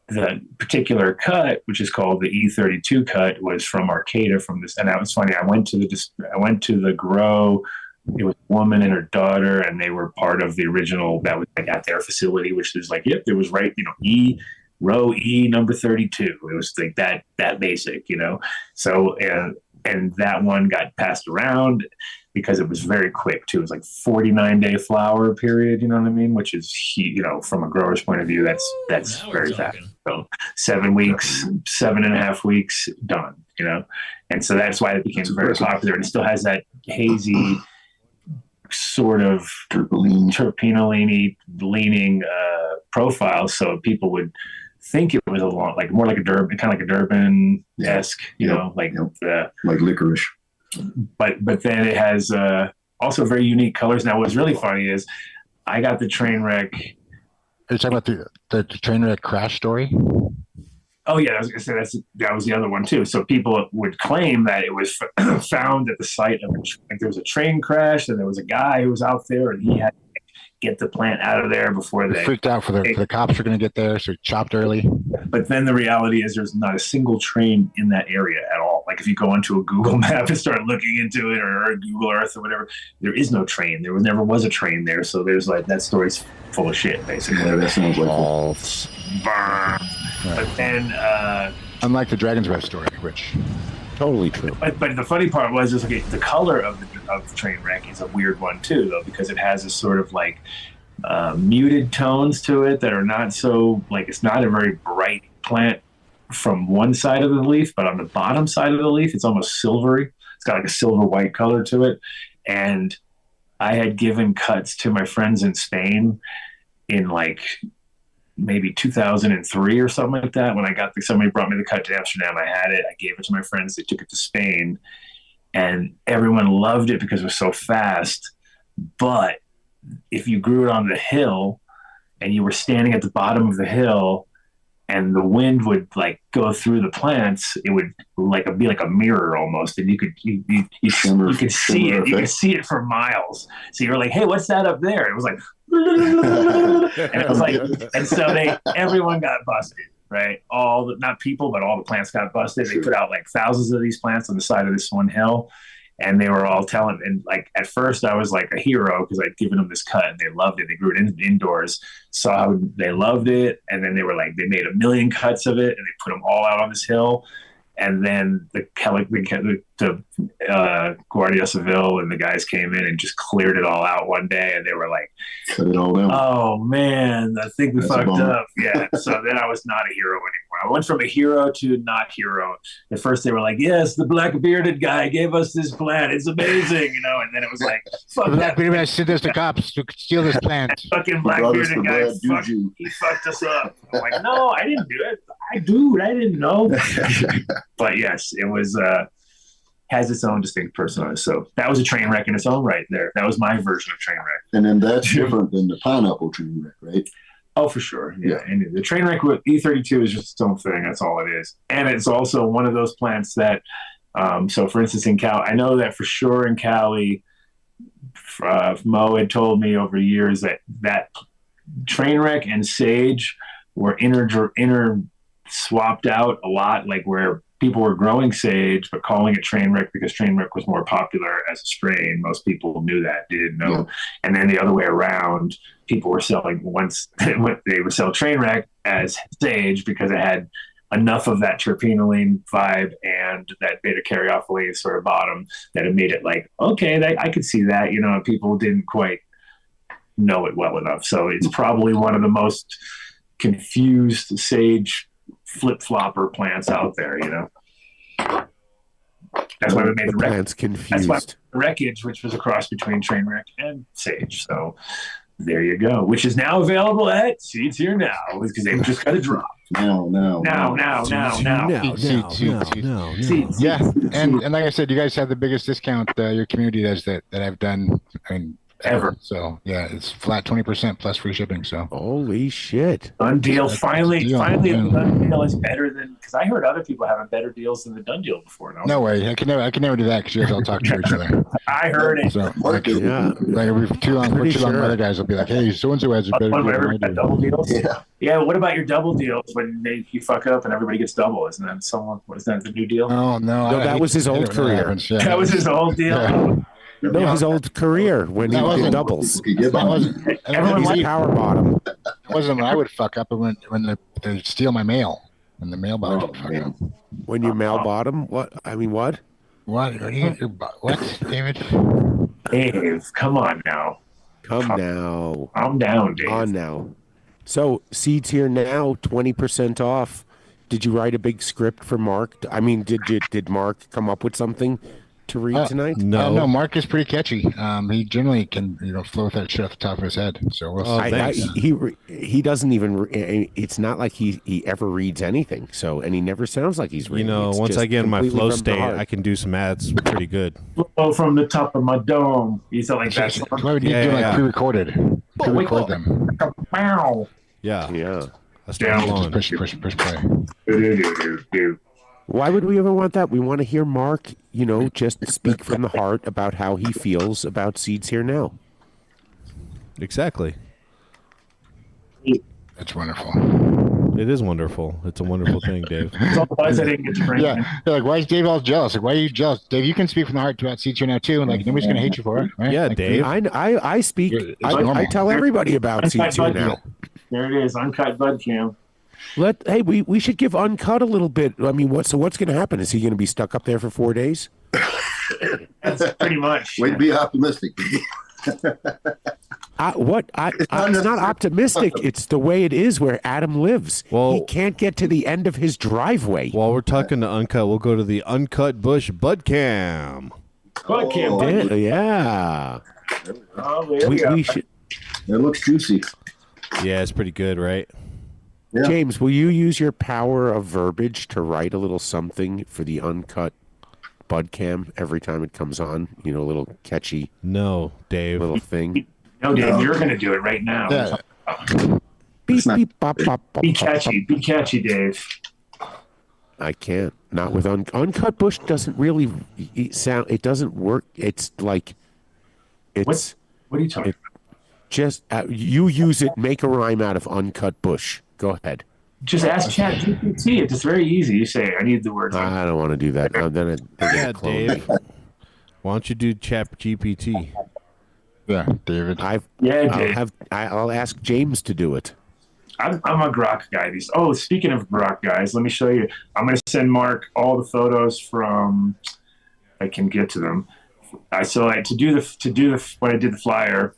the particular cut, which is called the E32 cut, was from Arcata. And that was funny. I went to the grow. It was a woman and her daughter, and they were part of the original. That was like at their facility, which is like, yep, it was right. Row E number 32. It was like that basic, So and that one got passed around because it was very quick too. It was like 49-day flower period, you know what I mean? Which is, you know, from a grower's point of view, that's very fast. So 7 weeks, 7.5 weeks, done, you know? And so that's why it became very popular. And it still has that hazy sort of terpenoline leaning profile. So people would think it was more like a Durban, kind of like a Durban-esque, you know, like licorice. But then it has also very unique colors. Now, what's really funny is I got the train wreck. Are you talking about the train wreck crash story? Oh yeah, I was gonna say that was the other one too. So people would claim that it was found at the site of there was a train crash, and there was a guy who was out there, and he had to get the plant out of there before they freaked out for the cops were going to get there, so he chopped early. But then the reality is there's not a single train in that area at all. Like if you go onto a Google map and start looking into it, or Google Earth or whatever, there is no train. There never was a train there. So there's like, that story's full of shit, basically. Yeah, that sounds like false. Right. But then unlike the Dragon's Breath story, which totally true. But the funny part was okay, the color of the train wreck is a weird one too, though, because it has this sort of like muted tones to it that are not so, like, it's not a very bright plant from one side of the leaf, but on the bottom side of the leaf, it's almost silvery. It's got like a silver white color to it. And I had given cuts to my friends in Spain in like maybe 2003 or something like that. When I got somebody brought me the cut to Amsterdam, I had it. I gave it to my friends. They took it to Spain, and everyone loved it because it was so fast. But if you grew it on the hill and you were standing at the bottom of the hill and the wind would like go through the plants, it would like be like a mirror almost, and you could see it. You could see it for miles. So you were like, "Hey, what's that up there?" It was like, and it was like, and so everyone got busted, right? Not people, but all the plants got busted. They put out like thousands of these plants on the side of this one hill. And they were all telling, and like at first I was like a hero because I'd given them this cut and they loved it. They grew it indoors, saw how they loved it, and then they were like, they made 1 million cuts of it and they put them all out on this hill. And then the Guardia Civil and the guys came in and just cleared it all out one day, and they were like, cut it all down. "Oh man, I think we fucked up." Yeah. So then I was not a hero anymore. I went from a hero to not hero. At first they were like, "Yes, the black bearded guy gave us this plant. It's amazing," you know. And then it was like, "Fuck the black bearded guy sent us the cops to steal this plant." Fucking black bearded guy, he fucked us up. I'm like, "No, I didn't do it. I didn't know." But yes, it was has its own distinct personality. So that was a train wreck in its own right there. That was my version of train wreck. And then that's different than the pineapple train wreck, right? Oh, for sure. Yeah. And the train wreck with E32 is just its own thing. That's all it is. And it's also one of those plants that, so for instance, in Cali, I know that for sure in Cali, Mo had told me over years that train wreck and sage were inter swapped out a lot, like where people were growing sage but calling it train wreck because train wreck was more popular as a strain. Most people knew that, didn't know. Yeah. And then the other way around, people were selling they would sell train wreck as sage because it had enough of that terpenoline vibe and that beta caryophyllene sort of bottom that it made it like, okay, I could see that, you know. People didn't quite know it well enough. So it's probably one of the most confused sage flip-flopper plants out there, you know. That's why we made the plants confused. That's why the wreckage, which was a cross between train wreck and sage. So there you go. Which is now available at Seeds Here Now because they've just got a drop. Now. Yeah, and like I said, you guys have the biggest discount your community does that I've done. I mean, ever. So yeah, it's flat 20% plus free shipping. So holy shit! Dunn deal. Finally, the Dunn deal is better than, because I heard other people having better deals than the Dunn deal before. No way, I can never do that because you guys all talk to each other. I heard it. So like every too long, other guys will be like, "Hey, so and so has a better deal." Double deals. Yeah. What about your double deals when you fuck up and everybody gets double? Isn't that what is that the new deal? Oh no, that was his old career. That was his old deal. Yeah. No, his old career when he did doubles. Everyone's a power bottom. It wasn't when I would fuck up, when they steal my mail. When the mail bottom would fuck up. When you mail bottom? What? I mean, what? What, David? Dave, come on now. Come now. I'm down, Dave. On now. So, Seeds Here Now, 20% off. Did you write a big script for Mark? I mean, did Mark come up with something to read tonight? No, Mark is pretty catchy. He generally can, flow with that shit off the top of his head. So we'll see. He doesn't even. It's not like he ever reads anything. So, and he never sounds like he's reading. Once I get in my flow state, I can do some ads pretty good. Flow from the top of my dome. You sound like that. Why would you do like pre-recorded? Pre-record them. Wow. Yeah. Let's down. Push play. Why would we ever want that? We want to hear Mark, just speak from the heart about how he feels about Seeds Here Now. Exactly. That's wonderful. It is wonderful. It's a wonderful thing, Dave. Otherwise, I didn't get to bring Yeah. Like, why is Dave all jealous? Like, why are you jealous? Dave, you can speak from the heart about Seeds Here Now, too, and, nobody's going to hate you for it, right? Yeah, like, Dave. I speak. I tell everybody about Seeds Here Now. There it is, Uncut Bud Cam. Hey, we should give Uncut a little bit. I mean, what's going to happen? Is he going to be stuck up there for 4 days? That's pretty much. Way to be optimistic. It's not optimistic. It's the way it is where Adam lives. Well, he can't get to the end of his driveway. While we're talking to Uncut, we'll go to the Uncut Bush Bud Cam. Bud Cam. Yeah. We should. It looks juicy. Yeah, it's pretty good, right? Yeah. James, will you use your power of verbiage to write a little something for the Uncut Bud Cam every time it comes on? A little catchy. No, Dave. Little thing. No, Dave, you're going to do it right now. Yeah. Be catchy, Dave. I can't. Not with Uncut Bush. Doesn't really sound. It doesn't work. It's like. It's. What are you talking about? Just you use it. Make a rhyme out of Uncut Bush. Go ahead. Just ask ChatGPT. It's very easy. You say, "I need the words." I don't want to do that. Dave. Why don't you do ChatGPT? Yeah, David. I'll ask James to do it. I'm a grok guy. Speaking of grok guys, let me show you. I'm going to send Mark all the photos from. I can get to them. When I did the flyer.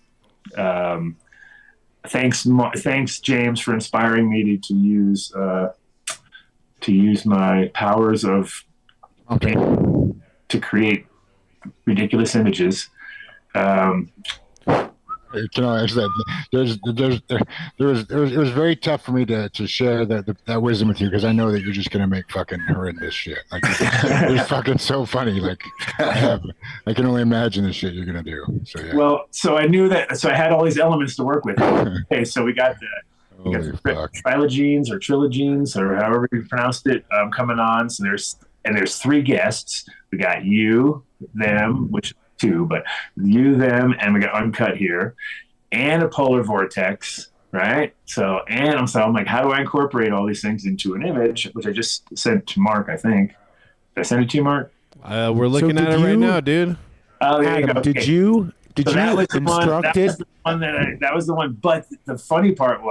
Thanks James for inspiring me to use my powers of to create ridiculous images. It was very tough for me to share that wisdom with you because I know that you're just gonna make fucking horrendous shit. Like it's fucking so funny. Like I can only imagine the shit you're gonna do. So yeah. Well, so I knew that. So I had all these elements to work with. Okay, so we got the Trilogenes or Trilogenes or however you pronounced it coming on. So there's 3 guests. We got you, them, which. 2, but you, them, and we got Uncut here, and a polar vortex, right? So I'm like, how do I incorporate all these things into an image, which I just sent to Mark, I think. Did I send it to you, Mark? We're looking at it right now, dude. Oh, there you go. Did you instruct it? That was the one. But the funny part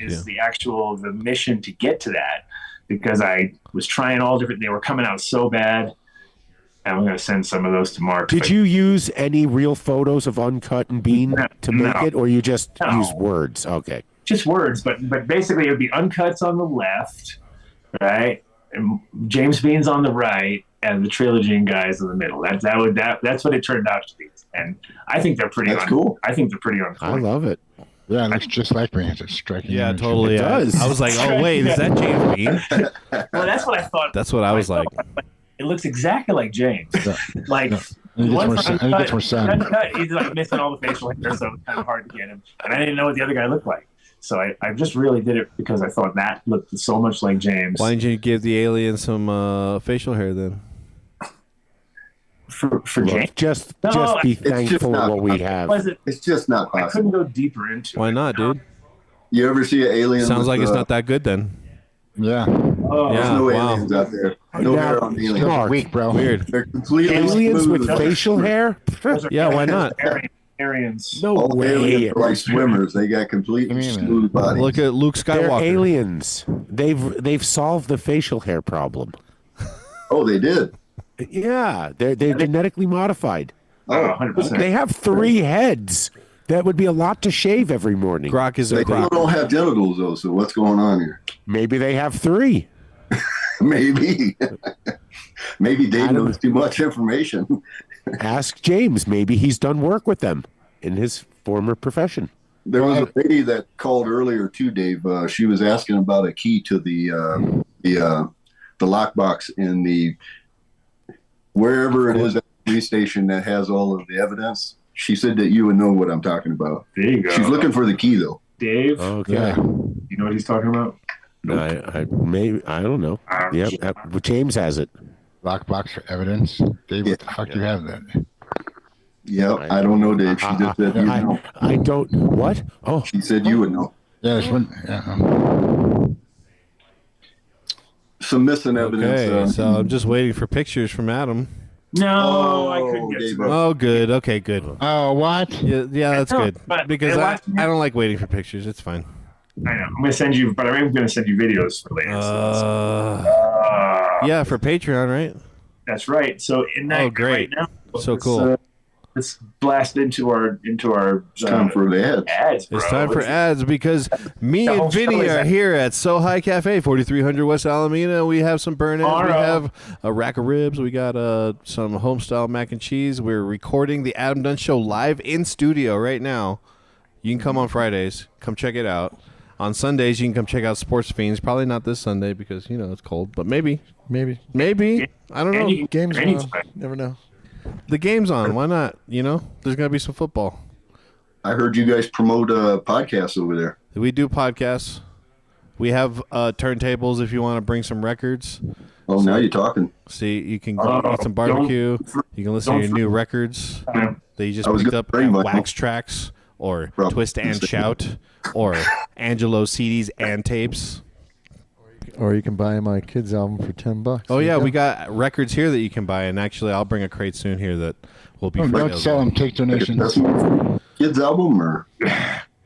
is the mission to get to that, because I was trying all different. They were coming out so bad. And I'm going to send some of those to Mark. Did you use any real photos of Uncut and Bean to make it, or you just use words? Okay. Just words, but basically it would be Uncut's on the left, right? And James Bean's on the right, and the Trilogene guys in the middle. That's what it turned out to be. And I think they're pretty cool. I think they're pretty on point. I love it. Yeah, it looks just like me. It's a striking. Yeah, totally. It does. I was like, oh wait, is that James Bean? Well, that's what I thought. That's what I was like. It looks exactly like James. He gets more sun. He's like missing all the facial hair, so it's kind of hard to get him. And I didn't know what the other guy looked like. So I just really did it because I thought that looked so much like James. Why didn't you give the alien some facial hair then? For James? Just be thankful for what we have. It's just not possible. I couldn't go deeper into it. Why not, dude? You ever see an alien? Sounds like it's not that good then. Yeah. There's no aliens out there. No hair on the aliens. Mark, weak, bro. Weird. They're completely aliens smooth. with facial hair? Yeah, why not? Arians. No All way. aliens are like swimmers. They got completely smooth bodies. Look at Luke Skywalker. They're aliens. They've solved the facial hair problem. Oh, they did. Yeah, they're genetically modified. Oh, 100%. They have 3 heads. That would be a lot to shave every morning. Grok is a They grok. don't have genitals though, so what's going on here? Maybe they have 3. Maybe. Maybe Dave knows too much information. Ask James. Maybe he's done work with them in his former profession. There was a lady that called earlier too, Dave. She was asking about a key to the lockbox in the wherever it is at the police station that has all of the evidence. She said that you would know what I'm talking about. There you go. She's looking for the key though. Dave. Okay. Yeah. You know what he's talking about? I don't know. Yep. James has it. Lockbox for evidence. Dave, what the fuck you have then? Yeah, I don't know, Dave. She just said you know. I don't. What? Oh, she said you would know. Yeah, this one. Yeah. Some missing evidence. Okay, so I'm just waiting for pictures from Adam. No, I couldn't get to it. Oh, good. Okay, good. Oh, what? Yeah, that's good. But Because I don't like waiting for pictures. It's fine. I know. I'm going to send you, but I'm going to send you videos for later. Yeah, for Patreon, right? That's right. So in that, oh, great. Right now, so cool. Let's blast into our. It's time for the ads. It's time for ads because me and Vinnie are here at So High Cafe, 4300 West Alameda. We have some burn-ins. We have a rack of ribs. We got some home-style mac and cheese. We're recording the Adam Dunn Show live in studio right now. You can come on Fridays. Come check it out. On Sundays, you can come check out Sports Fiends. Probably not this Sunday because, it's cold, but maybe. Maybe. I don't know. Game's on. Never know. The game's on. Why not? There's going to be some football. I heard you guys promote podcasts over there. We do podcasts. We have turntables if you want to bring some records. Oh, now you're talking. See, you can eat some barbecue. You can listen to your new records that you just picked up at Wax Tracks or Twist and Shout or Angelo CDs and tapes. Or you can buy my kids' album for $10. Oh yeah, we got records here that you can buy, and actually, I'll bring a crate soon here that will be free. Don't sell them. Take donations. Kids' album or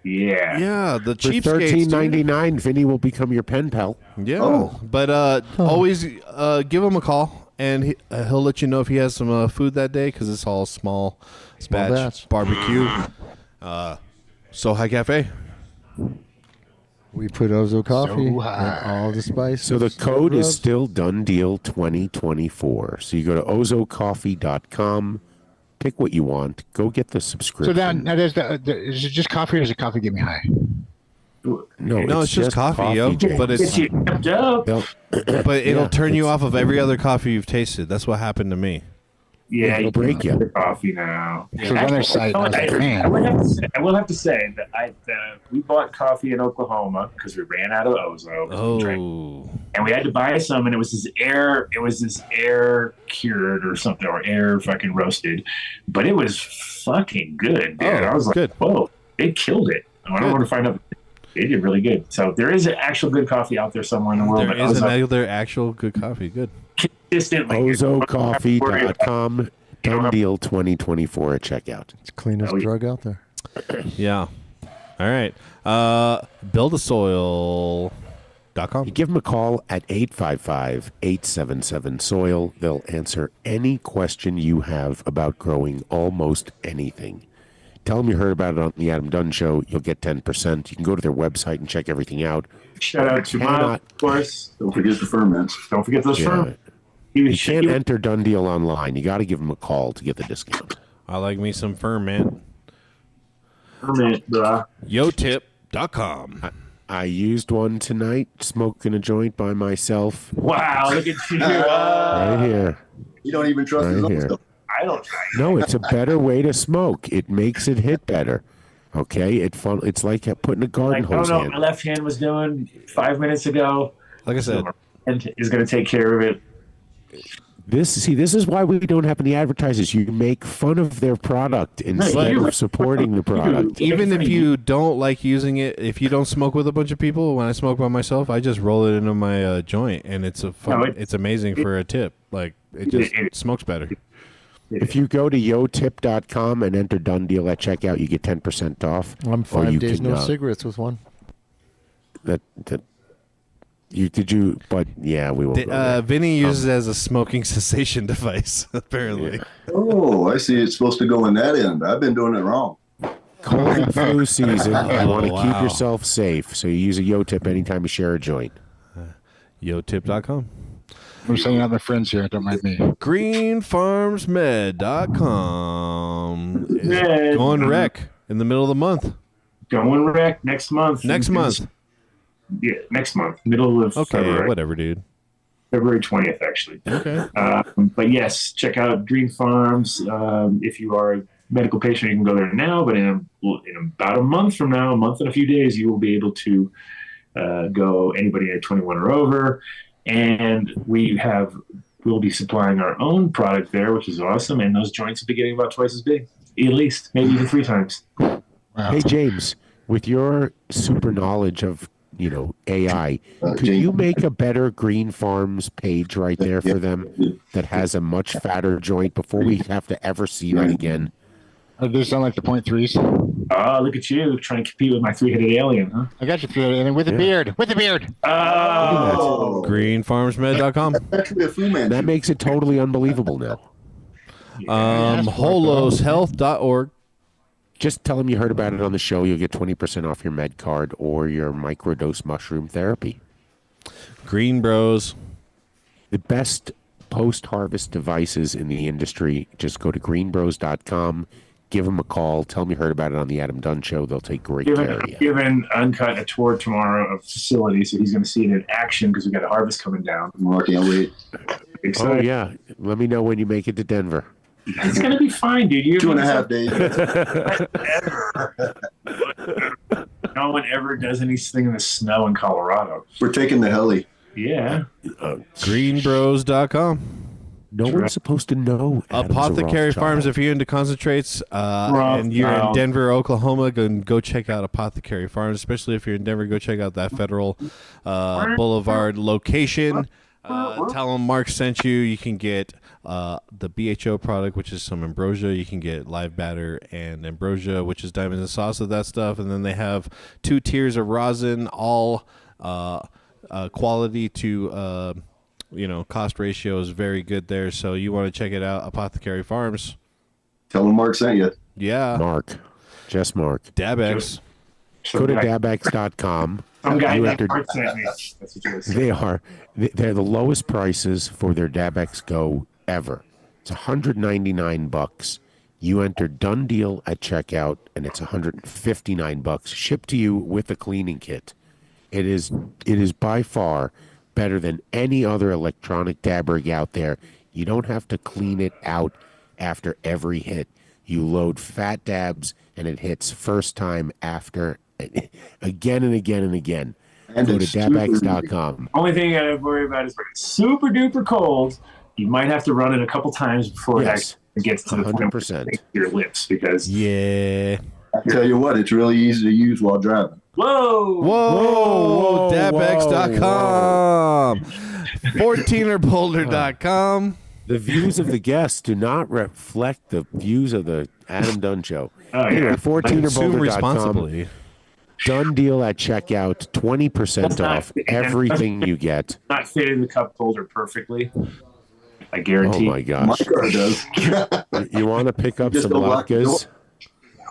yeah, the cheapskates. For $13.99, Vinny will become your pen pal. Yeah, but always give him a call, and he'll let you know if he has some food that day because it's all small batch barbecue. So High Cafe. We put Ozo coffee and all the spices. So the code is still Dunn Deal 2024. So you go to ozocoffee.com, pick what you want, go get the subscription. So now is it just coffee or is it coffee get me high? No, it's just coffee, yo. But but it'll turn you off of every other coffee you've tasted. That's what happened to me. Yeah, it'll break you. Coffee now. So the other side, I will have to say that we bought coffee in Oklahoma because we ran out of Ozo. And we had to buy some, and it was this air cured or something, or air fucking roasted, but it was fucking good, dude. I was like, whoa, they killed it. I don't want to find out. They did really good. So there is an actual good coffee out there somewhere in the world. There is another actual good coffee. Good. Consistently. Ozocoffee.com. Dunn Deal 2024 at checkout. It's the cleanest drug out there. Yeah. All right. Buildasoil.com. You give them a call at 855-877-SOIL. They'll answer any question you have about growing almost anything. Tell them you heard about it on the Adam Dunn Show. You'll get 10%. You can go to their website and check everything out. Shout out to Mom, of course. Don't forget the ferments. Don't forget those ferments. You can't enter Dunn Deal online. You got to give them a call to get the discount. I like me some ferment. Ferment, bruh. Yotip.com. I used one tonight, smoking a joint by myself. Wow, look at you. Right here. You don't even trust his own stuff. I don't try. No, it's a better way to smoke. It makes it hit better. Okay? It's like putting a garden hose in. My left hand was doing 5 minutes ago. Like I said. And is going to take care of it. This is why we don't have any advertisers. You make fun of their product instead of supporting the product. Even if you don't like using it, if you don't smoke with a bunch of people, when I smoke by myself, I just roll it into my joint, and it's it's amazing for a tip. Like it just smokes better. If you go to yotip.com and enter Dunn Deal at checkout, you get 10% off. I'm 5 days no cigarettes with one. But yeah, we won't. Vinny uses it as a smoking cessation device, apparently. Yeah. Oh, I see. It's supposed to go in that end. I've been doing it wrong. Cold and flu season. You want to keep yourself safe, so you use a yo-tip anytime you share a joint. Yotip.com. I'm saying out my friends here. Don't mind me. Greenfarmsmed.com. Going rec in the middle of the month. Going rec next month. Next month. Yeah, next month. Middle of February. Whatever, dude. February 20th, actually. Okay. But yes, check out Green Farms. If you are a medical patient, you can go there now. But in about a month from now, a month and a few days, you will be able to go anybody at 21 or over. And we'll be supplying our own product there, which is awesome. And those joints will be getting about twice as big, at least, maybe even 3 times. Wow. Hey, James, with your super knowledge of AI, could you make a better Green Farms page right there for them that has a much fatter joint before we have to ever see that again? They sound like the .3s. Oh, look at you trying to compete with my 3-headed alien, huh? I got you 3-headed alien with a beard. With a beard. Oh. Greenfarmsmed.com. That makes it totally unbelievable now. Holoshealth.org. Just tell them you heard about it on the show. You'll get 20% off your med card or your microdose mushroom therapy. Green Bros. The best post-harvest devices in the industry. Just go to greenbros.com. Give them a call. Tell them you heard about it on the Adam Dunn Show. They'll take great care of you. Giving Uncut a tour tomorrow of the facility, so he's going to see it in action because we got a harvest coming down. I can't wait. Oh, yeah. Let me know when you make it to Denver. It's going to be fine, dude. 2.5 days. No one ever does anything in the snow in Colorado. We're taking the heli. Yeah. Greenbros.com. No one's supposed to know. Apothecary Farms. If you're into concentrates and you're in Denver, Oklahoma, go check out Apothecary Farms. Especially if you're in Denver, go check out that Federal Boulevard location. Tell them Mark sent you. You can get the BHO product, which is some ambrosia. You can get live batter and ambrosia, which is diamonds and sauce of that stuff. And then they have 2 tiers of rosin, all quality to cost ratio is very good there. So you want to check it out, Apothecary Farms. Tell them Mark sent you. Yeah. Mark. Just Mark. Dabex. Go to dabex.com. Some guy named Mark sent me. That's what you said. They're the lowest prices for their Dabex Go ever. It's $199. You enter Dunn Deal at checkout, and it's $159 shipped to you with a cleaning kit. It is by far better than any other electronic dab rig out there. You don't have to clean it out after every hit. You load fat dabs, and it hits first time after again and again and again. And go to dabex.com. Only thing I gotta worry about is when it's super duper cold. You might have to run it a couple times before it actually gets to the 100%. point your lips because I tell you what, it's really easy to use while driving. Whoa, Dabex.com. 14erboulder.com. The views of the guests do not reflect the views of the Adam Dunn Show. Anyway, 14erboulder.com. responsibly. Done deal at checkout, 20% off everything you get. Not fitting the cup holder perfectly. I guarantee. Oh my gosh! My car does. You want to pick up some latkes?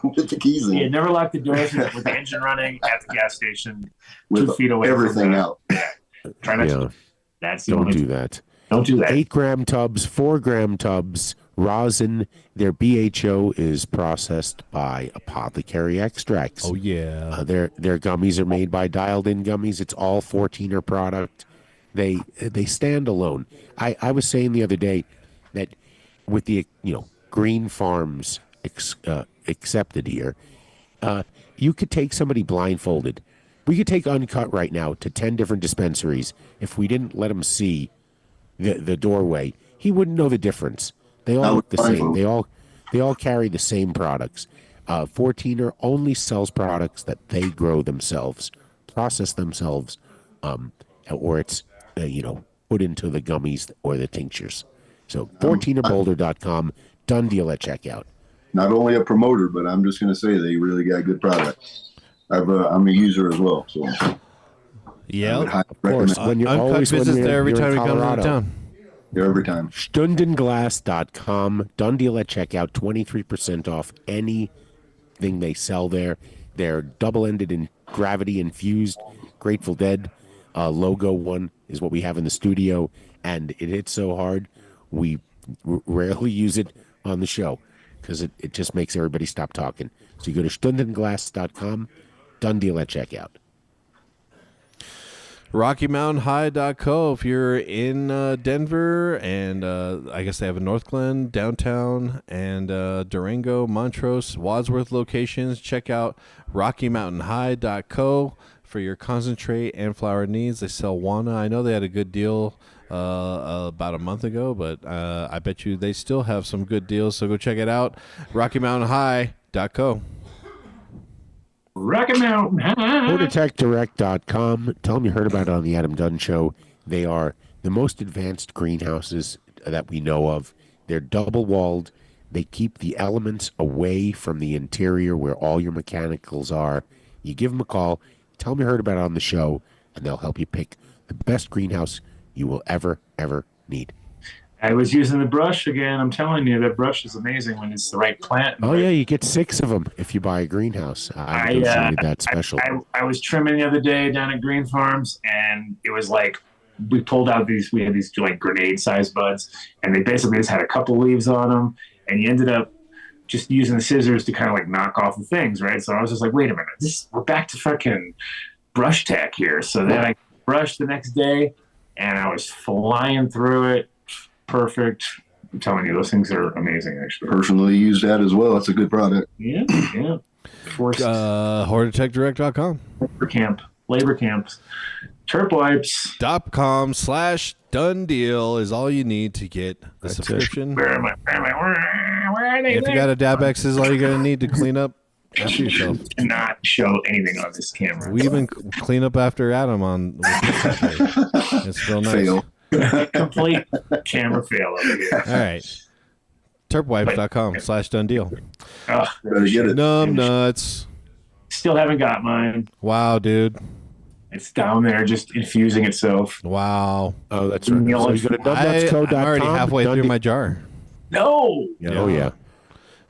With the keys in. Yeah, never lock the doors with the engine running at the gas station, with 2 feet away. Everything out. Yeah. Try not to. That's the Don't only do that. Don't do that. 8-gram tubs, 4-gram tubs, rosin. Their BHO is processed by Apothecary Extracts. Oh yeah. Their gummies are made by Dialed In Gummies. It's all 14er product. They stand alone. I was saying the other day that with the Green Farms accepted here, you could take somebody blindfolded. We could take Uncut right now to 10 different dispensaries. If we didn't let him see the doorway, he wouldn't know the difference. They all look the same. They all carry the same products. 14er only sells products that they grow themselves, process themselves, or it's put into the gummies or the tinctures. So 14erboulder.com, done deal at checkout. Not only a promoter, but I'm just going to say they really got good products. I'm a user as well. So Yeah, of course. When you're Uncut always visits there every time in we come to Colorado. town. Yeah, every time. Stundenglass.com. Done deal at checkout. 23% off anything they sell there. They're double-ended and gravity-infused Grateful Dead logo one is what we have in the studio, and it hits so hard we rarely use it on the show because it just makes everybody stop talking. So you go to stundenglass.com, done deal at checkout. RockyMountainHigh.co if you're in Denver, and I guess they have a North Glen, downtown, and Durango, Montrose, Wadsworth locations. Check out RockyMountainHigh.co for your concentrate and flower needs. They sell Wana. I know they had a good deal about a month ago, but I bet you they still have some good deals, so go check it out. RockyMountainHigh.co. Rocky Mountain High. HortitechDirect.com. Tell them you heard about it on the Adam Dunn Show. They are the most advanced greenhouses that we know of. They're double-walled. They keep the elements away from the interior where all your mechanicals are. You give them a call, tell them you heard about it on the show, and they'll help you pick the best greenhouse you will ever need. I was using the brush again. I'm telling you, that brush is amazing when it's the right plant. Oh, yeah, you get 6 of them if you buy a greenhouse. I that special. I was trimming the other day down at Green Farms, and it was like we pulled out we had these like grenade-sized buds, and they basically just had a couple leaves on them, and you ended up just using the scissors to kind of like knock off the things, right? So I was just like, wait a minute, we're back to fucking brush tack here. So then I brushed the next day, and I was flying through it. Perfect. I'm telling you, those things are amazing, actually. Personally used that as well. It's a good product. Yeah. HortitechDirect.com. Labor camps. Triploids.com/done deal is all you need to get the subscription. Where are they? If you got a Dabex, is all you're going to need to clean up after yourself. Not show anything on this camera. We even clean up after Adam on. It's real nice. Fail. Complete camera fail over here. All right. Terpwipes.com/done deal. Oh, better get it. Numb nuts. Still haven't got mine. Wow, dude. It's down there just infusing itself. Wow. Oh, that's right. So you go to numbnutsco.com. I'm already halfway through my jar. No. Oh, yeah.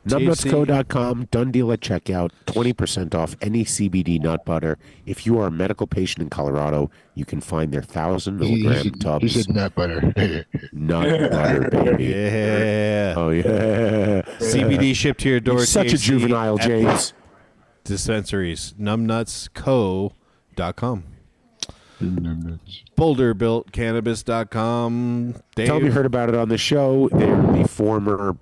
Numbnutsco.com, done deal at checkout, 20% off any CBD nut butter. If you are a medical patient in Colorado, you can find their 1,000 milligram tubs. You said nut butter. Nut butter, baby. Yeah. Oh, yeah. CBD shipped to your door. You're such a THC juvenile, James. Dispensaries. Numbnutsco.com. BoulderBuiltCannabis.com. Tell me you heard about it on the show. They're the former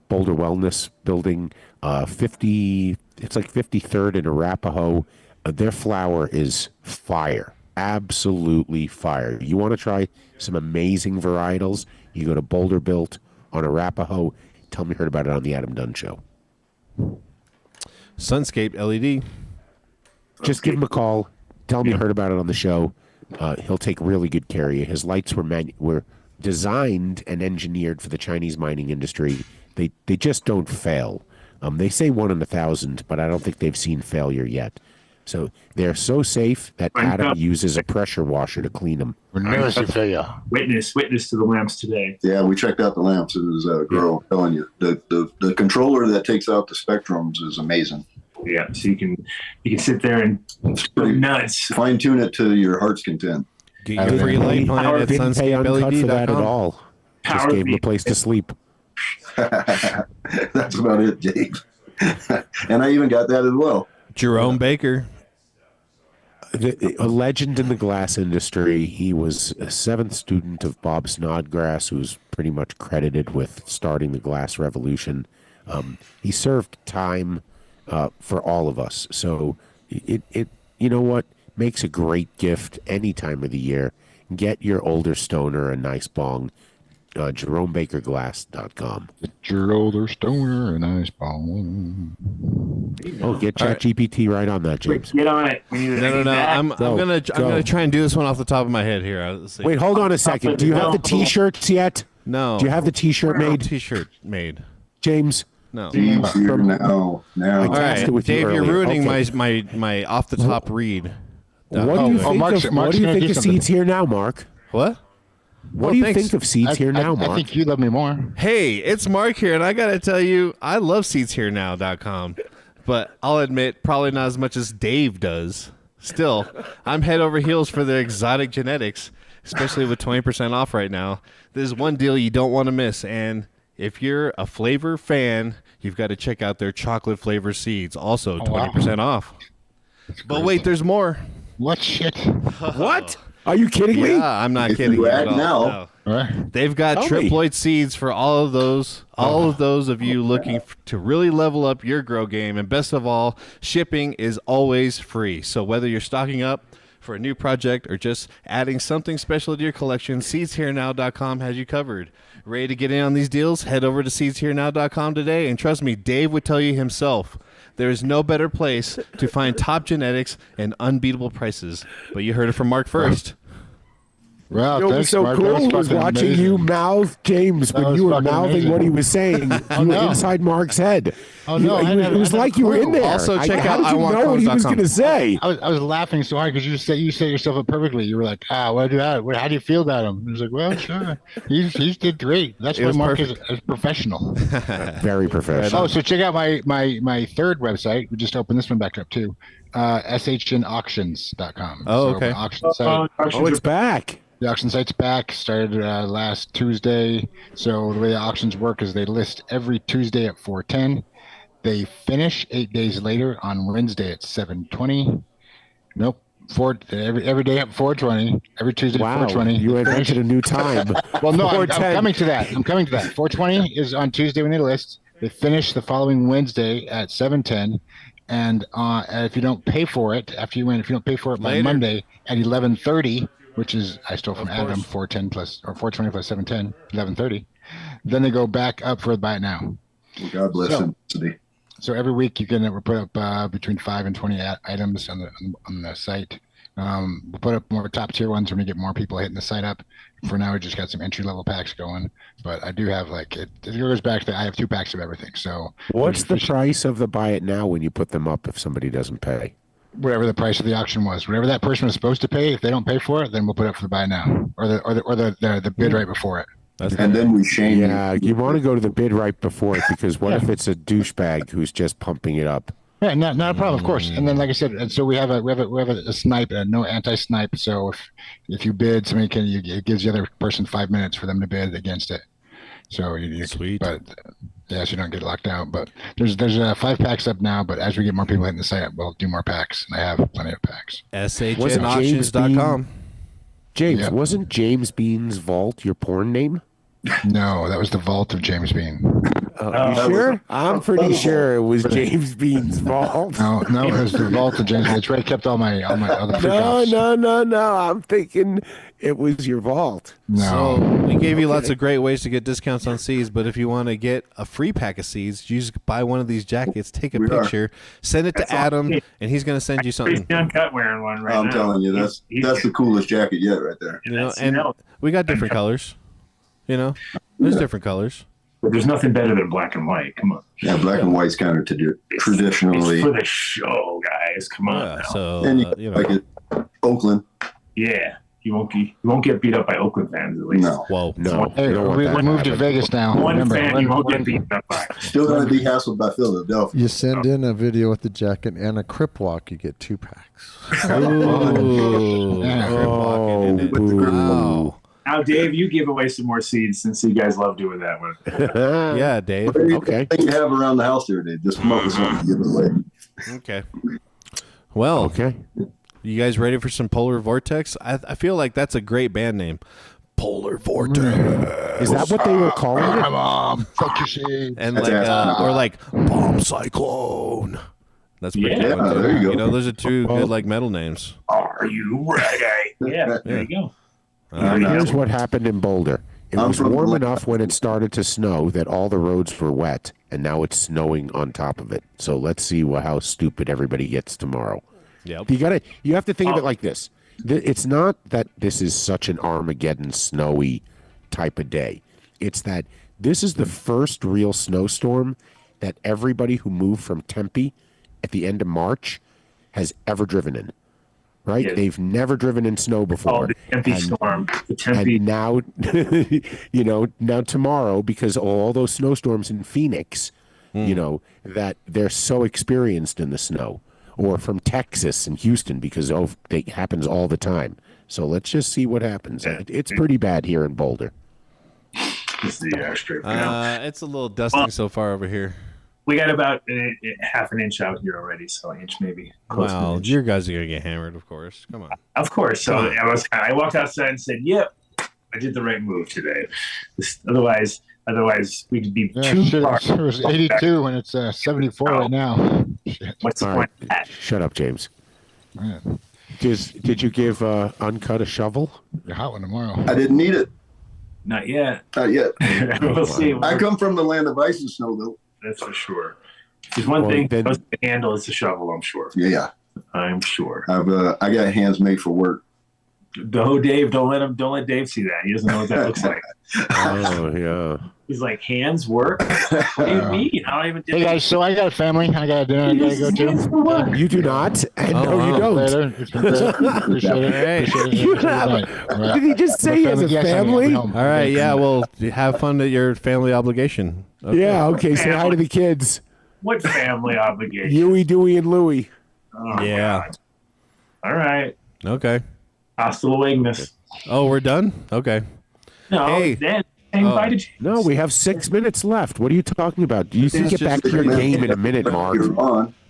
Boulder Wellness building, it's like 53rd in Arapahoe. Their flower is fire, absolutely fire. You want to try some amazing varietals, you go to Boulder Built on Arapahoe. Tell me you heard about it on the Adam Dunn Show. Sunscape LED. Just give him a call. Tell him you heard about it on the show. He'll take really good care of you. His lights were designed and engineered for the Chinese mining industry. They just don't fail. They say 1 in 1,000, but I don't think they've seen failure yet. So they're so safe that Adam uses a pressure washer to clean them. Witness to the lamps today. Yeah, we checked out the lamps. It was a girl. I'm telling you, the controller that takes out the spectrums is amazing. Yeah, so you can sit there and nuts. Fine tune it to your heart's content. Get your free light plan at Didn't pay Uncut for that at all. Just gave him a place to sleep. That's about it, James. And I even got that as well. Jerome Baker. A legend in the glass industry. He was a 7th student of Bob Snodgrass, who's pretty much credited with starting the glass revolution. He served time for all of us. So it you know what, makes a great gift any time of the year. Get your older stoner a nice bong. JeromeBakerGlass.com. Get your older stoner a nice bong. Oh, get ChatGPT right on that, James. Get on it. No. I'm gonna try and do this one off the top of my head here. Let's see. Wait, hold on a second. Do you have the T-shirts yet? No. Do you have the T-shirt made? T-shirt made. James. No. James here now. All right, Dave, you're ruining my off the top read. What do you think of Seeds Here Now, Mark? What? What do you think of Seeds Here Now, Mark? I think you love me more. Hey, it's Mark here, and I got to tell you, I love seedsherenow.com, but I'll admit, probably not as much as Dave does. Still, I'm head over heels for their exotic genetics, especially with 20% off right now. There's one deal you don't want to miss, and if you're a flavor fan, you've got to check out their chocolate flavor seeds, also 20% off. But wait, there's more. What shit? What? Are you kidding me? Yeah, I'm not kidding you at all. No. Right. They've got triploid seeds for all of those of you looking to really level up your grow game. And best of all, shipping is always free. So whether you're stocking up for a new project or just adding something special to your collection, seedsherenow.com has you covered. Ready to get in on these deals? Head over to seedsherenow.com today. And trust me, Dave would tell you himself, there is no better place to find top genetics and unbeatable prices. But you heard it from Mark first. Well, it was so Mark. cool was watching amazing. you mouth James when you were mouthing amazing. what he was saying. You were inside Mark's head. Oh no! It was like you were in there. Also, check out how did you know what he was going to say? I was laughing so hard because you set yourself up perfectly. You were like, what do I? How do you feel about him? He was like, well, sure. He's did great. That's why Mark is professional. Very professional. Oh, so check out my third website. We just opened this one back up too. SHNauctions.com. Oh, okay. Auction site. Oh, it's back. The auction site's back. Started last Tuesday. So the way the auctions work is they list every Tuesday at 4:10. They finish 8 days later on Wednesday at 7:20. Nope. Every day at 4:20. Every Tuesday at 4:20. You invented a new time. Well, no, I'm coming to that. 4:20 is on Tuesday when they list. They finish the following Wednesday at 7:10. And if you don't pay for it after you win, if you don't pay for it by Monday at 11:30. Which is I stole from Adam 4:10 plus or 4:20 plus 7:10 11:30. Then they go back up for buy it now. Well, God bless him today. So every week you can put up between 5 and 20 items on the site. We'll put up more top tier ones when we get more people hitting the site up. For now, we just got some entry level packs going, but I do have it goes back to I have 2 packs of everything. So what's the price of the buy it now when you put them up if somebody doesn't pay? Whatever the price of the auction was, whatever that person was supposed to pay, if they don't pay for it, then we'll put it up for the buy now, or the bid right before it. And then we shame. Yeah, you want to go to the bid right before it because what if it's a douchebag who's just pumping it up? Yeah, not a problem, of course. And then, like I said, and so we have a snipe, no anti-snipe. So if you bid, it gives the other person 5 minutes for them to bid against it. So sweet, but yeah, so you don't get locked out. But there's 5 packs up now. But as we get more people hitting the site, we'll do more packs, and I have plenty of packs. SHNauctions.com. James, wasn't James Bean's Vault your porn name? No, that was the Vault of James Bean. You sure? I'm pretty sure it was James Bean's Vault. No, it was the Vault of James Bean. That's where I kept all my other freak-offs. No. I'm thinking it was your vault. No. So we gave you lots of great ways to get discounts on seeds, but if you want to get a free pack of seeds, you just buy one of these jackets, take a picture, send it to Adam, and he's going to send you something. Uncut wearing one right now. I'm telling you, that's the coolest jacket yet right there. And we got different colors. There's different colors. But there's nothing better than black and white. Come on. Yeah, black and white's kind of traditionally. It's for the show, guys. Come on. Yeah, so and like it, Oakland. Yeah, you won't get beat up by Oakland fans at least. No. Whoa. No. Hey, we moved to Vegas now. One fan you won't get beat up by. Still going to be hassled by Philadelphia. You send in a video with the jacket and a crip walk, you get 2 packs. Ooh. Wow. Now, Dave, you give away some more seeds since you guys love doing that one. Yeah, Dave. Okay. What do you have around the house there, Dave? Just come up with something to give it away. Okay. Well, you guys ready for some Polar Vortex? I feel like that's a great band name. Polar Vortex. Is that what they were calling it? Come on, fuck your seeds. And or Bomb Cyclone. That's pretty good. There you go. Those are 2 good metal names. Are you ready? Yeah, there you go. Here's what happened in Boulder. It was warm enough when it started to snow that all the roads were wet, and now it's snowing on top of it. So let's see how stupid everybody gets tomorrow. Yep. You have to think of it like this. It's not that this is such an Armageddon snowy type of day. It's that this is the first real snowstorm that everybody who moved from Tempe at the end of March has ever driven in. right? Yeah. They've never driven in snow before. Oh, the Tempe storm. The Tempe. And now, now tomorrow, because of all those snowstorms in Phoenix, that they're so experienced in the snow, or from Texas and Houston, because it happens all the time. So let's just see what happens. It's pretty bad here in Boulder. It's the straight. It's a little dusting so far over here. We got about half an inch out here already, so an inch maybe. Well, your guys are gonna get hammered, of course. Come on. Of course. So I walked outside and said, "Yep, I did the right move today." Otherwise we'd be too far. It was 82 when it's 74 right now. Shit. What's the point of that? Shut up, James. Man. Did you give Uncut a shovel? You're hot one tomorrow. I didn't need it. Not yet. Not yet. We'll see. I come from the land of ice and snow, though. That's for sure. There's one thing that goes to handle is the shovel, I'm sure. Yeah. I'm sure. I got hands made for work. No, Dave, don't let Dave see that. He doesn't know what that looks like. Oh, yeah. He's like, hands work? What do you mean? I don't even do Hey guys, so I got a family. I got a dinner I gotta go to. You do not? No, you don't. Later. It's been great. Appreciate it. You have, did he just say he has a family? All right, yeah, well, have fun at your family obligation. Okay. Yeah, okay, say hi to the kids. What family obligation? Huey, Dewey, and Louie. Oh, yeah. God. All right. Okay. Hasta la Ignis. Oh, we're done? Okay. No, hey. then I invited you. No, we have 6 minutes left. What are you talking about? You can get back to your game in a minute, Mark.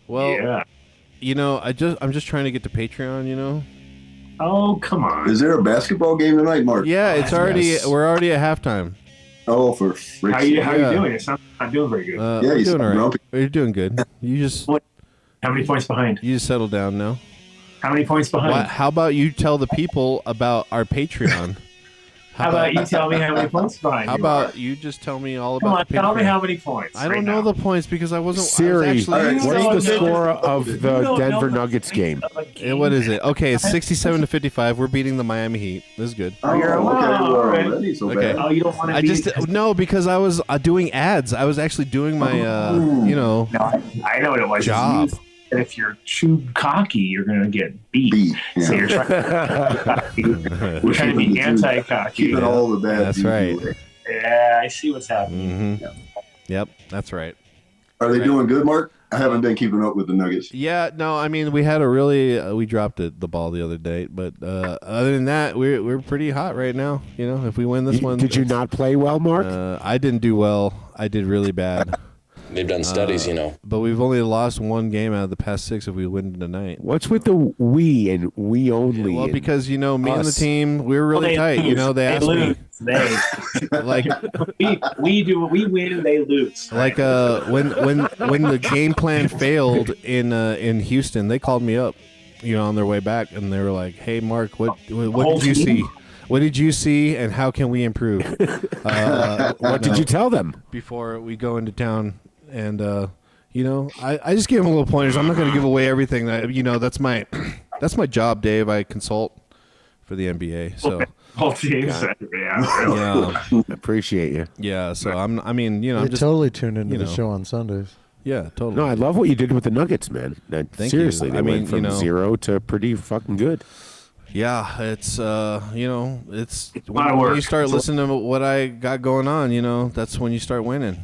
Well, yeah. I'm just trying to get to Patreon, Oh, come on. Is there a basketball game tonight, Mark? Yeah, it's already. Yes. We're already at halftime. Oh, for frick's How you doing? It's not doing very good. Yeah, we're you doing sound all right. grumpy. We're doing good. You just. How many points behind? You just settle down now. How many points behind? How about you tell the people about our Patreon? How about you tell me how many points behind? How about you just tell me all about the Patreon? Tell me how many points. I don't know the points because I wasn't. Siri, I was actually, what's the score of the Denver Nuggets game? What is it? Okay, it's 67-55. We're beating the Miami Heat. This is good. Oh, okay. We're already so bad. Oh, you don't want to No, because I was doing ads. I was actually doing my, No, I know what it was. Job. And if you're too cocky, you're going to get beat. Yeah. So you're trying to be anti-cocky. Keeping all the bad. That's right. Away. Yeah, I see what's happening. Mm-hmm. Yep, that's right. Are they doing good, Mark? I haven't been keeping up with the Nuggets. Yeah, no, I mean we had a really we dropped the ball the other day, but other than that, we're pretty hot right now. If we win this one, did you not play well, Mark? I didn't do well. I did really bad. They've done studies, But we've only lost one game out of the past 6 if we win tonight. What's with the we and we only? Well, because me and the team, we're really tight. They asked me. Like we win, they lose. Like when the game plan failed in Houston, they called me up, on their way back, and they were like, "Hey, Mark, what did you see? What did you see, and how can we improve?" What did you tell them before we go into town? And I just gave them a little pointers. I'm not going to give away everything. That's my job, Dave. I consult for the NBA. So yeah, appreciate you. Yeah. So I'm just totally tuned into the show on Sundays. Yeah, totally. No, I love what you did with the Nuggets, man. Seriously, they went from 0 to pretty fucking good. Yeah, it's it's when you start listening to what I got going on, that's when you start winning.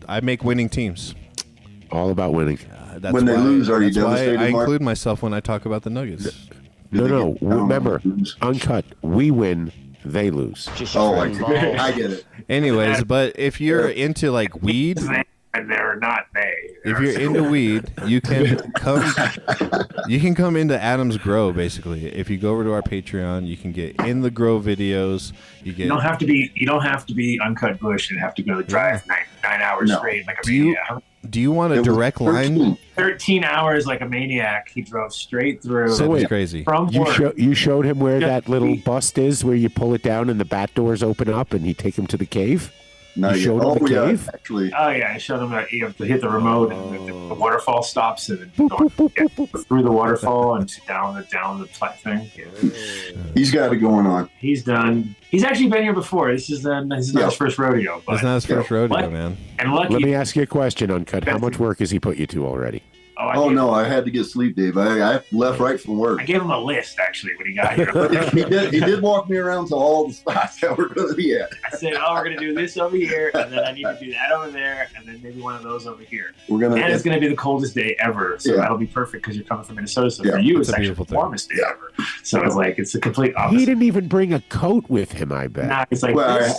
I make winning teams. All about winning. That's when they lose, are you devastated, I Mark? include myself when I talk about the Nuggets. No. Remember, Uncut. We win, they lose. Oh, I get it. Anyways, but if you're into like weed. And they're not they. If you're into weed, you can come into Adam's Grow. Basically, if you go over to our Patreon, you can get in the Grow videos. You don't have to be Uncut Bush and have to go drive 9 hours straight like a maniac. Do you want a direct line? 13 hours like a maniac. He drove straight through. So That's crazy. From you showed him where that little bust is, where you pull it down and the bat doors open up, and you take him to the cave. You showed him the cave? Actually. Oh, yeah. I showed him that you have to hit the remote and the waterfall stops and through the waterfall and down the thing. Yeah. He's got it going on. He's done. He's actually been here before. This is not his first rodeo. It's not his first rodeo, man. And lucky. Let me ask you a question, Uncut. How much work has he put you to already? Oh no, I had to get sleep, Dave. I left right from work. I gave him a list actually when he got here. He did walk me around to all the spots that we're going to be at. I said, "Oh, we're going to do this over here, and then I need to do that over there, and then maybe one of those over here." And it's going to be the coldest day ever, so that'll be perfect because you're coming from Minnesota. So for you, it's actually the warmest day ever. So it's like it's a complete opposite. He didn't even bring a coat with him. I bet. Nah, it's like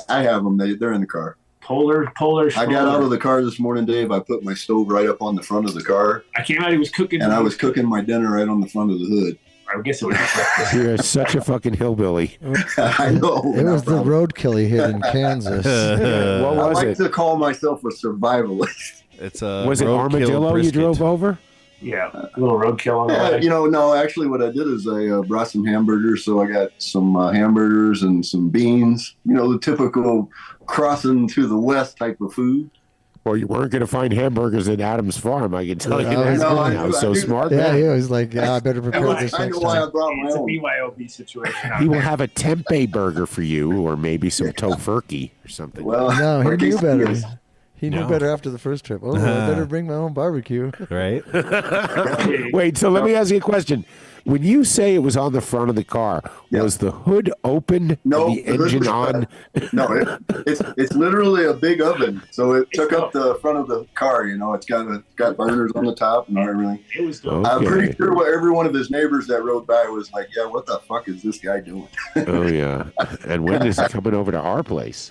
I have them. They're in the car. Polar. I got out of the car this morning, Dave. I put my stove right up on the front of the car. I came out. He was cooking, and I was cooking my dinner right on the front of the hood. I guess it was. You're such a fucking hillbilly. I know. It was the roadkill he hit in Kansas. What was I like it? to call myself a survivalist. It's a was it armadillo brisket. you drove over? Yeah, a little roadkill on the way. No, actually what I did is I brought some hamburgers. So I got some hamburgers and some beans, the typical crossing to the west type of food. Well, you weren't going to find hamburgers at Adam's Farm, I can tell you that. I was so smart. Yeah, he was like, I better prepare this I next know why I time. brought my It's a own. BYOB situation. He will have a tempeh burger for you, or maybe some tofurkey or something. Well, No, he knew better. He knew No. better after the first trip. Oh, I better bring my own barbecue. Right? Wait, so let me ask you a question. When you say it was on the front of the car, was the hood open? No, and the engine on? No, it's literally a big oven. So it took up the front of the car. It's got burners on the top and everything. It was dope. I'm pretty sure every one of his neighbors that rode by was like, "Yeah, what the fuck is this guy doing?" Oh yeah. And when is he coming over to our place?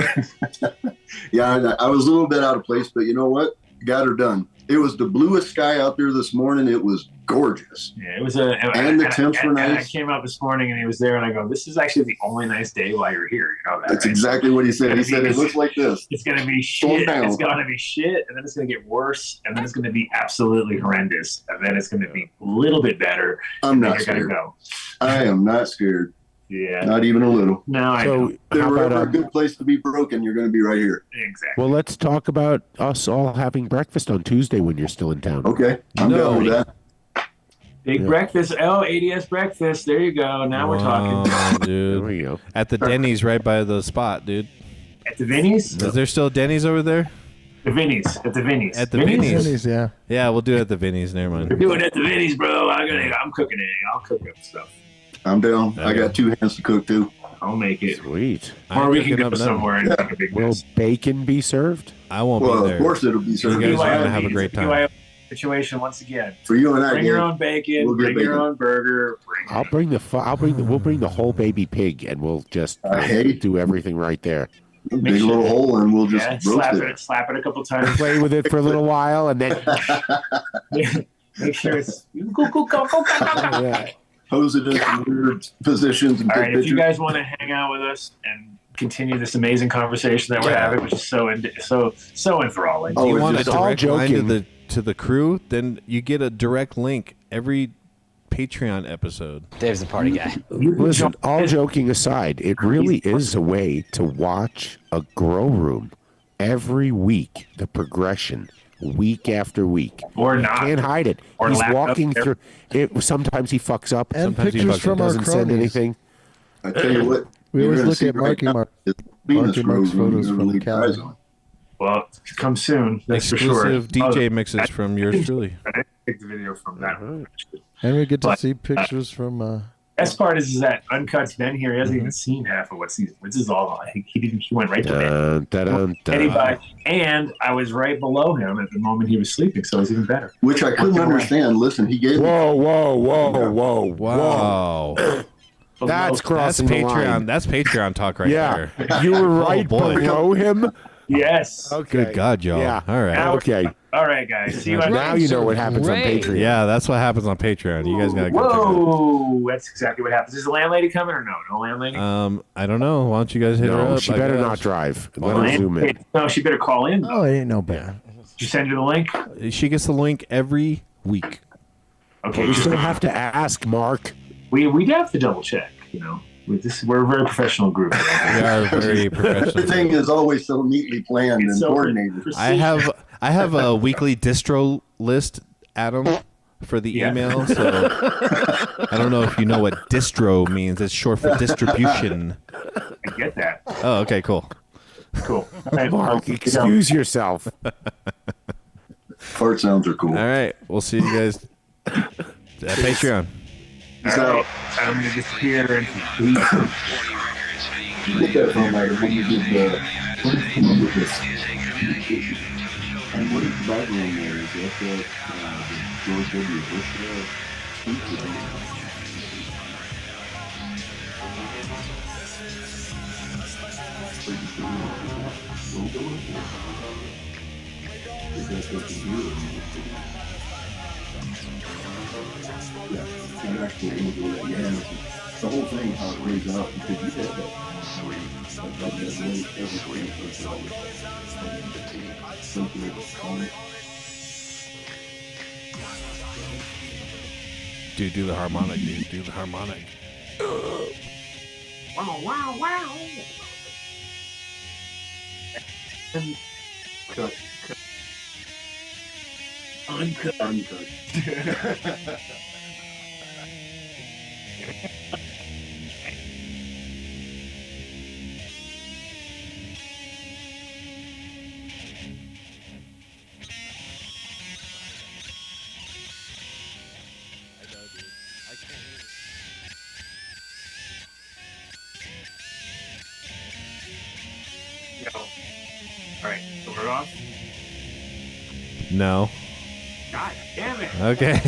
Yeah, I was a little bit out of place, but you know what? Got her done. It was the bluest sky out there this morning. It was gorgeous. Yeah, it was and the temps were and I nice. came out this morning and he was there, and I go, "This is actually the only nice day while you're here." That's exactly what he said. He said it looks like this. It's going to be shit. It's going to be shit, and then it's going to get worse, and then it's going to be absolutely horrendous, and then it's going to be a little bit better. I'm not scared. Go. I am not scared. Yeah. Not even a little. No, I So know. If there how were about ever a good place to be broken, you're going to be right here. Exactly. well, let's talk about us all having breakfast on Tuesday when you're still in town. Okay. I'm down with that. Big breakfast. Oh, ADS breakfast. There you go. Now we're talking. Dude. There you go. At the Denny's right by the spot, dude. At the Vinnie's? Is there still Denny's over there? The Vinnie's. At the Vinnie's. At the Vinnie's? Vinnie's, yeah. Yeah, we'll do it at the Vinnie's. Never mind. We're doing it at the Vinnie's, bro. I'm cooking it. I'll cook up stuff. I'm down. I got 2 hands to cook too. I'll make it. Sweet. Or we can cooking go up none. somewhere and make a big Will mess. bacon be served? I won't be Well, there. of course it'll be served. You guys are BYOB, gonna have a great it's time. BYOB situation once again. For you and I, Bring your Dave, own bacon. we'll get Bring your bacon. own burger. I'll bring we'll bring the whole baby pig, and we'll just Hey. do everything right there. a big little hole and we'll just roast slap it a couple times. Play with it for a little while, and then Make sure it's. yeah. Pose it in some weird positions and All take right, if you pictures. guys want to hang out with us and continue this amazing conversation that we're having, which is so enthralling. Do you want a it's all direct line joking. to the crew? Then you get a direct link every Patreon episode. Dave's the party guy. Listen, all joking aside, it really is a way to watch a grow room every week, the progression, week after week. Or You not. can't hide it. Or He's laugh up walking there. through it. Sometimes he fucks up. And sometimes he pictures fucks from up, our doesn't send cronies. anything. I tell you what, We you're always gonna look see at right Marky now Mark. is Venus Marky Mark's grows photos really from guys Cali. on. Well, come soon. That's for sure. Exclusive DJ mixes from yours truly. I didn't take the video from that one. And we get to But, see pictures from. Best part is that Uncut's been here. He hasn't even seen half of what season. This is all. He went right to bed. Dun, dun, dun. And I was right below him at the moment he was sleeping, so it was even better. Which I couldn't understand. Listen, he gave me Whoa. Wow. That's That's crossing the line. Patreon. That's Patreon talk right Yeah, there. you were right boy. below him. Yes. Okay. Good God, y'all. Yeah. All right. Okay. All right, guys. See you on Now you know what happens on Patreon. Yeah, that's what happens on Patreon. You guys gotta go check it out. Whoa, that's exactly what happens. Is the landlady coming or no? No landlady? I don't know. Why don't you guys hit her No, up? she I better guess. not drive. Let Well, her zoom in. No, she better call in. Oh, it ain't no bad. Did you send her the link? She gets the link every week. Okay. You just- still have to ask, Mark. we have to double check, We're a very professional group. We are very professional. Everything is always so neatly planned and so coordinated. I have a weekly distro list, Adam, for the email. So I don't know if you know what distro means. It's short for distribution. I get that. Oh, okay, cool. Cool. All right, Mark, excuse yourself. Fart sounds are cool. All right. We'll see you guys at Patreon. So I'm going to disappear and Get that from like when you did the. And what is the background there? Is that the George W. Bush speech? Yeah, and actually, the whole thing, how it raised up, because you did that. Dude, do the harmonic, dude. Do the harmonic. wow, wow, wow. Cut. Uncut. Uncut. All right, so we're off. No. God damn it. Okay.